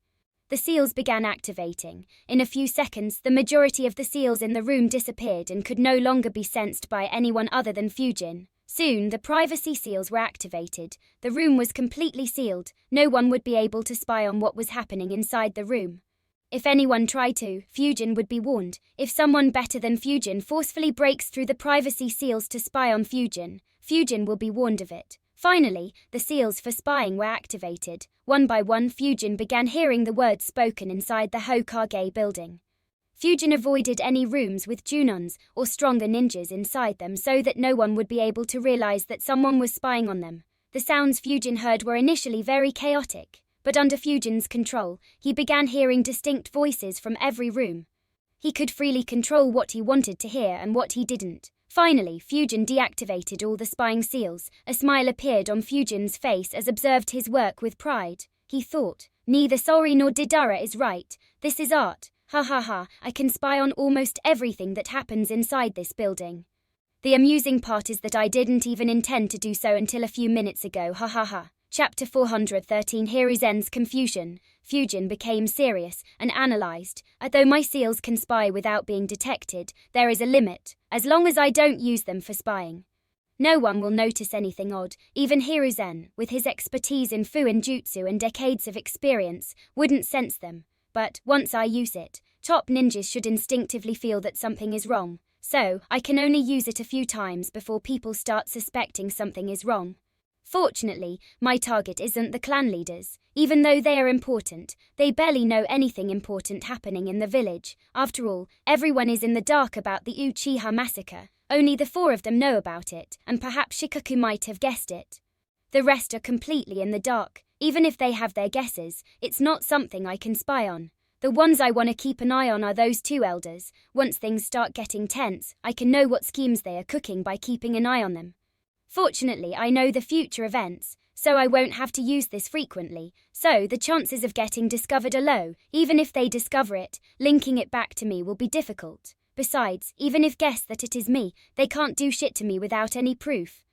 The seals began activating. In a few seconds, the majority of the seals in the room disappeared and could no longer be sensed by anyone other than Fujin. Soon, the privacy seals were activated. The room was completely sealed. No one would be able to spy on what was happening inside the room. If anyone tried to, Fujin would be warned. If someone better than Fujin forcefully breaks through the privacy seals to spy on Fujin, Fujin will be warned of it. Finally, the seals for spying were activated. One by one, Fujin began hearing the words spoken inside the Hokage building. Fujin avoided any rooms with Junons or stronger ninjas inside them so that no one would be able to realize that someone was spying on them. The sounds Fujin heard were initially very chaotic, but under Fujin's control, he began hearing distinct voices from every room. He could freely control what he wanted to hear and what he didn't. Finally, Fujin deactivated all the spying seals. A smile appeared on Fujin's face as observed his work with pride. He thought, neither Sori nor Didara is right. This is art. Ha ha ha, I can spy on almost everything that happens inside this building. The amusing part is that I didn't even intend to do so until a few minutes ago. Ha ha ha. Chapter 413 Hiruzen's Confusion. Fujin became serious and analyzed. Although my seals can spy without being detected, there is a limit, as long as I don't use them for spying. No one will notice anything odd. Even Hiruzen, with his expertise in Fuin Jutsu and decades of experience, wouldn't sense them. But, once I use it, top ninjas should instinctively feel that something is wrong. So, I can only use it a few times before people start suspecting something is wrong. Fortunately, my target isn't the clan leaders. Even though they are important, they barely know anything important happening in the village. After all, everyone is in the dark about the Uchiha massacre. Only the 4 of them know about it, and perhaps Shikaku might have guessed it. The rest are completely in the dark. Even if they have their guesses, it's not something I can spy on. The ones I want to keep an eye on are those 2 elders. Once things start getting tense, I can know what schemes they are cooking by keeping an eye on them. Fortunately, I know the future events, so I won't have to use this frequently, so the chances of getting discovered are low. Even if they discover it, linking it back to me will be difficult. Besides, even if guess that it is me, they can't do shit to me without any proof.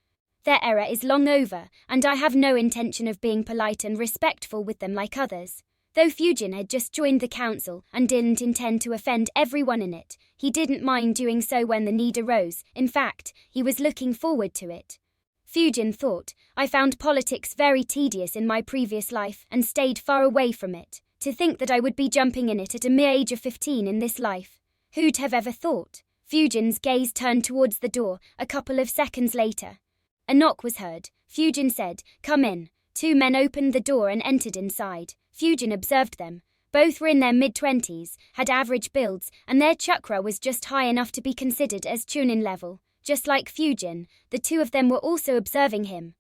Their era is long over, and I have no intention of being polite and respectful with them like others. Though Fujin had just joined the council and didn't intend to offend everyone in it, he didn't mind doing so when the need arose. In fact, he was looking forward to it. Fujin thought, I found politics very tedious in my previous life and stayed far away from it. To think that I would be jumping in it at a mere age of 15 in this life. Who'd have ever thought? Fujin's gaze turned towards the door. A couple of seconds later, a knock was heard. Fujin said, "Come in." 2 men opened the door and entered inside. Fujin observed them. Both were in their mid-20s, had average builds, and their chakra was just high enough to be considered as Chunin level. Just like Fujin, the 2 of them were also observing him.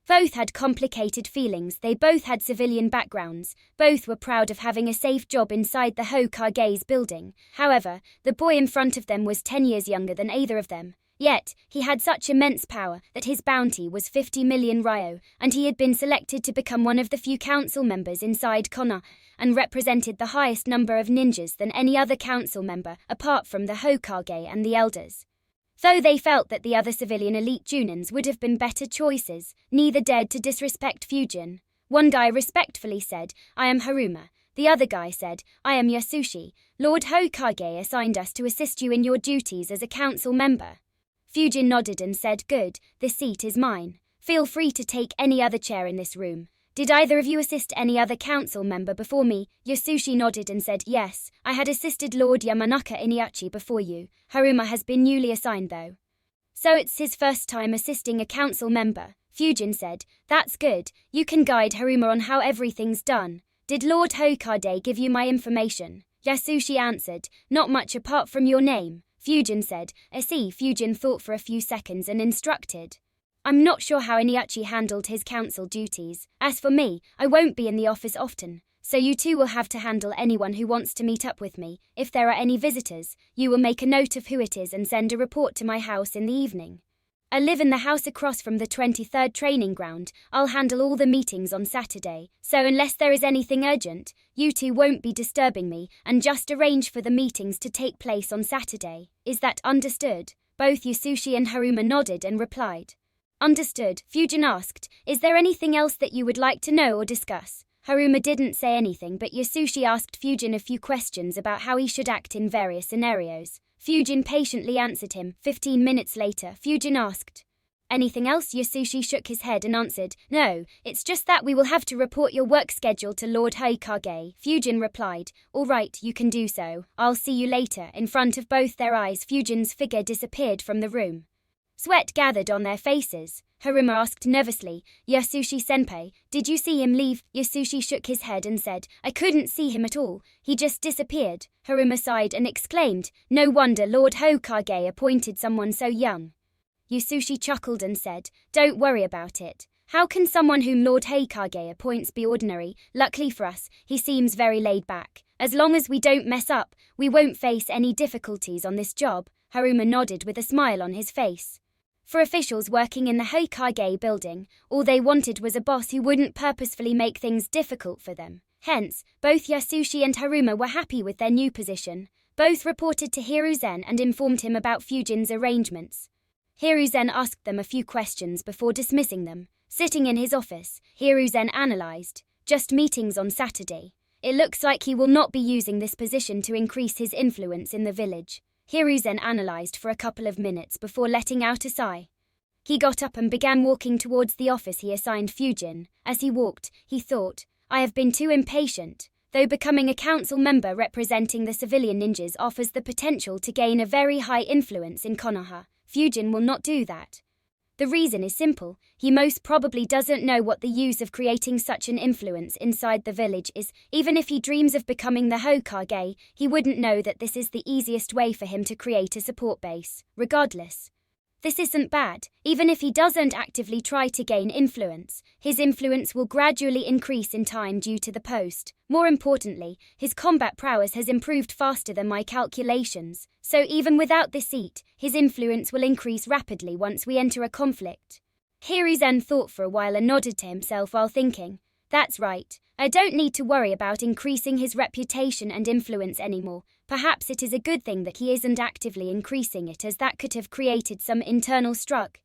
Both had complicated feelings. They both had civilian backgrounds. Both were proud of having a safe job inside the Hokage's building. However, the boy in front of them was 10 years younger than either of them. Yet, he had such immense power that his bounty was 50 million ryo, and he had been selected to become one of the few council members inside Konoha, and represented the highest number of ninjas than any other council member, apart from the Hokage and the elders. Though they felt that the other civilian elite Junins would have been better choices, neither dared to disrespect Fujin. One guy respectfully said, "I am Haruma." The other guy said, "I am Yasushi. Lord Hokage assigned us to assist you in your duties as a council member." Fujin nodded and said, "Good, this seat is mine. Feel free to take any other chair in this room. Did either of you assist any other council member before me?" Yasushi nodded and said, "Yes, I had assisted Lord Yamanaka Iniachi before you. Haruma has been newly assigned though." "So it's his first time assisting a council member," Fujin said. "That's good. You can guide Haruma on how everything's done. Did Lord Hokage give you my information?" Yasushi answered, "Not much apart from your name." Fujin said, "I see." Fujin thought for a few seconds and instructed, "I'm not sure how Iniachi handled his council duties. As for me, I won't be in the office often, so you 2 will have to handle anyone who wants to meet up with me. If there are any visitors, you will make a note of who it is and send a report to my house in the evening. I live in the house across from the 23rd training ground. I'll handle all the meetings on Saturday, so unless there is anything urgent, you 2 won't be disturbing me, and just arrange for the meetings to take place on Saturday. Is that understood?" Both Yasushi and Haruma nodded and replied, "Understood." Fujin asked, "Is there anything else that you would like to know or discuss?" Haruma didn't say anything, but Yasushi asked Fujin a few questions about how he should act in various scenarios. Fujin patiently answered him. 15 minutes later, Fujin asked, "Anything else?" Yasushi shook his head and answered, "No, it's just that we will have to report your work schedule to Lord Hokage." Fujin replied, "All right, you can do so. I'll see you later." In front of both their eyes, Fujin's figure disappeared from the room. Sweat gathered on their faces. Haruma asked nervously, "Yasushi-senpai, did you see him leave?" Yasushi shook his head and said, "I couldn't see him at all. He just disappeared." Haruma sighed and exclaimed, "No wonder Lord Hokage appointed someone so young." Yasushi chuckled and said, "Don't worry about it. How can someone whom Lord Hokage appoints be ordinary? Luckily for us, he seems very laid back. As long as we don't mess up, we won't face any difficulties on this job." Haruma nodded with a smile on his face. For officials working in the Hokage building, all they wanted was a boss who wouldn't purposefully make things difficult for them. Hence, both Yasushi and Haruma were happy with their new position. Both reported to Hiruzen and informed him about Fujin's arrangements. Hiruzen asked them a few questions before dismissing them. Sitting in his office, Hiruzen analyzed, "Just meetings on Saturday. It looks like he will not be using this position to increase his influence in the village." Hiruzen analyzed for a couple of minutes before letting out a sigh. He got up and began walking towards the office he assigned Fujin. As he walked, he thought, I have been too impatient. Though becoming a council member representing the civilian ninjas offers the potential to gain a very high influence in Konoha, Fujin will not do that. The reason is simple, he most probably doesn't know what the use of creating such an influence inside the village is. Even if he dreams of becoming the Hokage, he wouldn't know that this is the easiest way for him to create a support base. Regardless, this isn't bad. Even if he doesn't actively try to gain influence, his influence will gradually increase in time due to the post. More importantly, his combat prowess has improved faster than my calculations, so even without the seat, his influence will increase rapidly once we enter a conflict. Hiruzen thought for a while and nodded to himself while thinking, that's right, I don't need to worry about increasing his reputation and influence anymore. Perhaps it is a good thing that he isn't actively increasing it, as that could have created some internal struggle.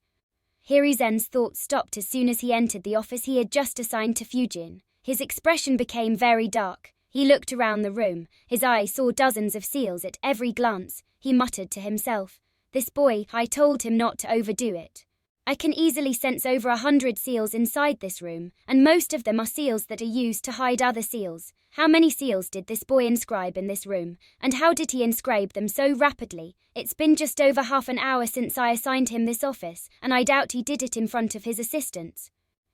Hiruzen's thoughts stopped as soon as he entered the office he had just assigned to Fujin. His expression became very dark. He looked around the room. His eye saw dozens of seals at every glance. He muttered to himself, this boy, I told him not to overdo it. I can easily sense over 100 seals inside this room, and most of them are seals that are used to hide other seals. How many seals did this boy inscribe in this room, and how did he inscribe them so rapidly? It's been just over half an hour since I assigned him this office, and I doubt he did it in front of his assistants.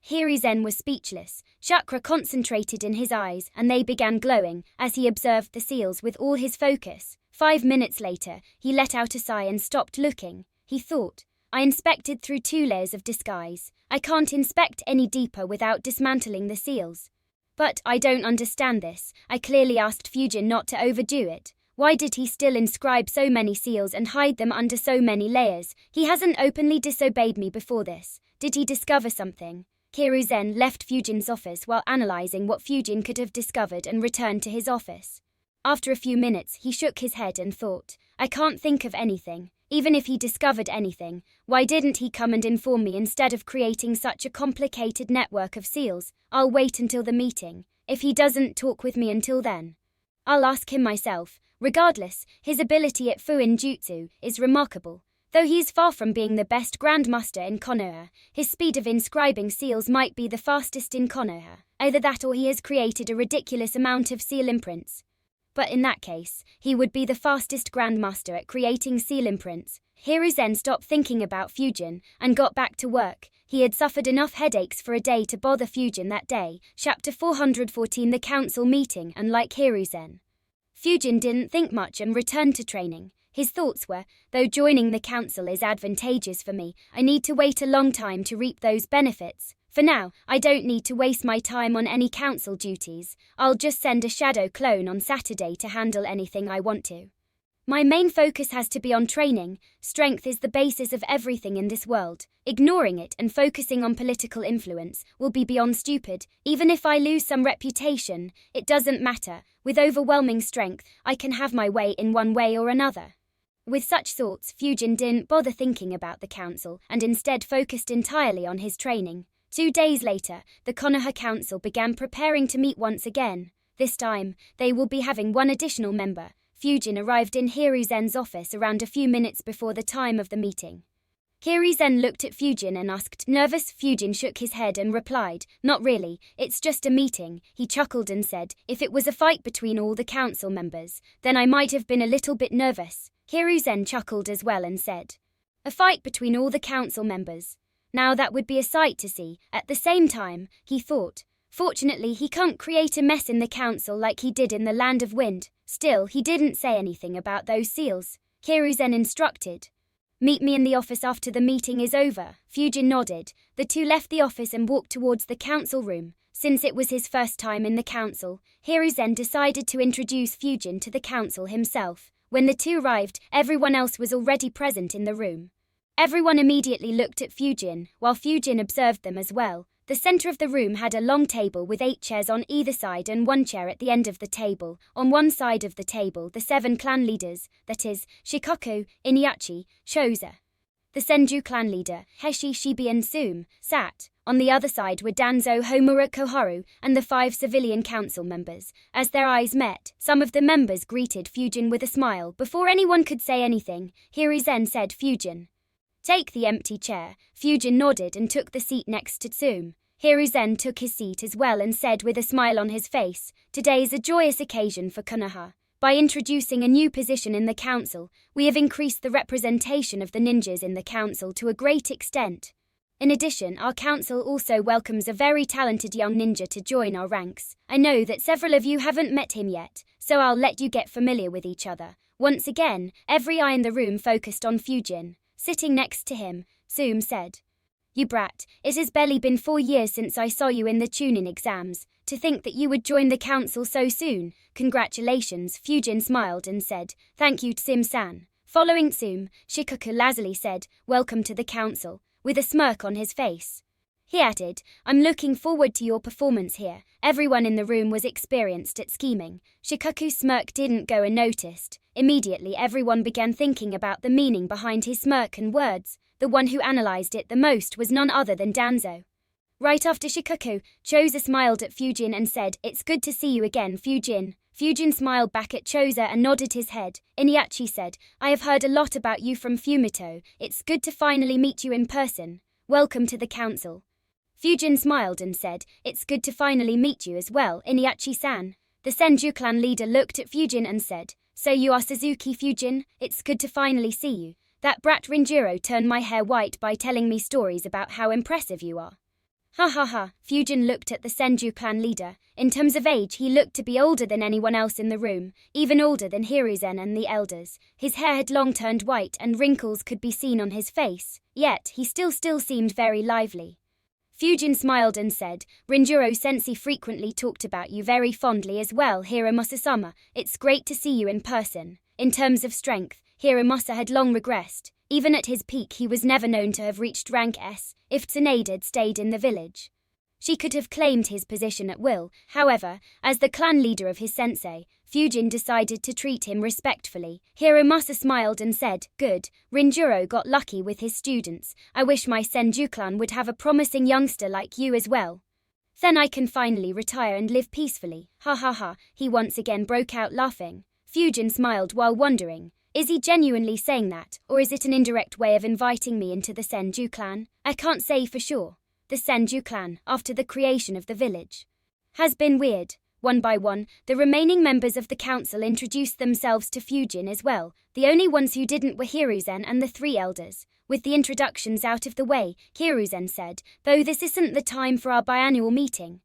Hiruzen was speechless. Chakra concentrated in his eyes, and they began glowing as he observed the seals with all his focus. 5 minutes later, he let out a sigh and stopped looking. He thought, I inspected through 2 layers of disguise. I can't inspect any deeper without dismantling the seals. But I don't understand this. I clearly asked Fujin not to overdo it. Why did he still inscribe so many seals and hide them under so many layers? He hasn't openly disobeyed me before this. Did he discover something? Hiruzen left Fujin's office while analyzing what Fujin could have discovered and returned to his office. After a few minutes, he shook his head and thought, I can't think of anything. Even if he discovered anything, why didn't he come and inform me instead of creating such a complicated network of seals? I'll wait until the meeting. If he doesn't talk with me until then, I'll ask him myself. Regardless, his ability at Fuin Jutsu is remarkable. Though he is far from being the best grandmaster in Konoha, his speed of inscribing seals might be the fastest in Konoha. Either that or he has created a ridiculous amount of seal imprints. But in that case, he would be the fastest grandmaster at creating seal imprints. Hiruzen stopped thinking about Fujin and got back to work. He had suffered enough headaches for a day to bother Fujin that day. Chapter 414 The Council Meeting. Unlike Hiruzen, Fujin didn't think much and returned to training. His thoughts were, though joining the council is advantageous for me, I need to wait a long time to reap those benefits. For now, I don't need to waste my time on any council duties. I'll just send a shadow clone on Saturday to handle anything I want to. My main focus has to be on training. Strength is the basis of everything in this world. Ignoring it and focusing on political influence will be beyond stupid. Even if I lose some reputation, it doesn't matter. With overwhelming strength, I can have my way in one way or another. With such thoughts, Fujin didn't bother thinking about the council and instead focused entirely on his training. 2 days later, the Konoha Council began preparing to meet once again. This time, they will be having one additional member. Fujin arrived in Hiruzen's office around a few minutes before the time of the meeting. Hiruzen looked at Fujin and asked, nervous? Fujin shook his head and replied, not really, it's just a meeting. He chuckled and said, if it was a fight between all the council members, then I might have been a little bit nervous. Hiruzen chuckled as well and said, a fight between all the council members. Now that would be a sight to see. At the same time, he thought, fortunately he can't create a mess in the council like he did in the Land of Wind. Still, he didn't say anything about those seals. Hiruzen instructed, meet me in the office after the meeting is over. Fujin nodded. The two left the office and walked towards the council room. Since it was his first time in the council, Hiruzen decided to introduce Fujin to the council himself. When the two arrived, everyone else was already present in the room. Everyone immediately looked at Fujin, while Fujin observed them as well. The center of the room had a long table with 8 chairs on either side and 1 chair at the end of the table. On one side of the table, the 7 clan leaders, that is, Shikoku, Inyachi, Shoza, the Senju clan leader, Heshi, Shibi and Sum, sat. On the other side were Danzo, Homura, Koharu, and the 5 civilian council members. As their eyes met, some of the members greeted Fujin with a smile. Before anyone could say anything, Hiruzen said, Fujin, Take the empty chair. Fujin nodded and took the seat next to Tsume. Hiruzen took his seat as well and said with a smile on his face, "Today is a joyous occasion for Konoha. By introducing a new position in the council, we have increased the representation of the ninjas in the council to a great extent. In addition, our council also welcomes a very talented young ninja to join our ranks. I know that several of you haven't met him yet, so I'll let you get familiar with each other." Once again, every eye in the room focused on Fujin. Sitting next to him, Tsume said, "You brat, it has barely been 4 years since I saw you in the Chunin exams. To think that you would join the council so soon. Congratulations." Fujin smiled and said, "Thank you, Tsume-san." Following Tsume, Shikoku lazily said, "Welcome to the council," with a smirk on his face. He added, "I'm looking forward to your performance here." Everyone in the room was experienced at scheming. Shikoku's smirk didn't go unnoticed. Immediately everyone began thinking about the meaning behind his smirk and words. The one who analyzed it the most was none other than Danzo. Right after Shikoku, Choza smiled at Fujin and said, "It's good to see you again, Fujin." Fujin smiled back at Choza and nodded his head. Iniachi said, "I have heard a lot about you from Fumito. It's good to finally meet you in person. Welcome to the council." Fujin smiled and said, "It's good to finally meet you as well, Iniachi-san." The Senju clan leader looked at Fujin and said, "So you are Suzuki Fujin? It's good to finally see you. That brat Rinjiro turned my hair white by telling me stories about how impressive you are." Ha ha ha, Fujin looked at the Senju clan leader. In terms of age, he looked to be older than anyone else in the room, even older than Hiruzen and the elders. His hair had long turned white and wrinkles could be seen on his face, yet he still seemed very lively. Fujin smiled and said, "Rinjiro Sensei frequently talked about you very fondly as well, Hiramasa-sama. It's great to see you in person." In terms of strength, Hiramasa had long regressed. Even at his peak he was never known to have reached rank S. If Tsunade had stayed in the village, she could have claimed his position at will. However, as the clan leader of his sensei, Fujin decided to treat him respectfully. Hiramasa smiled and said, "Good, Rinjiro got lucky with his students. I wish my Senju clan would have a promising youngster like you as well. Then I can finally retire and live peacefully." Ha ha ha, he once again broke out laughing. Fujin smiled while wondering, is he genuinely saying that, or is it an indirect way of inviting me into the Senju clan? I can't say for sure. The Senju clan, after the creation of the village, has been weird. One by one, the remaining members of the council introduced themselves to Fujin as well. The only ones who didn't were Hiruzen and the 3 elders. With the introductions out of the way, Hiruzen said, "Though this isn't the time for our biannual meeting.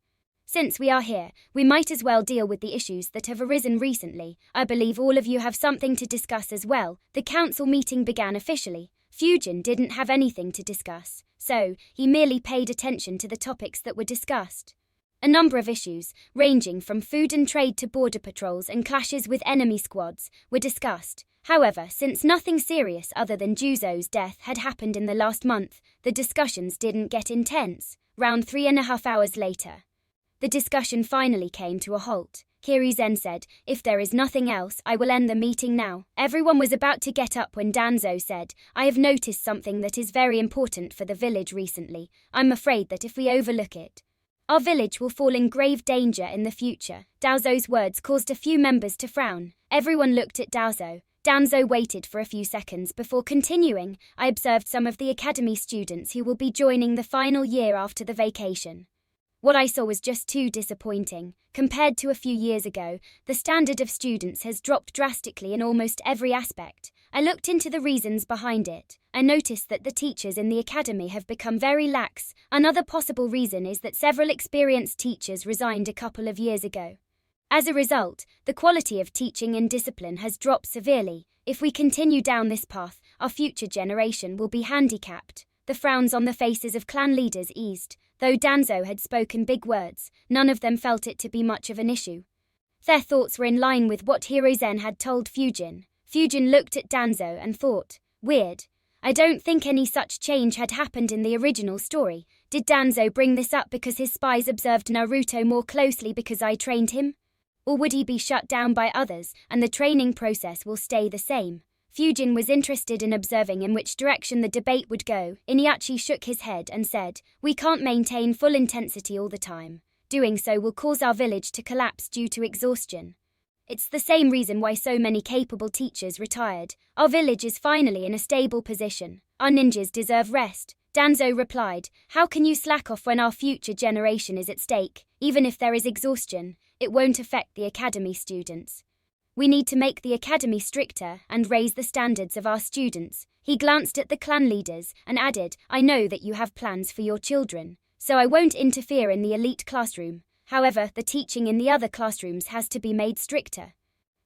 Since we are here, we might as well deal with the issues that have arisen recently. I believe all of you have something to discuss as well." The council meeting began officially. Fujin didn't have anything to discuss, so he merely paid attention to the topics that were discussed. A number of issues, ranging from food and trade to border patrols and clashes with enemy squads, were discussed. However, since nothing serious other than Juzo's death had happened in the last month, the discussions didn't get intense. Round 3.5 hours later, the discussion finally came to a halt. Hiruzen said, "If there is nothing else, I will end the meeting now." Everyone was about to get up when Danzo said, "I have noticed something that is very important for the village recently. I'm afraid that if we overlook it, our village will fall in grave danger in the future." Danzo's words caused a few members to frown. Everyone looked at Danzo. Danzo waited for a few seconds before continuing. "I observed some of the academy students who will be joining the final year after the vacation. What I saw was just too disappointing. Compared to a few years ago, the standard of students has dropped drastically in almost every aspect. I looked into the reasons behind it. I noticed that the teachers in the academy have become very lax. Another possible reason is that several experienced teachers resigned a couple of years ago. As a result, the quality of teaching and discipline has dropped severely. If we continue down this path, our future generation will be handicapped." The frowns on the faces of clan leaders eased. Though Danzo had spoken big words, none of them felt it to be much of an issue. Their thoughts were in line with what Hiruzen had told Fujin. Fujin looked at Danzo and thought, "Weird. I don't think any such change had happened in the original story. Did Danzo bring this up because his spies observed Naruto more closely because I trained him? Or would he be shut down by others and the training process will stay the same?" Fujin was interested in observing in which direction the debate would go. Iniachi shook his head and said, "We can't maintain full intensity all the time. Doing so will cause our village to collapse due to exhaustion." It's the same reason why so many capable teachers retired. Our village is finally in a stable position. Our ninjas deserve rest. Danzo replied, how can you slack off when our future generation is at stake? Even if there is exhaustion, it won't affect the academy students. We need to make the academy stricter and raise the standards of our students. He glanced at the clan leaders and added, I know that you have plans for your children, so I won't interfere in the elite classroom. However, the teaching in the other classrooms has to be made stricter.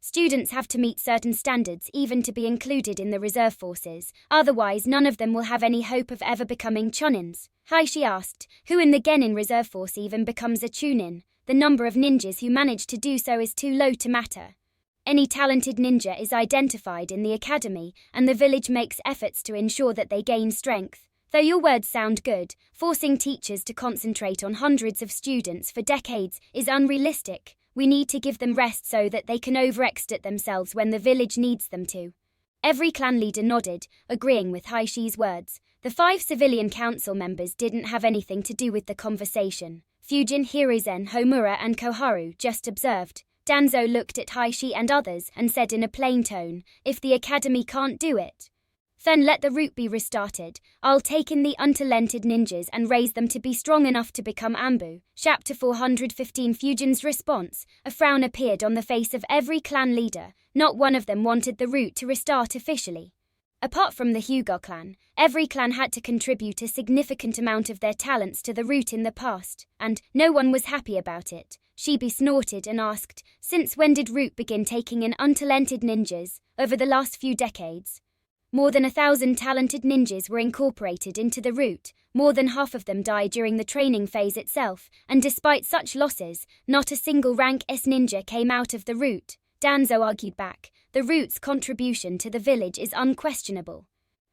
Students have to meet certain standards even to be included in the reserve forces, otherwise none of them will have any hope of ever becoming chonins. Haishi asked, who in the Genin reserve force even becomes a chunin? The number of ninjas who manage to do so is too low to matter. Any talented ninja is identified in the academy, and the village makes efforts to ensure that they gain strength. Though your words sound good, forcing teachers to concentrate on hundreds of students for decades is unrealistic. We need to give them rest so that they can overexert themselves when the village needs them to. Every clan leader nodded, agreeing with Haishi's words. The 5 civilian council members didn't have anything to do with the conversation. Fujin, Hiruzen, Homura and Koharu just observed. Danzo looked at Haishi and others and said in a plain tone, if the academy can't do it, then let the route be restarted. I'll take in the untalented ninjas and raise them to be strong enough to become Ambu. Chapter 415 Fujin's response. A frown appeared on the face of every clan leader. Not one of them wanted the route to restart officially. Apart from the Hugo clan, every clan had to contribute a significant amount of their talents to the route in the past, and no one was happy about it. Shibi snorted and asked, since when did Root begin taking in untalented ninjas? Over the last few decades. More than 1,000 talented ninjas were incorporated into the route. More than half of them died during the training phase itself, and despite such losses, not a single rank S ninja came out of the route. Danzo argued back, the route's contribution to the village is unquestionable.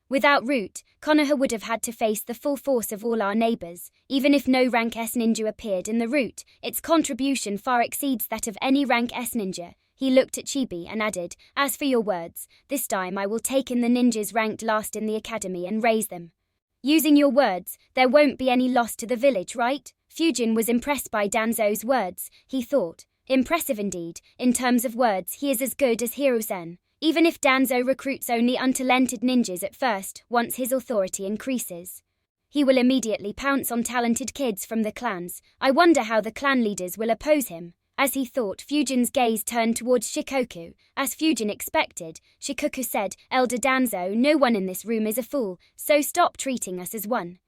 Without Root, Konoha would have had to face the full force of all our neighbors. Even if no rank S ninja appeared in the route, its contribution far exceeds that of any rank S ninja. He looked at Chibi and added, as for your words, this time I will take in the ninjas ranked last in the academy and raise them. Using your words, there won't be any loss to the village, right? Fujin was impressed by Danzo's words, he thought. Impressive indeed. In terms of words, he is as good as Hiruzen. Even if Danzo recruits only untalented ninjas at first, once his authority increases, he will immediately pounce on talented kids from the clans. I wonder how the clan leaders will oppose him. As he thought, Fujin's gaze turned towards Shikoku. As Fujin expected, Shikoku said, Elder Danzo, no one in this room is a fool, so stop treating us as one.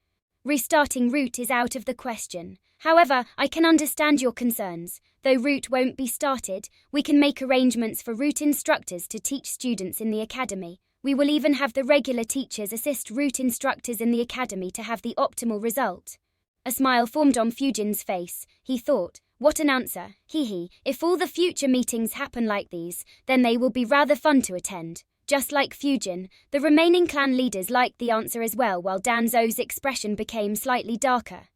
Restarting Root is out of the question. However, I can understand your concerns. Though Root won't be started, we can make arrangements for Root instructors to teach students in the academy. We will even have the regular teachers assist Root instructors in the academy to have the optimal result. A smile formed on Fujin's face. He thought, what an answer, if all the future meetings happen like these, then they will be rather fun to attend. Just like Fujin, the remaining clan leaders liked the answer as well while Danzo's expression became slightly darker.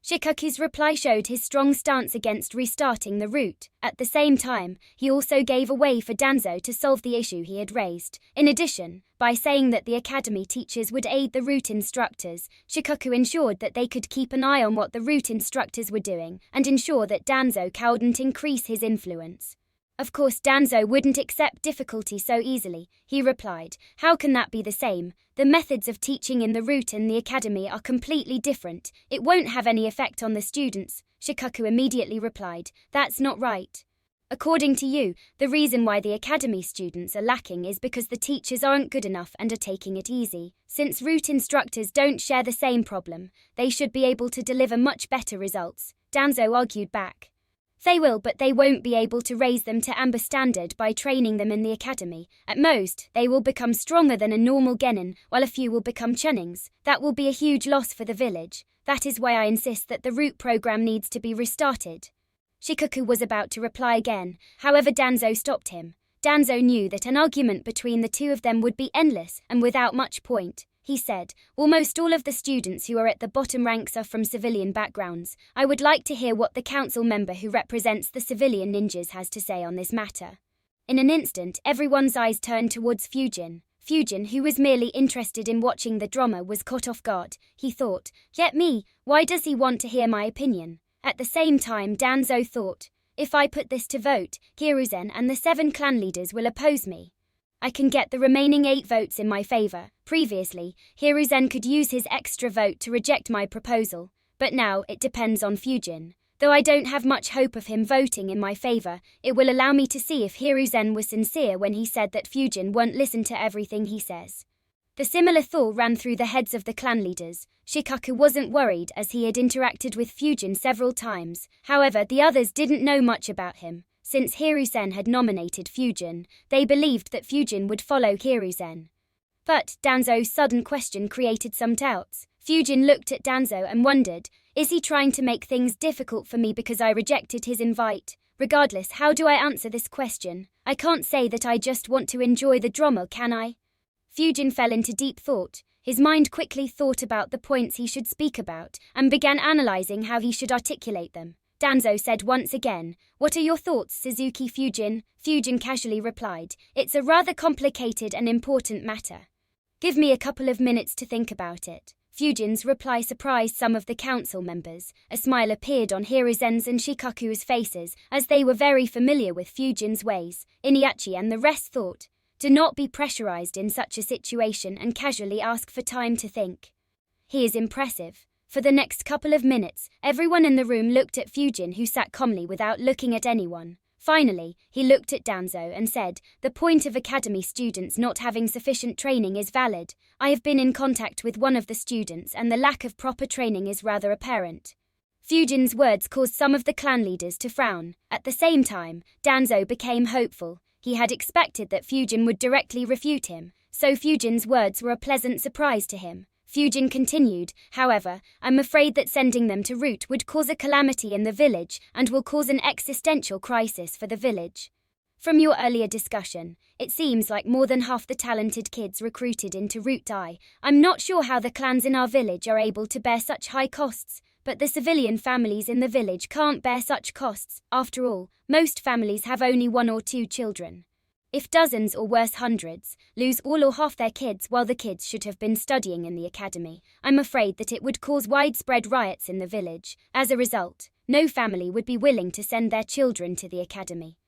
Shikoku's reply showed his strong stance against restarting the route. At the same time, he also gave a way for Danzo to solve the issue he had raised. In addition, by saying that the academy teachers would aid the route instructors, Shikoku ensured that they could keep an eye on what the route instructors were doing and ensure that Danzo wouldn't increase his influence. Of course, Danzo wouldn't accept difficulty so easily. He replied, how can that be the same? The methods of teaching in the route and the academy are completely different. It won't have any effect on the students. Shikoku immediately replied, that's not right. According to you, the reason why the academy students are lacking is because the teachers aren't good enough and are taking it easy. Since route instructors don't share the same problem, they should be able to deliver much better results. Danzo argued back. They will, but they won't be able to raise them to Amber standard by training them in the academy. At most, they will become stronger than a normal genin, while a few will become chunings. That will be a huge loss for the village. That is why I insist that the route program needs to be restarted. Shikoku was about to reply again, however Danzo stopped him. Danzo knew that an argument between the two of them would be endless and without much point. He said, almost all of the students who are at the bottom ranks are from civilian backgrounds. I would like to hear what the council member who represents the civilian ninjas has to say on this matter. In an instant, everyone's eyes turned towards Fujin. Fujin, who was merely interested in watching the drama, was caught off guard. He thought, yet me, why does he want to hear my opinion? At the same time, Danzo thought, If I put this to vote, Hiruzen and the 7 clan leaders will oppose me. I can get the remaining 8 votes in my favor. Previously, Hiruzen could use his extra vote to reject my proposal, but now it depends on Fujin. Though I don't have much hope of him voting in my favor, it will allow me to see if Hiruzen was sincere when he said that Fujin won't listen to everything he says. The similar thought ran through the heads of the clan leaders. Shikaku wasn't worried as he had interacted with Fujin several times. However, the others didn't know much about him. Since Hiruzen had nominated Fujin, they believed that Fujin would follow Hiruzen. But Danzo's sudden question created some doubts. Fujin looked at Danzo and wondered, is he trying to make things difficult for me because I rejected his invite? Regardless, how do I answer this question? I can't say that I just want to enjoy the drama, can I? Fujin fell into deep thought. His mind quickly thought about the points he should speak about and began analyzing how he should articulate them. Danzo said once again, "What are your thoughts, Suzuki Fujin?" Fujin casually replied, "It's a rather complicated and important matter. Give me a couple of minutes to think about it." Fujin's reply surprised some of the council members. A smile appeared on Hiruzen's and Shikaku's faces, as they were very familiar with Fujin's ways. Iniachi and the rest thought, do not be pressurized in such a situation and casually ask for time to think. He is impressive. For the next couple of minutes, everyone in the room looked at Fujin, who sat calmly without looking at anyone. Finally, he looked at Danzo and said, "The point of academy students not having sufficient training is valid. I have been in contact with one of the students and the lack of proper training is rather apparent." Fujin's words caused some of the clan leaders to frown. At the same time, Danzo became hopeful. He had expected that Fujin would directly refute him, so Fujin's words were a pleasant surprise to him. Fujin continued, "However, I'm afraid that sending them to Root would cause a calamity in the village and will cause an existential crisis for the village. From your earlier discussion, it seems like more than half the talented kids recruited into Root die. I'm not sure how the clans in our village are able to bear such high costs, but the civilian families in the village can't bear such costs. After all, most families have only 1 or 2 children. If dozens or worse hundreds lose all or half their kids while the kids should have been studying in the academy, I'm afraid that it would cause widespread riots in the village. As a result, no family would be willing to send their children to the academy.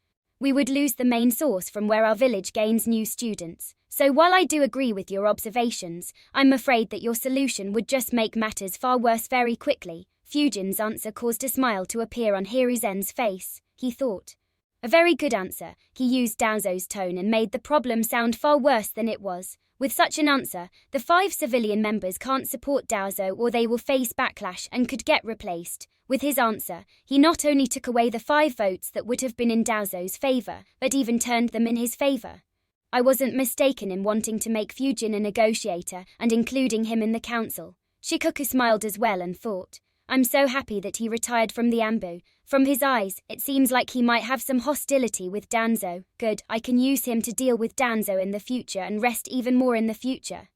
We would lose the main source from where our village gains new students. So while I do agree with your observations, I'm afraid that your solution would just make matters far worse very quickly." Fujin's answer caused a smile to appear on Hiruzen's face. He thought, a very good answer. He used Danzo's tone and made the problem sound far worse than it was. With such an answer, the 5 civilian members can't support Danzo or they will face backlash and could get replaced. With his answer, he not only took away the 5 votes that would have been in Danzo's favor, but even turned them in his favor. I wasn't mistaken in wanting to make Fujin a negotiator and including him in the council. Shikaku smiled as well and thought, I'm so happy that he retired from the Ambu. From his eyes, it seems like he might have some hostility with Danzo. Good, I can use him to deal with Danzo in the future and rest even more in the future.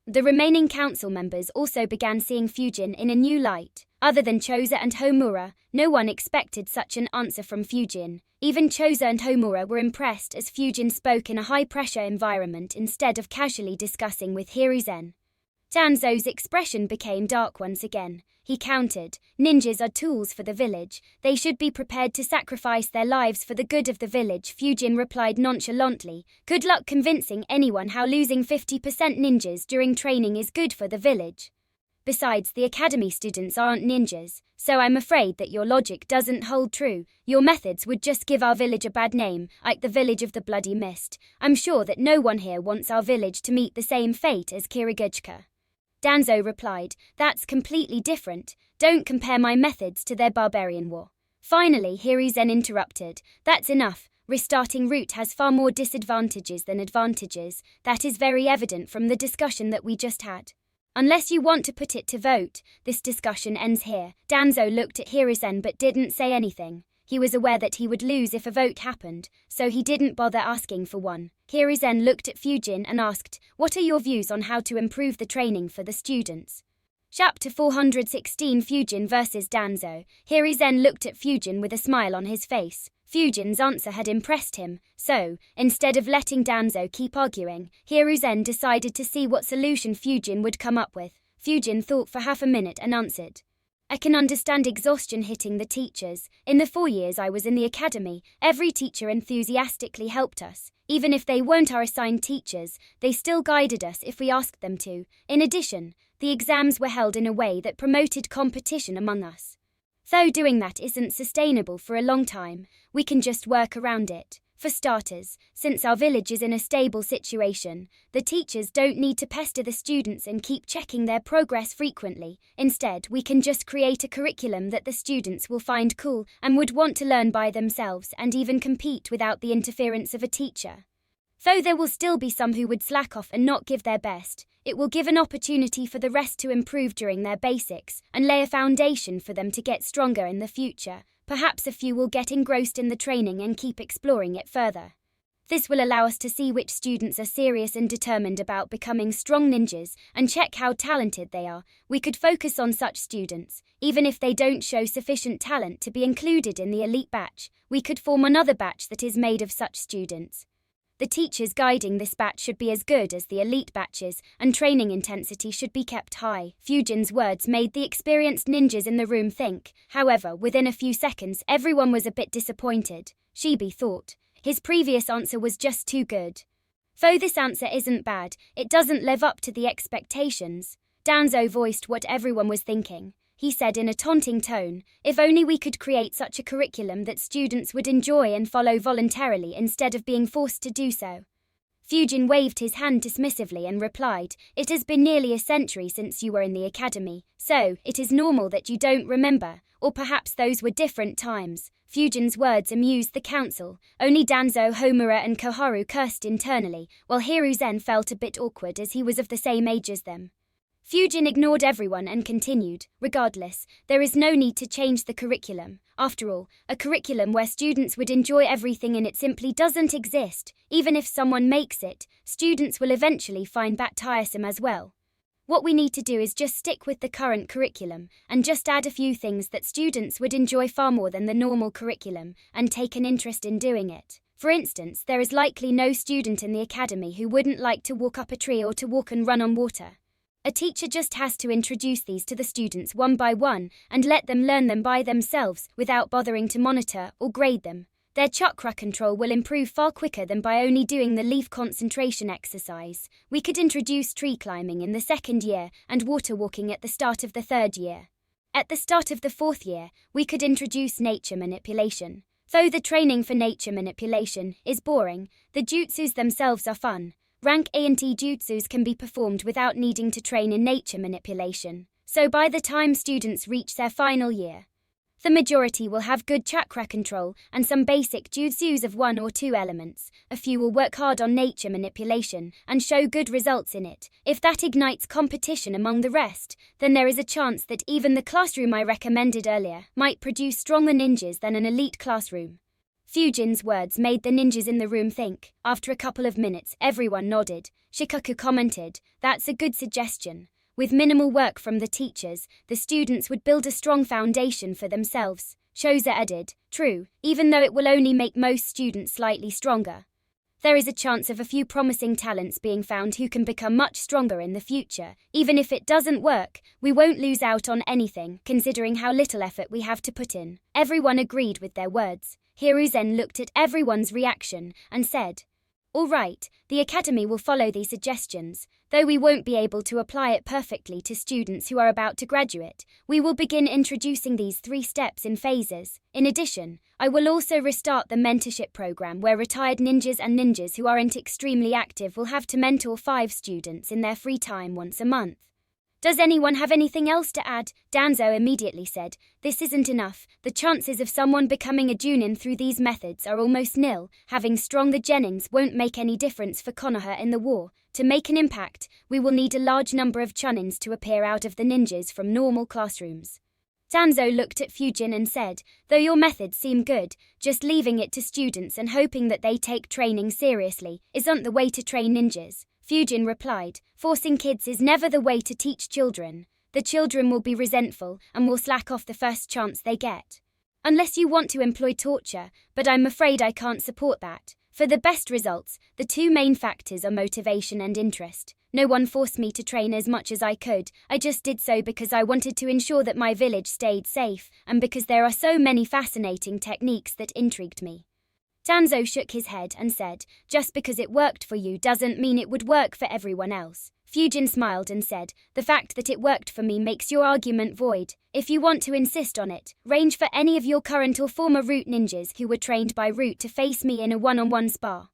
The remaining council members also began seeing Fujin in a new light. Other than Choza and Homura, no one expected such an answer from Fujin. Even Choza and Homura were impressed as Fujin spoke in a high-pressure environment instead of casually discussing with Hiruzen. Danzo's expression became dark once again. He countered, "Ninjas are tools for the village. They should be prepared to sacrifice their lives for the good of the village." Fujin replied nonchalantly, "Good luck convincing anyone how losing 50% ninjas during training is good for the village. Besides, the academy students aren't ninjas, so I'm afraid that your logic doesn't hold true. Your methods would just give our village a bad name, like the village of the Bloody Mist. I'm sure that no one here wants our village to meet the same fate as Kirigujka." Danzo replied, "That's completely different. Don't compare my methods to their barbarian war." Finally, Hiruzen interrupted, "That's enough. Restarting Root has far more disadvantages than advantages. That is very evident from the discussion that we just had. Unless you want to put it to vote, this discussion ends here." Danzo looked at Hiruzen but didn't say anything. He was aware that he would lose if a vote happened, so he didn't bother asking for one. Hiruzen looked at Fujin and asked, "What are your views on how to improve the training for the students?" Chapter 416 Fujin vs Danzo. Hiruzen looked at Fujin with a smile on his face. Fujin's answer had impressed him, so, instead of letting Danzo keep arguing, Hiruzen decided to see what solution Fujin would come up with. Fujin thought for half a minute and answered, I can understand exhaustion hitting the teachers. In the 4 years I was in the academy, every teacher enthusiastically helped us. Even if they weren't our assigned teachers, they still guided us if we asked them to. In addition, the exams were held in a way that promoted competition among us. Though doing that isn't sustainable for a long time, we can just work around it. For starters, since our village is in a stable situation, the teachers don't need to pester the students and keep checking their progress frequently. Instead, we can just create a curriculum that the students will find cool and would want to learn by themselves and even compete without the interference of a teacher. Though there will still be some who would slack off and not give their best, it will give an opportunity for the rest to improve during their basics and lay a foundation for them to get stronger in the future. Perhaps a few will get engrossed in the training and keep exploring it further. This will allow us to see which students are serious and determined about becoming strong ninjas and check how talented they are. We could focus on such students, even if they don't show sufficient talent to be included in the elite batch. We could form another batch that is made of such students. The teachers guiding this batch should be as good as the elite batches, and training intensity should be kept high. Fujin's words made the experienced ninjas in the room think. However, within a few seconds, everyone was a bit disappointed. Shibi thought. His previous answer was just too good. Though this answer isn't bad, it doesn't live up to the expectations. Danzo voiced what everyone was thinking. He said in a taunting tone, if only we could create such a curriculum that students would enjoy and follow voluntarily instead of being forced to do so. Fujin waved his hand dismissively and replied, it has been nearly a century since you were in the academy, so it is normal that you don't remember, or perhaps those were different times. Fujin's words amused the council. Only Danzo, Homura and Koharu cursed internally, while Hiruzen felt a bit awkward as he was of the same age as them. Fujin ignored everyone and continued, regardless, there is no need to change the curriculum. After all, a curriculum where students would enjoy everything in it simply doesn't exist. Even if someone makes it, students will eventually find that tiresome as well. What we need to do is just stick with the current curriculum, and just add a few things that students would enjoy far more than the normal curriculum, and take an interest in doing it. For instance, there is likely no student in the academy who wouldn't like to walk up a tree or to walk and run on water. A teacher just has to introduce these to the students one by one and let them learn them by themselves without bothering to monitor or grade them. Their chakra control will improve far quicker than by only doing the leaf concentration exercise. We could introduce tree climbing in the 2nd year and water walking at the start of the 3rd year. At the start of the 4th year, we could introduce nature manipulation. Though the training for nature manipulation is boring, the jutsus themselves are fun. Rank A&T jutsus can be performed without needing to train in nature manipulation, so by the time students reach their final year, the majority will have good chakra control and some basic jutsus of 1 or 2 elements. A few will work hard on nature manipulation and show good results in it. If that ignites competition among the rest, then there is a chance that even the classroom I recommended earlier might produce stronger ninjas than an elite classroom. Fujin's words made the ninjas in the room think. After a couple of minutes, everyone nodded. Shikaku commented, that's a good suggestion. With minimal work from the teachers, the students would build a strong foundation for themselves. Shoza added, true, even though it will only make most students slightly stronger. There is a chance of a few promising talents being found who can become much stronger in the future. Even if it doesn't work, we won't lose out on anything, considering how little effort we have to put in. Everyone agreed with their words. Hiruzen looked at everyone's reaction and said, all right, the academy will follow these suggestions. Though we won't be able to apply it perfectly to students who are about to graduate, we will begin introducing these 3 steps in phases. In addition, I will also restart the mentorship program where retired ninjas and ninjas who aren't extremely active will have to mentor 5 students in their free time once a month. Does anyone have anything else to add? Danzo immediately said, this isn't enough. The chances of someone becoming a Junin through these methods are almost nil. Having stronger Genins won't make any difference for Konoha in the war. To make an impact, we will need a large number of Chunins to appear out of the ninjas from normal classrooms. Danzo looked at Fujin and said, though your methods seem good, just leaving it to students and hoping that they take training seriously isn't the way to train ninjas. Fujin replied, forcing kids is never the way to teach children. The children will be resentful and will slack off the first chance they get. Unless you want to employ torture, but I'm afraid I can't support that. For the best results, the two main factors are motivation and interest. No one forced me to train as much as I could, I just did so because I wanted to ensure that my village stayed safe, and because there are so many fascinating techniques that intrigued me. Danzo shook his head and said, just because it worked for you doesn't mean it would work for everyone else. Fujin smiled and said, the fact that it worked for me makes your argument void. If you want to insist on it, range for any of your current or former Root ninjas who were trained by Root to face me in a one-on-one spar.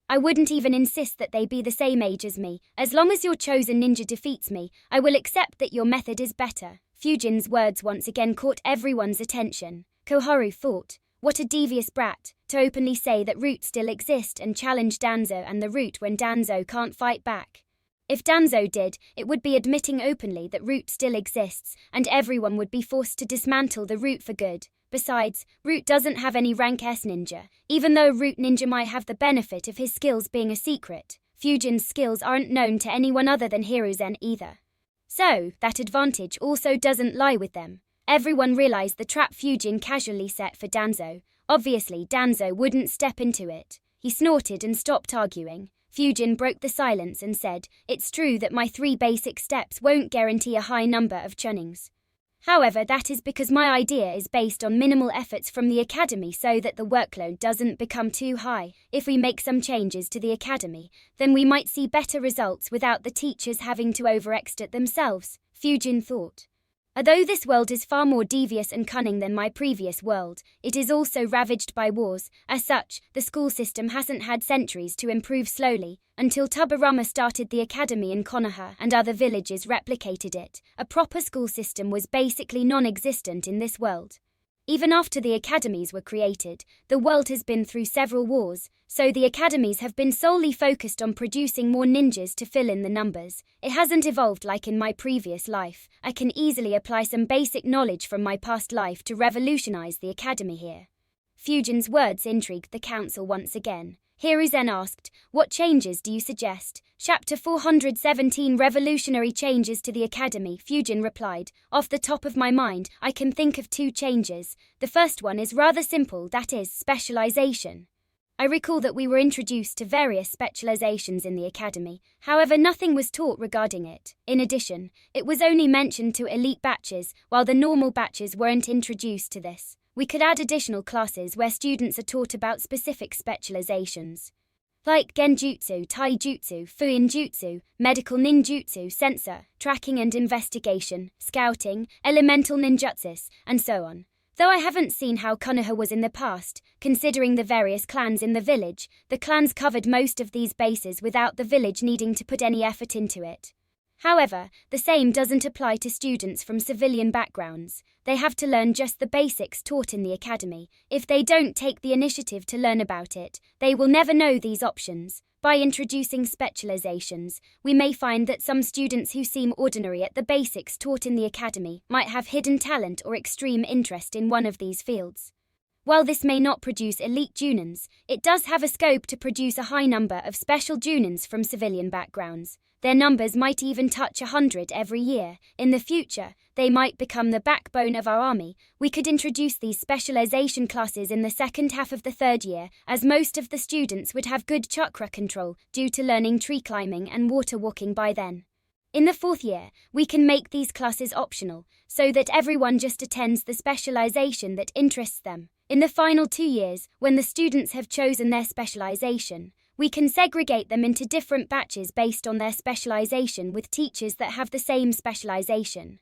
I wouldn't even insist that they be the same age as me. As long as your chosen ninja defeats me, I will accept that your method is better. Fujin's words once again caught everyone's attention. Koharu thought, what a devious brat, to openly say that Root still exist and challenge Danzo and the Root when Danzo can't fight back. If Danzo did, it would be admitting openly that Root still exists, and everyone would be forced to dismantle the Root for good. Besides, Root doesn't have any rank S ninja, even though Root ninja might have the benefit of his skills being a secret. Fujin's skills aren't known to anyone other than Hiruzen either. So, that advantage also doesn't lie with them. Everyone realized the trap Fujin casually set for Danzo. Obviously, Danzo wouldn't step into it. He snorted and stopped arguing. Fujin broke the silence and said, it's true that my 3 basic steps won't guarantee a high number of chunnings. However, that is because my idea is based on minimal efforts from the academy so that the workload doesn't become too high. If we make some changes to the academy, then we might see better results without the teachers having to overexert themselves, Fujin thought. Although this world is far more devious and cunning than my previous world, it is also ravaged by wars. As such, the school system hasn't had centuries to improve slowly, until Tubarama started the academy in Konoha and other villages replicated it. A proper school system was basically non-existent in this world. Even after the academies were created, the world has been through several wars, so the academies have been solely focused on producing more ninjas to fill in the numbers. It hasn't evolved like in my previous life. I can easily apply some basic knowledge from my past life to revolutionize the academy here. Fujin's words intrigued the council once again. Hiruzen asked, what changes do you suggest? Chapter 417 Revolutionary Changes to the Academy. Fujin replied, off the top of my mind, I can think of 2 changes. The first one is rather simple, that is, specialization. I recall that we were introduced to various specializations in the academy, however nothing was taught regarding it. In addition, it was only mentioned to elite batches, while the normal batches weren't introduced to this. We could add additional classes where students are taught about specific specializations, like Genjutsu, Taijutsu, Fuinjutsu, Medical Ninjutsu, Sensor, Tracking and Investigation, Scouting, Elemental Ninjutsus, and so on. Though I haven't seen how Konoha was in the past, considering the various clans in the village, the clans covered most of these bases without the village needing to put any effort into it. However, the same doesn't apply to students from civilian backgrounds. They have to learn just the basics taught in the academy. If they don't take the initiative to learn about it, they will never know these options. By introducing specializations, we may find that some students who seem ordinary at the basics taught in the academy might have hidden talent or extreme interest in one of these fields. While this may not produce elite junins, it does have a scope to produce a high number of special junins from civilian backgrounds. Their numbers might even touch 100 every year. In the future, they might become the backbone of our army. We could introduce these specialization classes in the second half of the 3rd year, as most of the students would have good chakra control due to learning tree climbing and water walking by then. In the 4th year, we can make these classes optional, so that everyone just attends the specialization that interests them. In the final 2 years, when the students have chosen their specialization, we can segregate them into different batches based on their specialization with teachers that have the same specialization.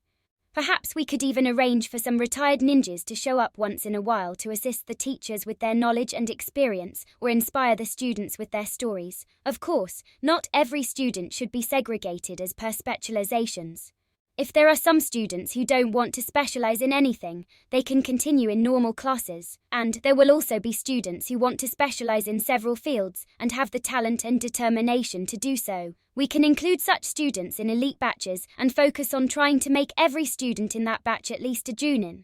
Perhaps we could even arrange for some retired ninjas to show up once in a while to assist the teachers with their knowledge and experience or inspire the students with their stories. Of course, not every student should be segregated as per specializations. If there are some students who don't want to specialize in anything, they can continue in normal classes, and there will also be students who want to specialize in several fields and have the talent and determination to do so. We can include such students in elite batches and focus on trying to make every student in that batch at least a junin.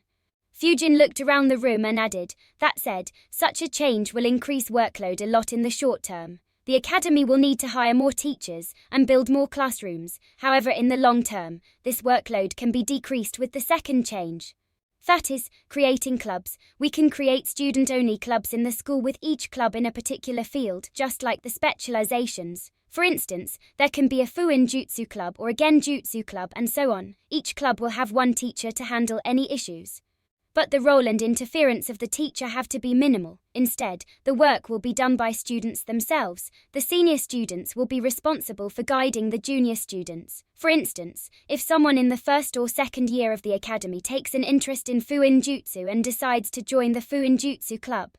Fujin looked around the room and added, that said, such a change will increase workload a lot in the short term. The academy will need to hire more teachers and build more classrooms. However, in the long term, this workload can be decreased with the second change. That is, creating clubs. We can create student-only clubs in the school with each club in a particular field, just like the specializations. For instance, there can be a Fuin Jutsu club or a Genjutsu club and so on. Each club will have one teacher to handle any issues. But the role and interference of the teacher have to be minimal. Instead, the work will be done by students themselves. The senior students will be responsible for guiding the junior students. For instance, if someone in the first or second year of the academy takes an interest in Fuin Jutsu and decides to join the Fuin Jutsu club,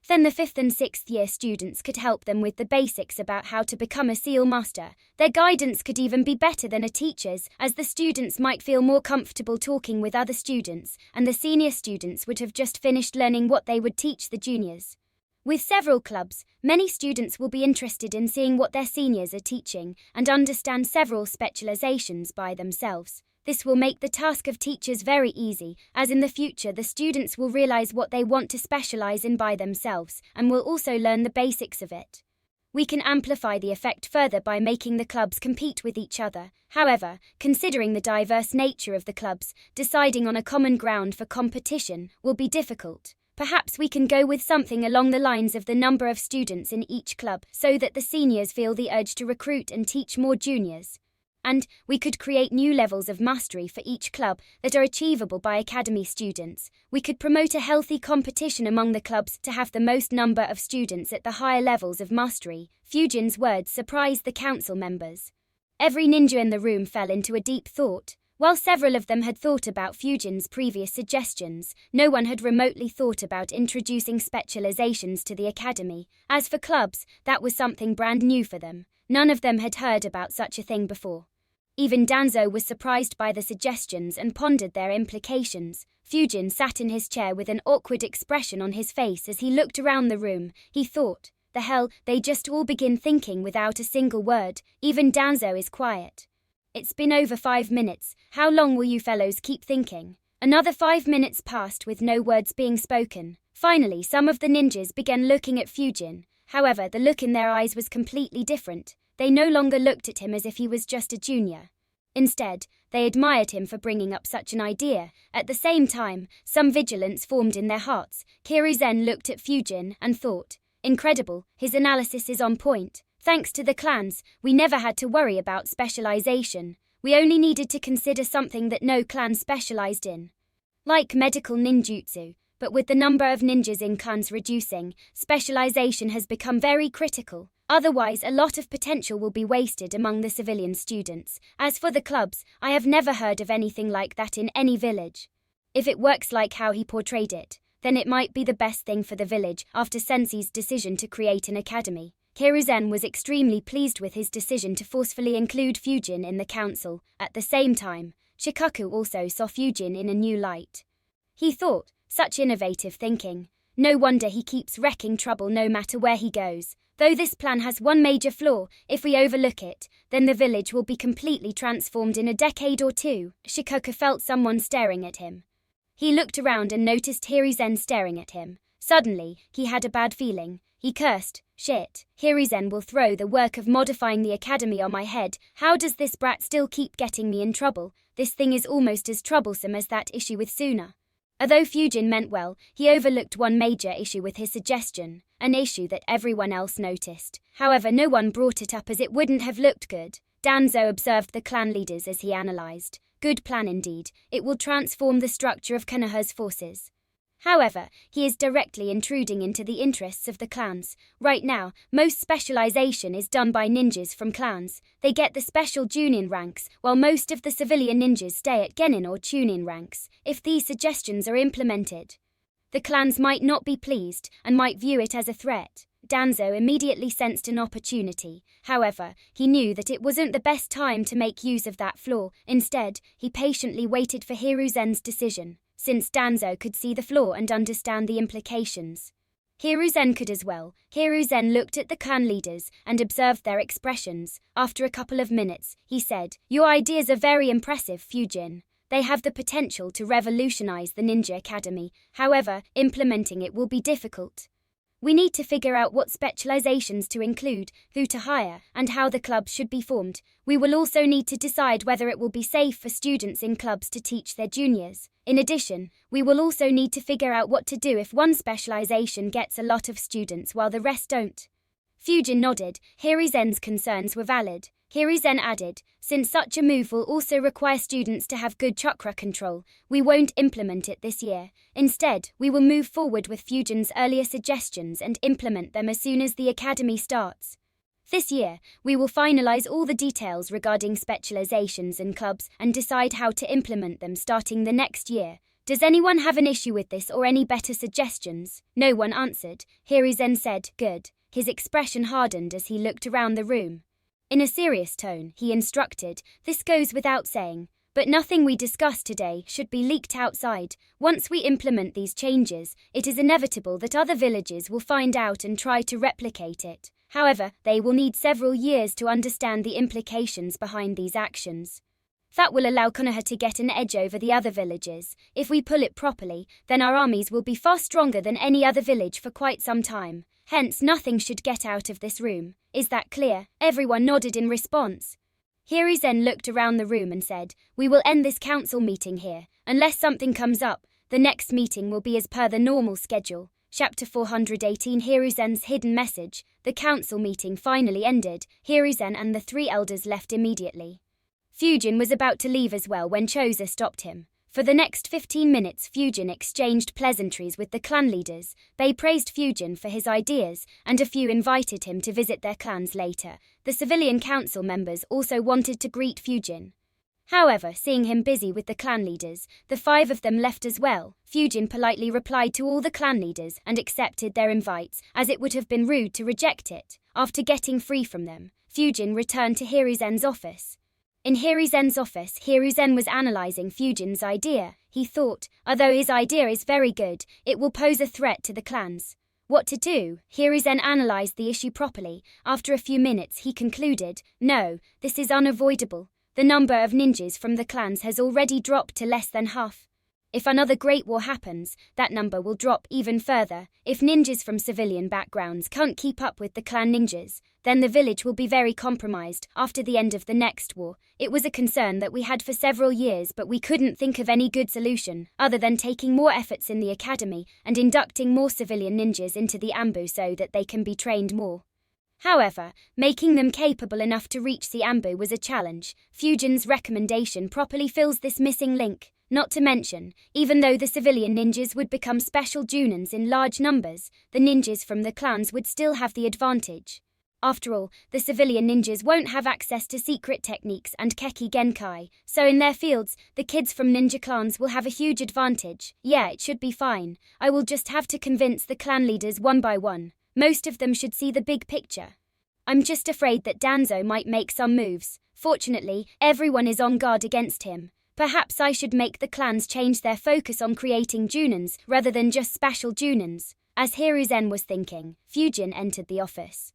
then the 5th and 6th year students could help them with the basics about how to become a seal master. Their guidance could even be better than a teacher's, as the students might feel more comfortable talking with other students, and the senior students would have just finished learning what they would teach the juniors. With several clubs, many students will be interested in seeing what their seniors are teaching and understand several specializations by themselves. This will make the task of teachers very easy, as in the future the students will realize what they want to specialize in by themselves and will also learn the basics of it. We can amplify the effect further by making the clubs compete with each other. However, considering the diverse nature of the clubs, deciding on a common ground for competition will be difficult. Perhaps we can go with something along the lines of the number of students in each club so that the seniors feel the urge to recruit and teach more juniors. And we could create new levels of mastery for each club that are achievable by academy students. We could promote a healthy competition among the clubs to have the most number of students at the higher levels of mastery. Fujin's words surprised the council members. Every ninja in the room fell into a deep thought. While several of them had thought about Fujin's previous suggestions, no one had remotely thought about introducing specializations to the academy. As for clubs, that was something brand new for them. None of them had heard about such a thing before. Even Danzo was surprised by the suggestions and pondered their implications. Fujin sat in his chair with an awkward expression on his face as he looked around the room. He thought, the hell, they just all begin thinking without a single word. Even Danzo is quiet. It's been over 5 minutes. How long will you fellows keep thinking? Another 5 minutes passed with no words being spoken. Finally, some of the ninjas began looking at Fujin. However, the look in their eyes was completely different. They no longer looked at him as if he was just a junior. Instead, they admired him for bringing up such an idea. At the same time, some vigilance formed in their hearts. Kiruzen looked at Fujin and thought, incredible, his analysis is on point. Thanks to the clans, we never had to worry about specialization. We only needed to consider something that no clan specialized in. Like medical ninjutsu. But with the number of ninjas in clans reducing, specialization has become very critical. Otherwise, a lot of potential will be wasted among the civilian students. As for the clubs, I have never heard of anything like that in any village. If it works like how he portrayed it, then it might be the best thing for the village after Sensei's decision to create an academy. Kiruzen was extremely pleased with his decision to forcefully include Fujin in the council. At the same time, Shikaku also saw Fujin in a new light. He thought, such innovative thinking. No wonder he keeps wrecking trouble no matter where he goes. Though this plan has one major flaw, if we overlook it, then the village will be completely transformed in a decade or two. Shikoku felt someone staring at him. He looked around and noticed Hiruzen staring at him. Suddenly, he had a bad feeling. He cursed, shit, Hiruzen will throw the work of modifying the academy on my head. How does this brat still keep getting me in trouble? This thing is almost as troublesome as that issue with Suna. Although Fujin meant well, he overlooked one major issue with his suggestion, an issue that everyone else noticed. However, no one brought it up as it wouldn't have looked good. Danzo observed the clan leaders as he analyzed. Good plan indeed. It will transform the structure of Konoha's forces. However, he is directly intruding into the interests of the clans. Right now, most specialization is done by ninjas from clans. They get the special Junin ranks, while most of the civilian ninjas stay at Genin or Chunin ranks. If these suggestions are implemented, the clans might not be pleased and might view it as a threat. Danzo immediately sensed an opportunity. However, he knew that it wasn't the best time to make use of that flaw. Instead, he patiently waited for Hiruzen's decision. Since Danzo could see the flaw and understand the implications, Hiruzen could as well. Hiruzen looked at the clan leaders and observed their expressions. After a couple of minutes, he said, "Your ideas are very impressive, Fujin. They have the potential to revolutionize the Ninja Academy. However, implementing it will be difficult. We need to figure out what specializations to include, who to hire, and how the clubs should be formed. We will also need to decide whether it will be safe for students in clubs to teach their juniors. In addition, we will also need to figure out what to do if one specialization gets a lot of students while the rest don't. Fujin nodded. Hirizen's concerns were valid. Hirizen added, since such a move will also require students to have good chakra control, we won't implement it this year. Instead, we will move forward with Fujin's earlier suggestions and implement them as soon as the academy starts. This year, we will finalize all the details regarding specializations and clubs and decide how to implement them starting the next year. Does anyone have an issue with this or any better suggestions? No one answered. Hirizen said, good. His expression hardened as he looked around the room. In a serious tone, he instructed, this goes without saying, but nothing we discuss today should be leaked outside. Once we implement these changes, it is inevitable that other villages will find out and try to replicate it. However, they will need several years to understand the implications behind these actions. That will allow Konoha to get an edge over the other villages. If we pull it properly, then our armies will be far stronger than any other village for quite some time. Hence, nothing should get out of this room. Is that clear? Everyone nodded in response. Hirizen looked around the room and said, we will end this council meeting here. Unless something comes up, the next meeting will be as per the normal schedule. Chapter 418 Hirizen's Hidden Message. The council meeting finally ended. Hirizen and the three elders left immediately. Fujin was about to leave as well when Choza stopped him. For the next 15 minutes, Fujin exchanged pleasantries with the clan leaders. They praised Fujin for his ideas, and a few invited him to visit their clans later. The civilian council members also wanted to greet Fujin. However, seeing him busy with the clan leaders, the 5 of them left as well. Fujin politely replied to all the clan leaders and accepted their invites, as it would have been rude to reject it. After getting free from them, Fujin returned to Hirizen's office. In Hirizen's office, Hirizen was analyzing Fujin's idea. He thought, although his idea is very good, it will pose a threat to the clans. What to do? Hirizen analyzed the issue properly. After a few minutes, he concluded, no, this is unavoidable. The number of ninjas from the clans has already dropped to less than half. If another great war happens, that number will drop even further. If ninjas from civilian backgrounds can't keep up with the clan ninjas, then the village will be very compromised after the end of the next war. It was a concern that we had for several years, but we couldn't think of any good solution other than taking more efforts in the academy and inducting more civilian ninjas into the Ambu so that they can be trained more. However, making them capable enough to reach the Ambu was a challenge. Fujin's recommendation properly fills this missing link. Not to mention, even though the civilian ninjas would become special junins in large numbers, the ninjas from the clans would still have the advantage. After all, the civilian ninjas won't have access to secret techniques and Keki Genkai, so in their fields, the kids from ninja clans will have a huge advantage. Yeah, it should be fine. I will just have to convince the clan leaders one by one. Most of them should see the big picture. I'm just afraid that Danzo might make some moves. Fortunately, everyone is on guard against him. Perhaps I should make the clans change their focus on creating junins rather than just special junins. As Hiruzen was thinking, Fujin entered the office.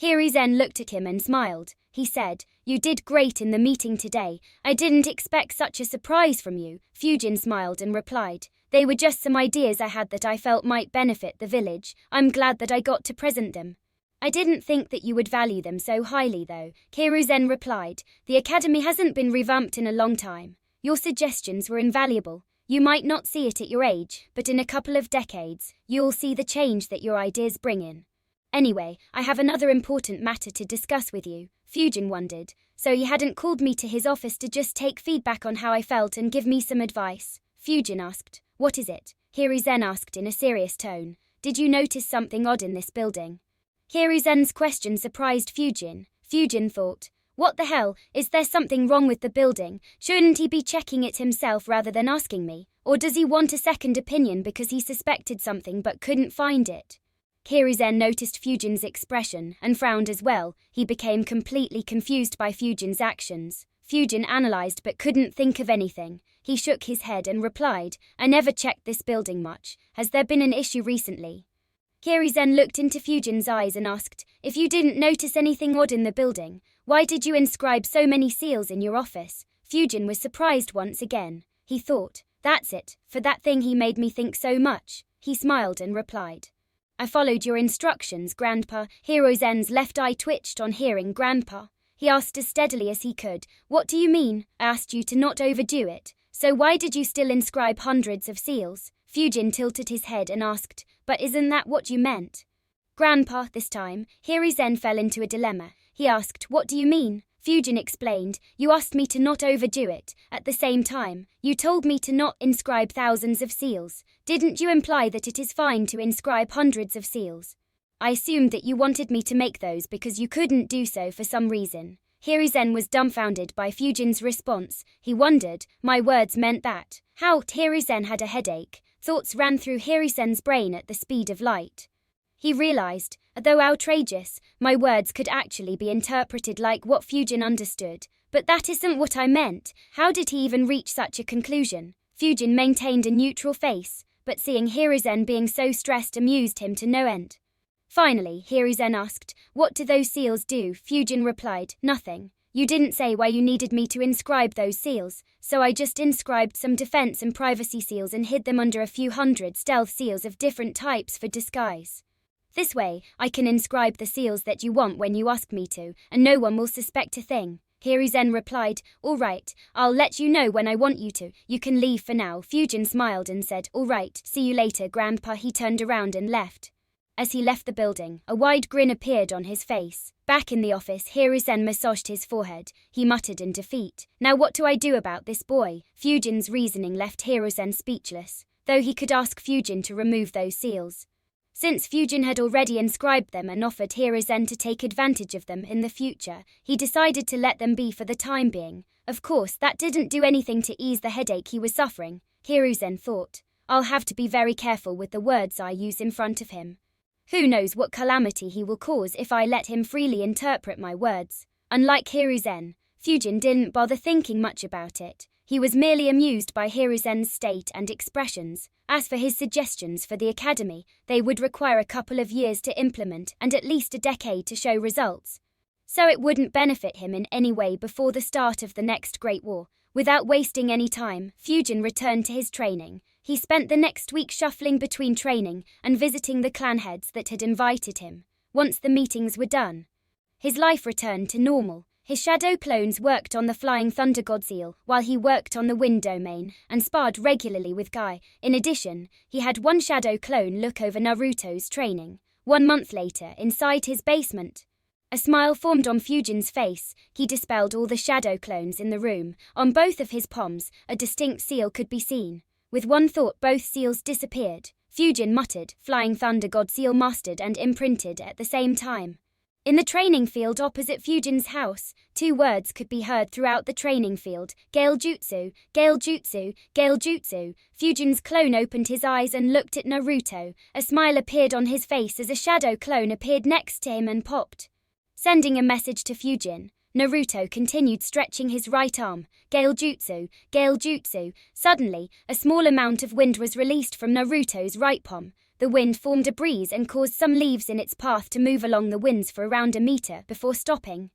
Hiruzen looked at him and smiled. He said, you did great in the meeting today. I didn't expect such a surprise from you. Fujin smiled and replied, they were just some ideas I had that I felt might benefit the village. I'm glad that I got to present them. I didn't think that you would value them so highly though. Hiruzen replied, the academy hasn't been revamped in a long time. Your suggestions were invaluable. You might not see it at your age, but in a couple of decades, you'll see the change that your ideas bring in. Anyway, I have another important matter to discuss with you. Fujin wondered, so he hadn't called me to his office to just take feedback on how I felt and give me some advice. Fujin asked, what is it? Hiruzen asked in a serious tone, did you notice something odd in this building? Hiruzen's question surprised Fujin. Fujin thought, what the hell, is there something wrong with the building? Shouldn't he be checking it himself rather than asking me? Or does he want a second opinion because he suspected something but couldn't find it? Hiruzen noticed Fujin's expression and frowned as well. He became completely confused by Fujin's actions. Fujin analyzed but couldn't think of anything. He shook his head and replied, I never checked this building much. Has there been an issue recently? Hiruzen looked into Fujin's eyes and asked, if you didn't notice anything odd in the building, why did you inscribe so many seals in your office? Fujin was surprised once again. He thought, that's it, for that thing he made me think so much. He smiled and replied, I followed your instructions, Grandpa. Hiruzen's left eye twitched on hearing Grandpa. He asked as steadily as he could, "What do you mean? I asked you to not overdo it. So why did you still inscribe hundreds of seals?" Fujin tilted his head and asked, "But isn't that what you meant?" Grandpa, this time, Hiruzen fell into a dilemma. He asked, "What do you mean?" Fujin explained, "You asked me to not overdo it. At the same time, you told me to not inscribe thousands of seals. Didn't you imply that it is fine to inscribe hundreds of seals? I assumed that you wanted me to make those because you couldn't do so for some reason." Hiruzen was dumbfounded by Fujin's response. He wondered, my words meant that. How? Hiruzen had a headache. Thoughts ran through Hiruzen's brain at the speed of light. He realized, though outrageous, my words could actually be interpreted like what Fujin understood. But that isn't what I meant. How did he even reach such a conclusion? Fujin maintained a neutral face, but seeing Hiruzen being so stressed amused him to no end. Finally, Hiruzen asked, "What do those seals do?" Fujin replied, "Nothing. You didn't say why you needed me to inscribe those seals, so I just inscribed some defense and privacy seals and hid them under a few hundred stealth seals of different types for disguise. This way, I can inscribe the seals that you want when you ask me to, and no one will suspect a thing." Hiruzen replied, "All right, I'll let you know when I want you to. You can leave for now." Fujin smiled and said, "All right, see you later, Grandpa." He turned around and left. As he left the building, a wide grin appeared on his face. Back in the office, Hiruzen massaged his forehead. He muttered in defeat, "Now what do I do about this boy?" Fujin's reasoning left Hiruzen speechless, though he could ask Fujin to remove those seals. Since Fujin had already inscribed them and offered Hiruzen to take advantage of them in the future, he decided to let them be for the time being. Of course, that didn't do anything to ease the headache he was suffering. Hiruzen thought, "I'll have to be very careful with the words I use in front of him. Who knows what calamity he will cause if I let him freely interpret my words." Unlike Hiruzen, Fujin didn't bother thinking much about it. He was merely amused by Hiruzen's state and expressions. As for his suggestions for the academy, they would require a couple of years to implement and at least a decade to show results. So it wouldn't benefit him in any way before the start of the next Great War. Without wasting any time, Fujin returned to his training. He spent the next week shuffling between training and visiting the clan heads that had invited him. Once the meetings were done, his life returned to normal. His shadow clones worked on the Flying Thunder God seal, while he worked on the Wind domain and sparred regularly with Guy. In addition, he had one shadow clone look over Naruto's training. 1 month later, inside his basement, a smile formed on Fujin's face. He dispelled all the shadow clones in the room. On both of his palms, a distinct seal could be seen. With one thought, both seals disappeared. Fujin muttered, "Flying Thunder God seal mastered and imprinted at the same time." In the training field opposite Fujin's house, 2 words could be heard throughout the training field: Gale Jutsu, Gale Jutsu, Gale Jutsu. Fujin's clone opened his eyes and looked at Naruto. A smile appeared on his face as a shadow clone appeared next to him and popped, sending a message to Fujin. Naruto continued stretching his right arm. Gale Jutsu, Gale Jutsu. Suddenly, a small amount of wind was released from Naruto's right palm. The wind formed a breeze and caused some leaves in its path to move along the winds for around a meter before stopping.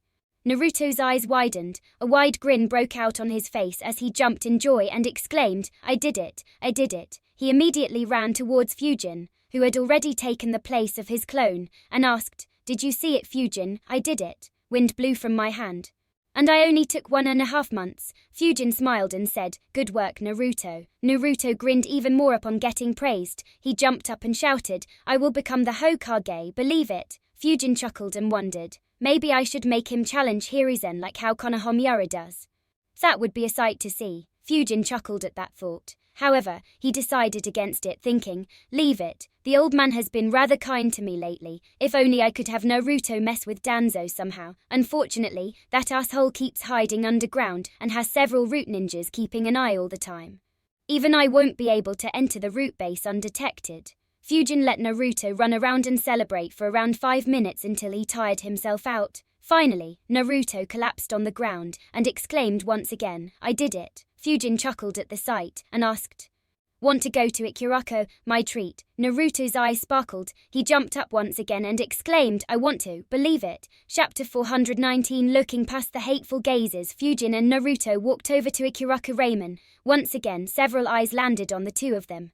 Naruto's eyes widened. A wide grin broke out on his face as he jumped in joy and exclaimed, "I did it! I did it!" He immediately ran towards Fujin, who had already taken the place of his clone, and asked, "Did you see it, Fujin? I did it. Wind blew from my hand. And I only took 1.5 months. Fujin smiled and said, "Good work, Naruto." Naruto grinned even more upon getting praised. He jumped up and shouted, "I will become the Hokage, believe it." Fujin chuckled and wondered, maybe I should make him challenge Hiruzen like how Konohamaru does. That would be a sight to see. Fujin chuckled at that thought. However, he decided against it, thinking, "Leave it. The old man has been rather kind to me lately. If only I could have Naruto mess with Danzo somehow. Unfortunately, that asshole keeps hiding underground and has several root ninjas keeping an eye all the time. Even I won't be able to enter the root base undetected." Fujin let Naruto run around and celebrate for around 5 minutes until he tired himself out. Finally, Naruto collapsed on the ground and exclaimed once again, "I did it." Fujin chuckled at the sight and asked, "Want to go to Ikurako, my treat?" Naruto's eyes sparkled. He jumped up once again and exclaimed, "I want to, believe it." Chapter 419. Looking past the hateful gazes, Fujin and Naruto walked over to Ikurako Ramen. Once again, several eyes landed on the two of them.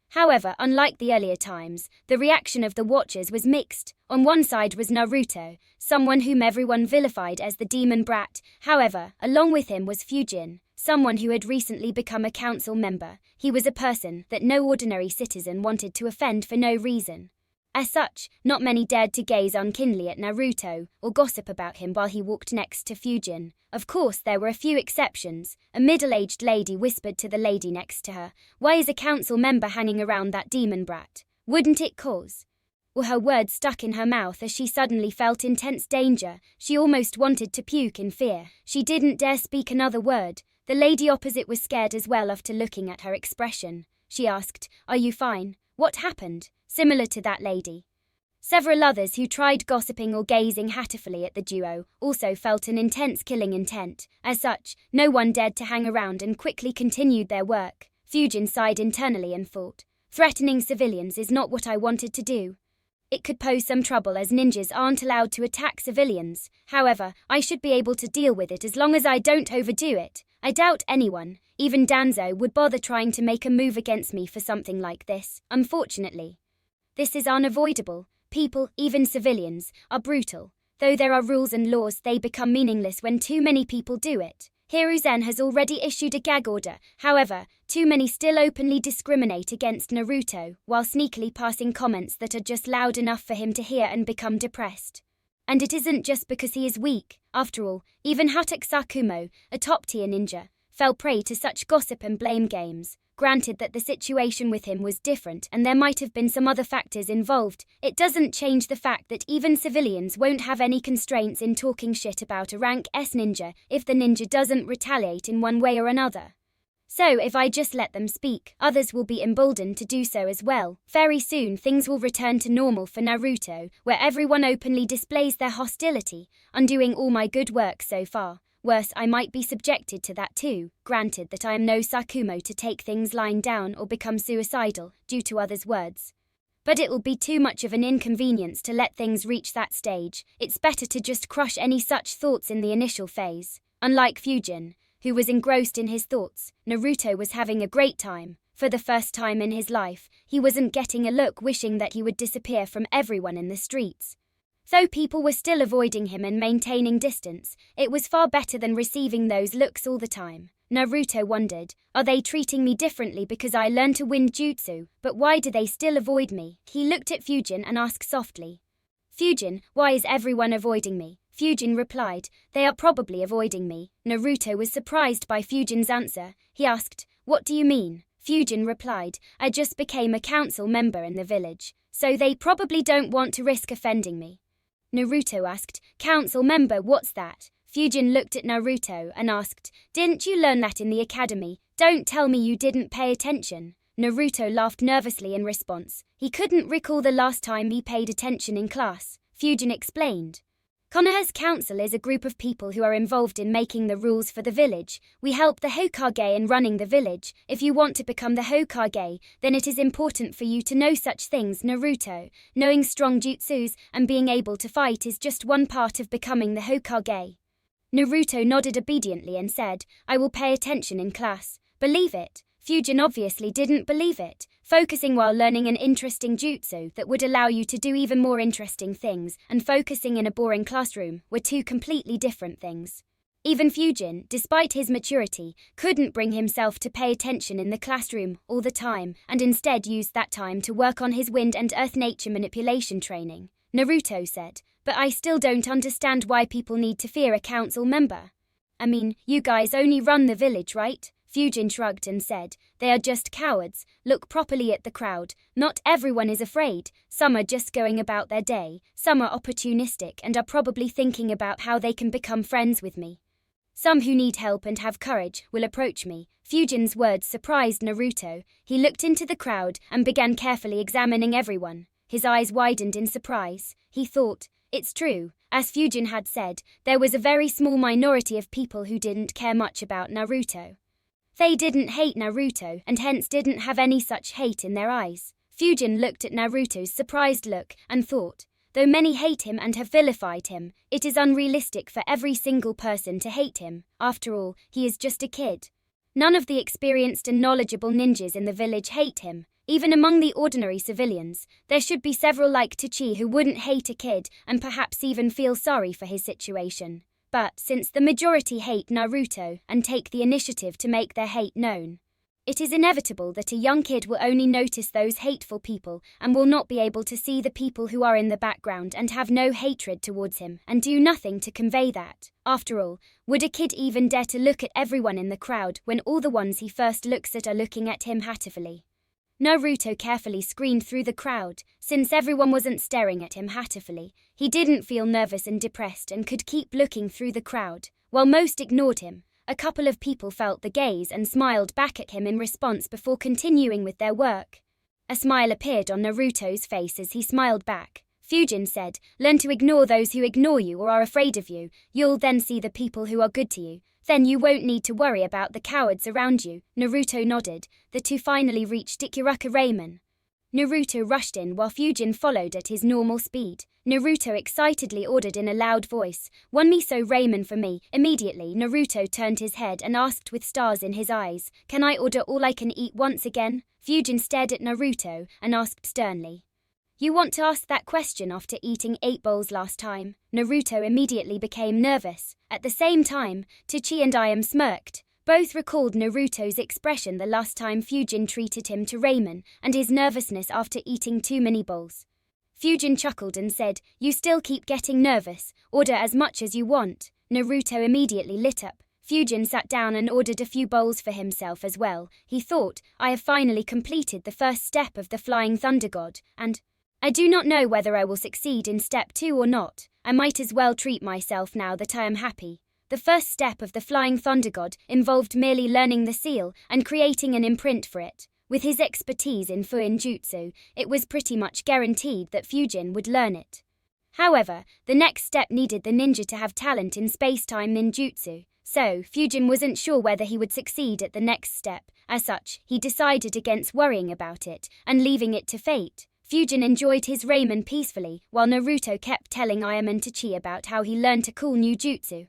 However, unlike the earlier times, the reaction of the watchers was mixed. On one side was Naruto, someone whom everyone vilified as the demon brat. However, along with him was Fujin, someone who had recently become a council member. He was a person that no ordinary citizen wanted to offend for no reason. As such, not many dared to gaze unkindly at Naruto or gossip about him while he walked next to Fujin. Of course, there were a few exceptions. A middle-aged lady whispered to the lady next to her, "Why is a council member hanging around that demon brat? Wouldn't it cause?" Well, her words stuck in her mouth as she suddenly felt intense danger. She almost wanted to puke in fear. She didn't dare speak another word. The lady opposite was scared as well after looking at her expression. She asked, "Are you fine? What happened?" Similar to that lady. Several others who tried gossiping or gazing hatefully at the duo also felt an intense killing intent. As such, no one dared to hang around and quickly continued their work. Fujin sighed internally and thought, "Threatening civilians is not what I wanted to do. It could pose some trouble as ninjas aren't allowed to attack civilians. However, I should be able to deal with it as long as I don't overdo it. I doubt anyone, even Danzo, would bother trying to make a move against me for something like this. Unfortunately, this is unavoidable. People, even civilians, are brutal. Though there are rules and laws, they become meaningless when too many people do it. Hiruzen has already issued a gag order. However, too many still openly discriminate against Naruto, while sneakily passing comments that are just loud enough for him to hear and become depressed. And it isn't just because he is weak. After all, even Hatake Sakumo, a top-tier ninja, fell prey to such gossip and blame games. Granted that the situation with him was different and there might have been some other factors involved, it doesn't change the fact that even civilians won't have any constraints in talking shit about a rank S ninja if the ninja doesn't retaliate in one way or another. So if I just let them speak, others will be emboldened to do so as well. Very soon things will return to normal for Naruto, where everyone openly displays their hostility, undoing all my good work so far. Worse, I might be subjected to that too, granted that I am no Sakumo to take things lying down or become suicidal due to others' words. But it will be too much of an inconvenience to let things reach that stage. It's better to just crush any such thoughts in the initial phase. Unlike Fujin, who was engrossed in his thoughts, Naruto was having a great time. For the first time in his life, he wasn't getting a look wishing that he would disappear from everyone in the streets. Though people were still avoiding him and maintaining distance, it was far better than receiving those looks all the time. Naruto wondered, are they treating me differently because I learned to wind jutsu, but why do they still avoid me? He looked at Fujin and asked softly, "Fujin, why is everyone avoiding me?" Fujin replied, "They are probably avoiding me." Naruto was surprised by Fujin's answer. He asked, "What do you mean?" Fujin replied, "I just became a council member in the village, so they probably don't want to risk offending me." Naruto asked, "Council member, what's that?" Fujin looked at Naruto and asked, "Didn't you learn that in the academy? Don't tell me you didn't pay attention." Naruto laughed nervously in response. He couldn't recall the last time he paid attention in class. Fujin explained, "Konoha's council is a group of people who are involved in making the rules for the village. We help the Hokage in running the village. If you want to become the Hokage, then it is important for you to know such things, Naruto. Knowing strong jutsus and being able to fight is just one part of becoming the Hokage." Naruto nodded obediently and said, "I will pay attention in class." Believe it? Fujin obviously didn't believe it. Focusing while learning an interesting jutsu that would allow you to do even more interesting things and focusing in a boring classroom were two completely different things. Even Fujin, despite his maturity, couldn't bring himself to pay attention in the classroom all the time and instead used that time to work on his wind and earth nature manipulation training. Naruto said, "But I still don't understand why people need to fear a council member. I mean, you guys only run the village, right?" Fujin shrugged and said, "They are just cowards. Look properly at the crowd. Not everyone is afraid. Some are just going about their day. Some are opportunistic and are probably thinking about how they can become friends with me. Some who need help and have courage will approach me." Fujin's words surprised Naruto. He looked into the crowd and began carefully examining everyone. His eyes widened in surprise. He thought, it's true. As Fujin had said, there was a very small minority of people who didn't care much about Naruto. They didn't hate Naruto and hence didn't have any such hate in their eyes. Fujin looked at Naruto's surprised look and thought, though many hate him and have vilified him, it is unrealistic for every single person to hate him. After all, he is just a kid. None of the experienced and knowledgeable ninjas in the village hate him. Even among the ordinary civilians, there should be several like Tachi who wouldn't hate a kid and perhaps even feel sorry for his situation. But since the majority hate Naruto and take the initiative to make their hate known, it is inevitable that a young kid will only notice those hateful people and will not be able to see the people who are in the background and have no hatred towards him and do nothing to convey that. After all, would a kid even dare to look at everyone in the crowd when all the ones he first looks at are looking at him hatefully? Naruto carefully screened through the crowd. Since everyone wasn't staring at him hatefully, he didn't feel nervous and depressed and could keep looking through the crowd. While most ignored him, a couple of people felt the gaze and smiled back at him in response before continuing with their work. A smile appeared on Naruto's face as he smiled back. Fujin said, "Learn to ignore those who ignore you or are afraid of you. You'll then see the people who are good to you. Then you won't need to worry about the cowards around you." Naruto nodded. The two finally reached Ikuruka Ramen. Naruto rushed in while Fujin followed at his normal speed. Naruto excitedly ordered in a loud voice, "One miso ramen for me." Immediately, Naruto turned his head and asked with stars in his eyes, "Can I order all I can eat once again?" Fujin stared at Naruto and asked sternly, "You want to ask that question after eating 8 bowls last time?" Naruto immediately became nervous. At the same time, Tachi and I smirked. Both recalled Naruto's expression the last time Fujin treated him to ramen and his nervousness after eating too many bowls. Fujin chuckled and said, "You still keep getting nervous. Order as much as you want." Naruto immediately lit up. Fujin sat down and ordered a few bowls for himself as well. He thought, "I have finally completed the first step of the Flying Thunder God, and I do not know whether I will succeed in step 2 or not. I might as well treat myself now that I am happy." The first step of the Flying Thunder God involved merely learning the seal and creating an imprint for it. With his expertise in Fuin Jutsu, it was pretty much guaranteed that Fujin would learn it. However, the next step needed the ninja to have talent in space-time ninjutsu, so Fujin wasn't sure whether he would succeed at the next step. As such, he decided against worrying about it and leaving it to fate. Fujin enjoyed his ramen peacefully, while Naruto kept telling Ayame and Tachi about how he learned a cool new jutsu.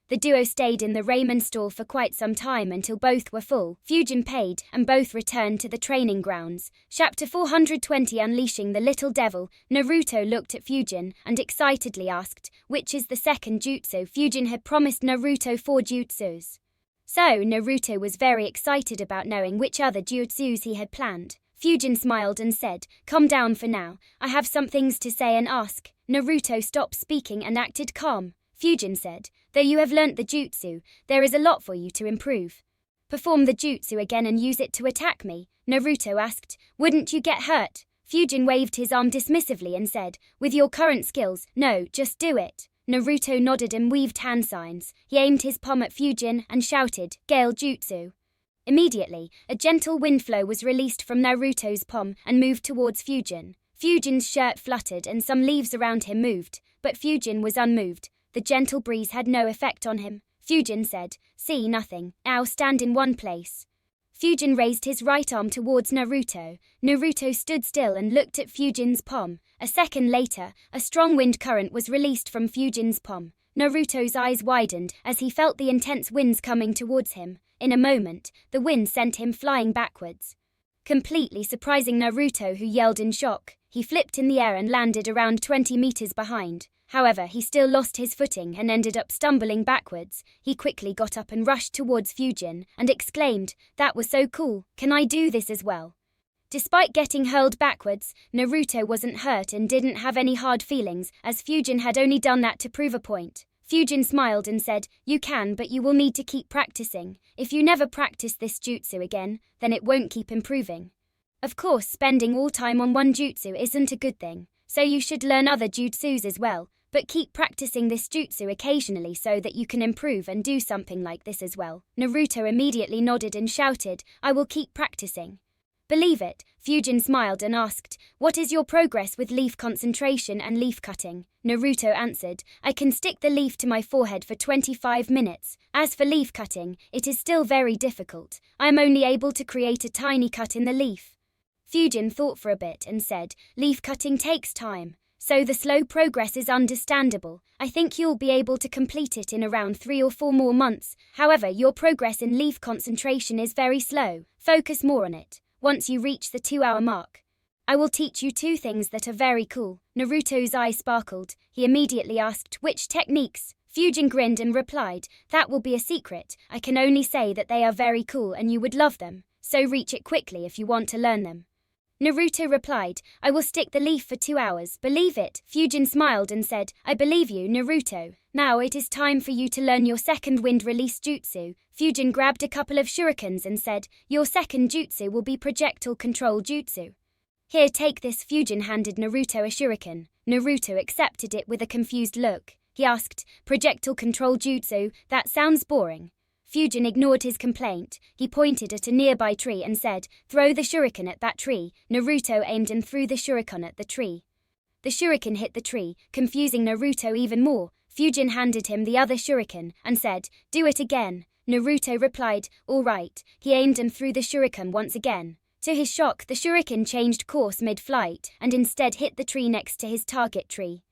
The duo stayed in the ramen stall for quite some time until both were full. Fujin paid, and both returned to the training grounds. Chapter 420 Unleashing the Little Devil. Naruto looked at Fujin and excitedly asked, "Which is the second jutsu?" Fujin had promised Naruto 4 jutsus. So Naruto was very excited about knowing which other jutsus he had planned. Fujin smiled and said, "Calm down for now. I have some things to say and ask." Naruto stopped speaking and acted calm. Fujin said, "Though you have learnt the jutsu, there is a lot for you to improve. Perform the jutsu again and use it to attack me." Naruto asked, "Wouldn't you get hurt?" Fujin waved his arm dismissively and said, "With your current skills, no, just do it." Naruto nodded and weaved hand signs. He aimed his palm at Fujin and shouted, "Gale Jutsu." Immediately, a gentle wind flow was released from Naruto's palm and moved towards Fujin. Fujin's shirt fluttered and some leaves around him moved, but Fujin was unmoved. The gentle breeze had no effect on him. Fujin said, "See nothing. Now stand in one place." Fujin raised his right arm towards Naruto. Naruto stood still and looked at Fujin's palm. A second later, a strong wind current was released from Fujin's palm. Naruto's eyes widened as he felt the intense winds coming towards him. In a moment, the wind sent him flying backwards, completely surprising Naruto, who yelled in shock. He flipped in the air and landed around 20 meters behind. However, he still lost his footing and ended up stumbling backwards. He quickly got up and rushed towards Fujin and exclaimed, "That was so cool. Can I do this as well?" Despite getting hurled backwards, Naruto wasn't hurt and didn't have any hard feelings, as Fujin had only done that to prove a point. Fujin smiled and said, "You can, but you will need to keep practicing. If you never practice this jutsu again, then it won't keep improving. Of course, spending all time on one jutsu isn't a good thing, so you should learn other jutsus as well. But keep practicing this jutsu occasionally so that you can improve and do something like this as well." Naruto immediately nodded and shouted, "I will keep practicing." "Believe it." Fujin smiled and asked, "What is your progress with leaf concentration and leaf cutting?" Naruto answered, "I can stick the leaf to my forehead for 25 minutes. As for leaf cutting, it is still very difficult. I am only able to create a tiny cut in the leaf." Fujin thought for a bit and said, "Leaf cutting takes time, so the slow progress is understandable. I think you'll be able to complete it in around 3 or 4 more months. However, your progress in leaf concentration is very slow. Focus more on it. once you reach the 2-hour mark. I will teach you 2 things that are very cool. Naruto's eyes sparkled. He immediately asked, which techniques? Fujin grinned and replied, that will be a secret. I can only say that they are very cool and you would love them, so reach it quickly if you want to learn them. Naruto replied, I will stick the leaf for 2 hours, believe it. Fujin smiled and said, I believe you, Naruto. Now it is time for you to learn your second wind release jutsu. Fujin grabbed a couple of shurikens and said, your second jutsu will be projectile control jutsu. Here, take this. Fujin handed Naruto a shuriken. Naruto accepted it with a confused look. He asked, projectile control jutsu, that sounds boring. Fujin ignored his complaint. He pointed at a nearby tree and said, throw the shuriken at that tree. Naruto aimed and threw the shuriken at the tree. The shuriken hit the tree, confusing Naruto even more. Fujin handed him the other shuriken and said, do it again. Naruto replied, all right. He aimed and threw the shuriken once again. To his shock, the shuriken changed course mid-flight and instead hit the tree next to his target tree.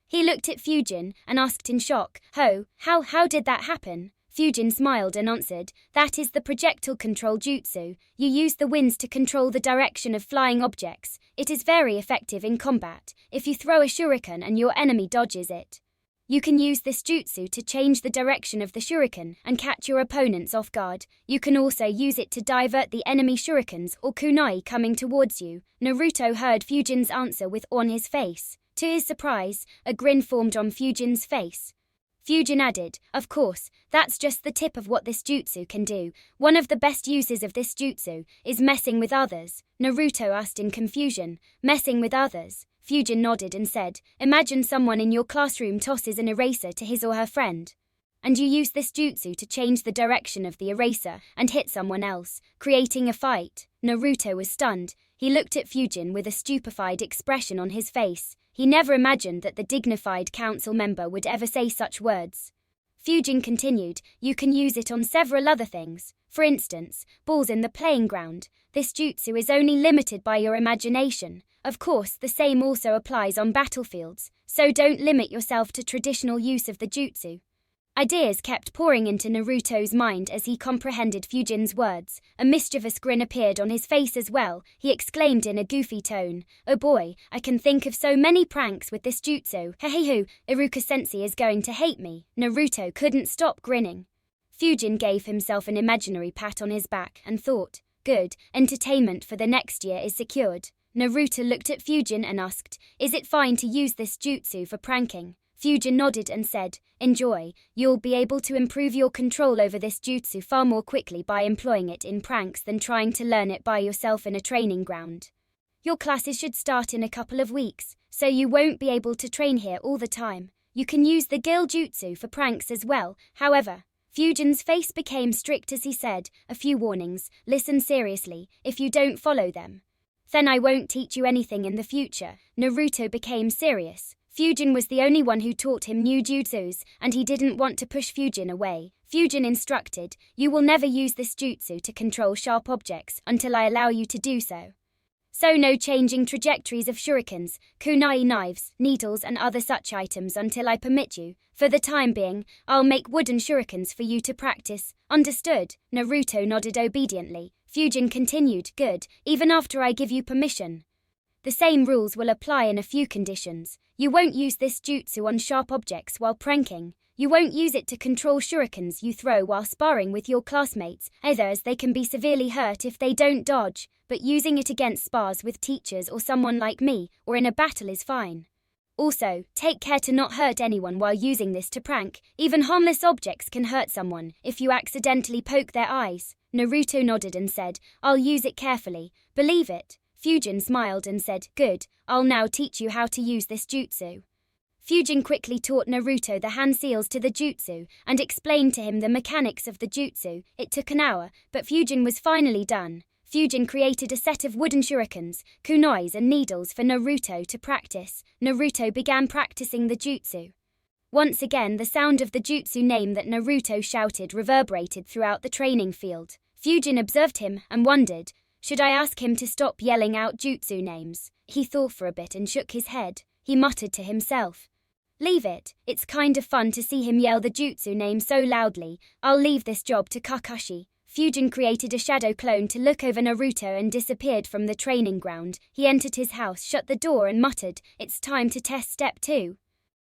He looked at Fujin and asked in shock, how did that happen? Fujin smiled and answered, that is the projectile control jutsu. You use the winds to control the direction of flying objects. It is very effective in combat. If you throw a shuriken and your enemy dodges it, you can use this jutsu to change the direction of the shuriken and catch your opponents off guard. You can also use it to divert the enemy shurikens or kunai coming towards you. Naruto heard Fujin's answer with awe on his face. To his surprise, a grin formed on Fujin's face. Fujin added, of course, that's just the tip of what this jutsu can do. One of the best uses of this jutsu is messing with others. Naruto asked in confusion, messing with others? Fujin nodded and said, imagine someone in your classroom tosses an eraser to his or her friend, and you use this jutsu to change the direction of the eraser and hit someone else, creating a fight. Naruto was stunned. He looked at Fujin with a stupefied expression on his face. He never imagined that the dignified council member would ever say such words. Fujin continued, you can use it on several other things. For instance, balls in the playing ground. This jutsu is only limited by your imagination. Of course, the same also applies on battlefields, so don't limit yourself to traditional use of the jutsu. Ideas kept pouring into Naruto's mind as he comprehended Fujin's words. A mischievous grin appeared on his face as well. He exclaimed in a goofy tone, oh boy, I can think of so many pranks with this jutsu. Hehehe, Iruka-sensei is going to hate me. Naruto couldn't stop grinning. Fujin gave himself an imaginary pat on his back and thought, good, entertainment for the next year is secured. Naruto looked at Fujin and asked, is it fine to use this jutsu for pranking? Fujin nodded and said, enjoy, you'll be able to improve your control over this jutsu far more quickly by employing it in pranks than trying to learn it by yourself in a training ground. Your classes should start in a couple of weeks, so you won't be able to train here all the time. You can use the Gil jutsu for pranks as well, however. Fujin's face became strict as he said, a few warnings, listen seriously, if you don't follow them, then I won't teach you anything in the future. Naruto became serious. Fujin was the only one who taught him new jutsus, and he didn't want to push Fujin away. Fujin instructed, you will never use this jutsu to control sharp objects until I allow you to do so. So no changing trajectories of shurikens, kunai knives, needles and other such items until I permit you. For the time being, I'll make wooden shurikens for you to practice. Understood? Naruto nodded obediently. Fujin continued, good, even after I give you permission. The same rules will apply in a few conditions. You won't use this jutsu on sharp objects while pranking. You won't use it to control shurikens you throw while sparring with your classmates, either as they can be severely hurt if they don't dodge, but using it against spars with teachers or someone like me, or in a battle is fine. Also, take care to not hurt anyone while using this to prank. Even harmless objects can hurt someone if you accidentally poke their eyes. Naruto nodded and said, I'll use it carefully. Believe it. Fujin smiled and said, good, I'll now teach you how to use this jutsu. Fujin quickly taught Naruto the hand seals to the jutsu and explained to him the mechanics of the jutsu. It took an hour, but Fujin was finally done. Fujin created a set of wooden shurikens, kunais and needles for Naruto to practice. Naruto began practicing the jutsu. Once again, the sound of the jutsu name that Naruto shouted reverberated throughout the training field. Fujin observed him and wondered, should I ask him to stop yelling out jutsu names? He thought for a bit and shook his head. He muttered to himself, leave it, it's kind of fun to see him yell the jutsu name so loudly. I'll leave this job to Kakashi. Fujin created a shadow clone to look over Naruto and disappeared from the training ground. He entered his house, shut the door and muttered, "It's time to test step 2.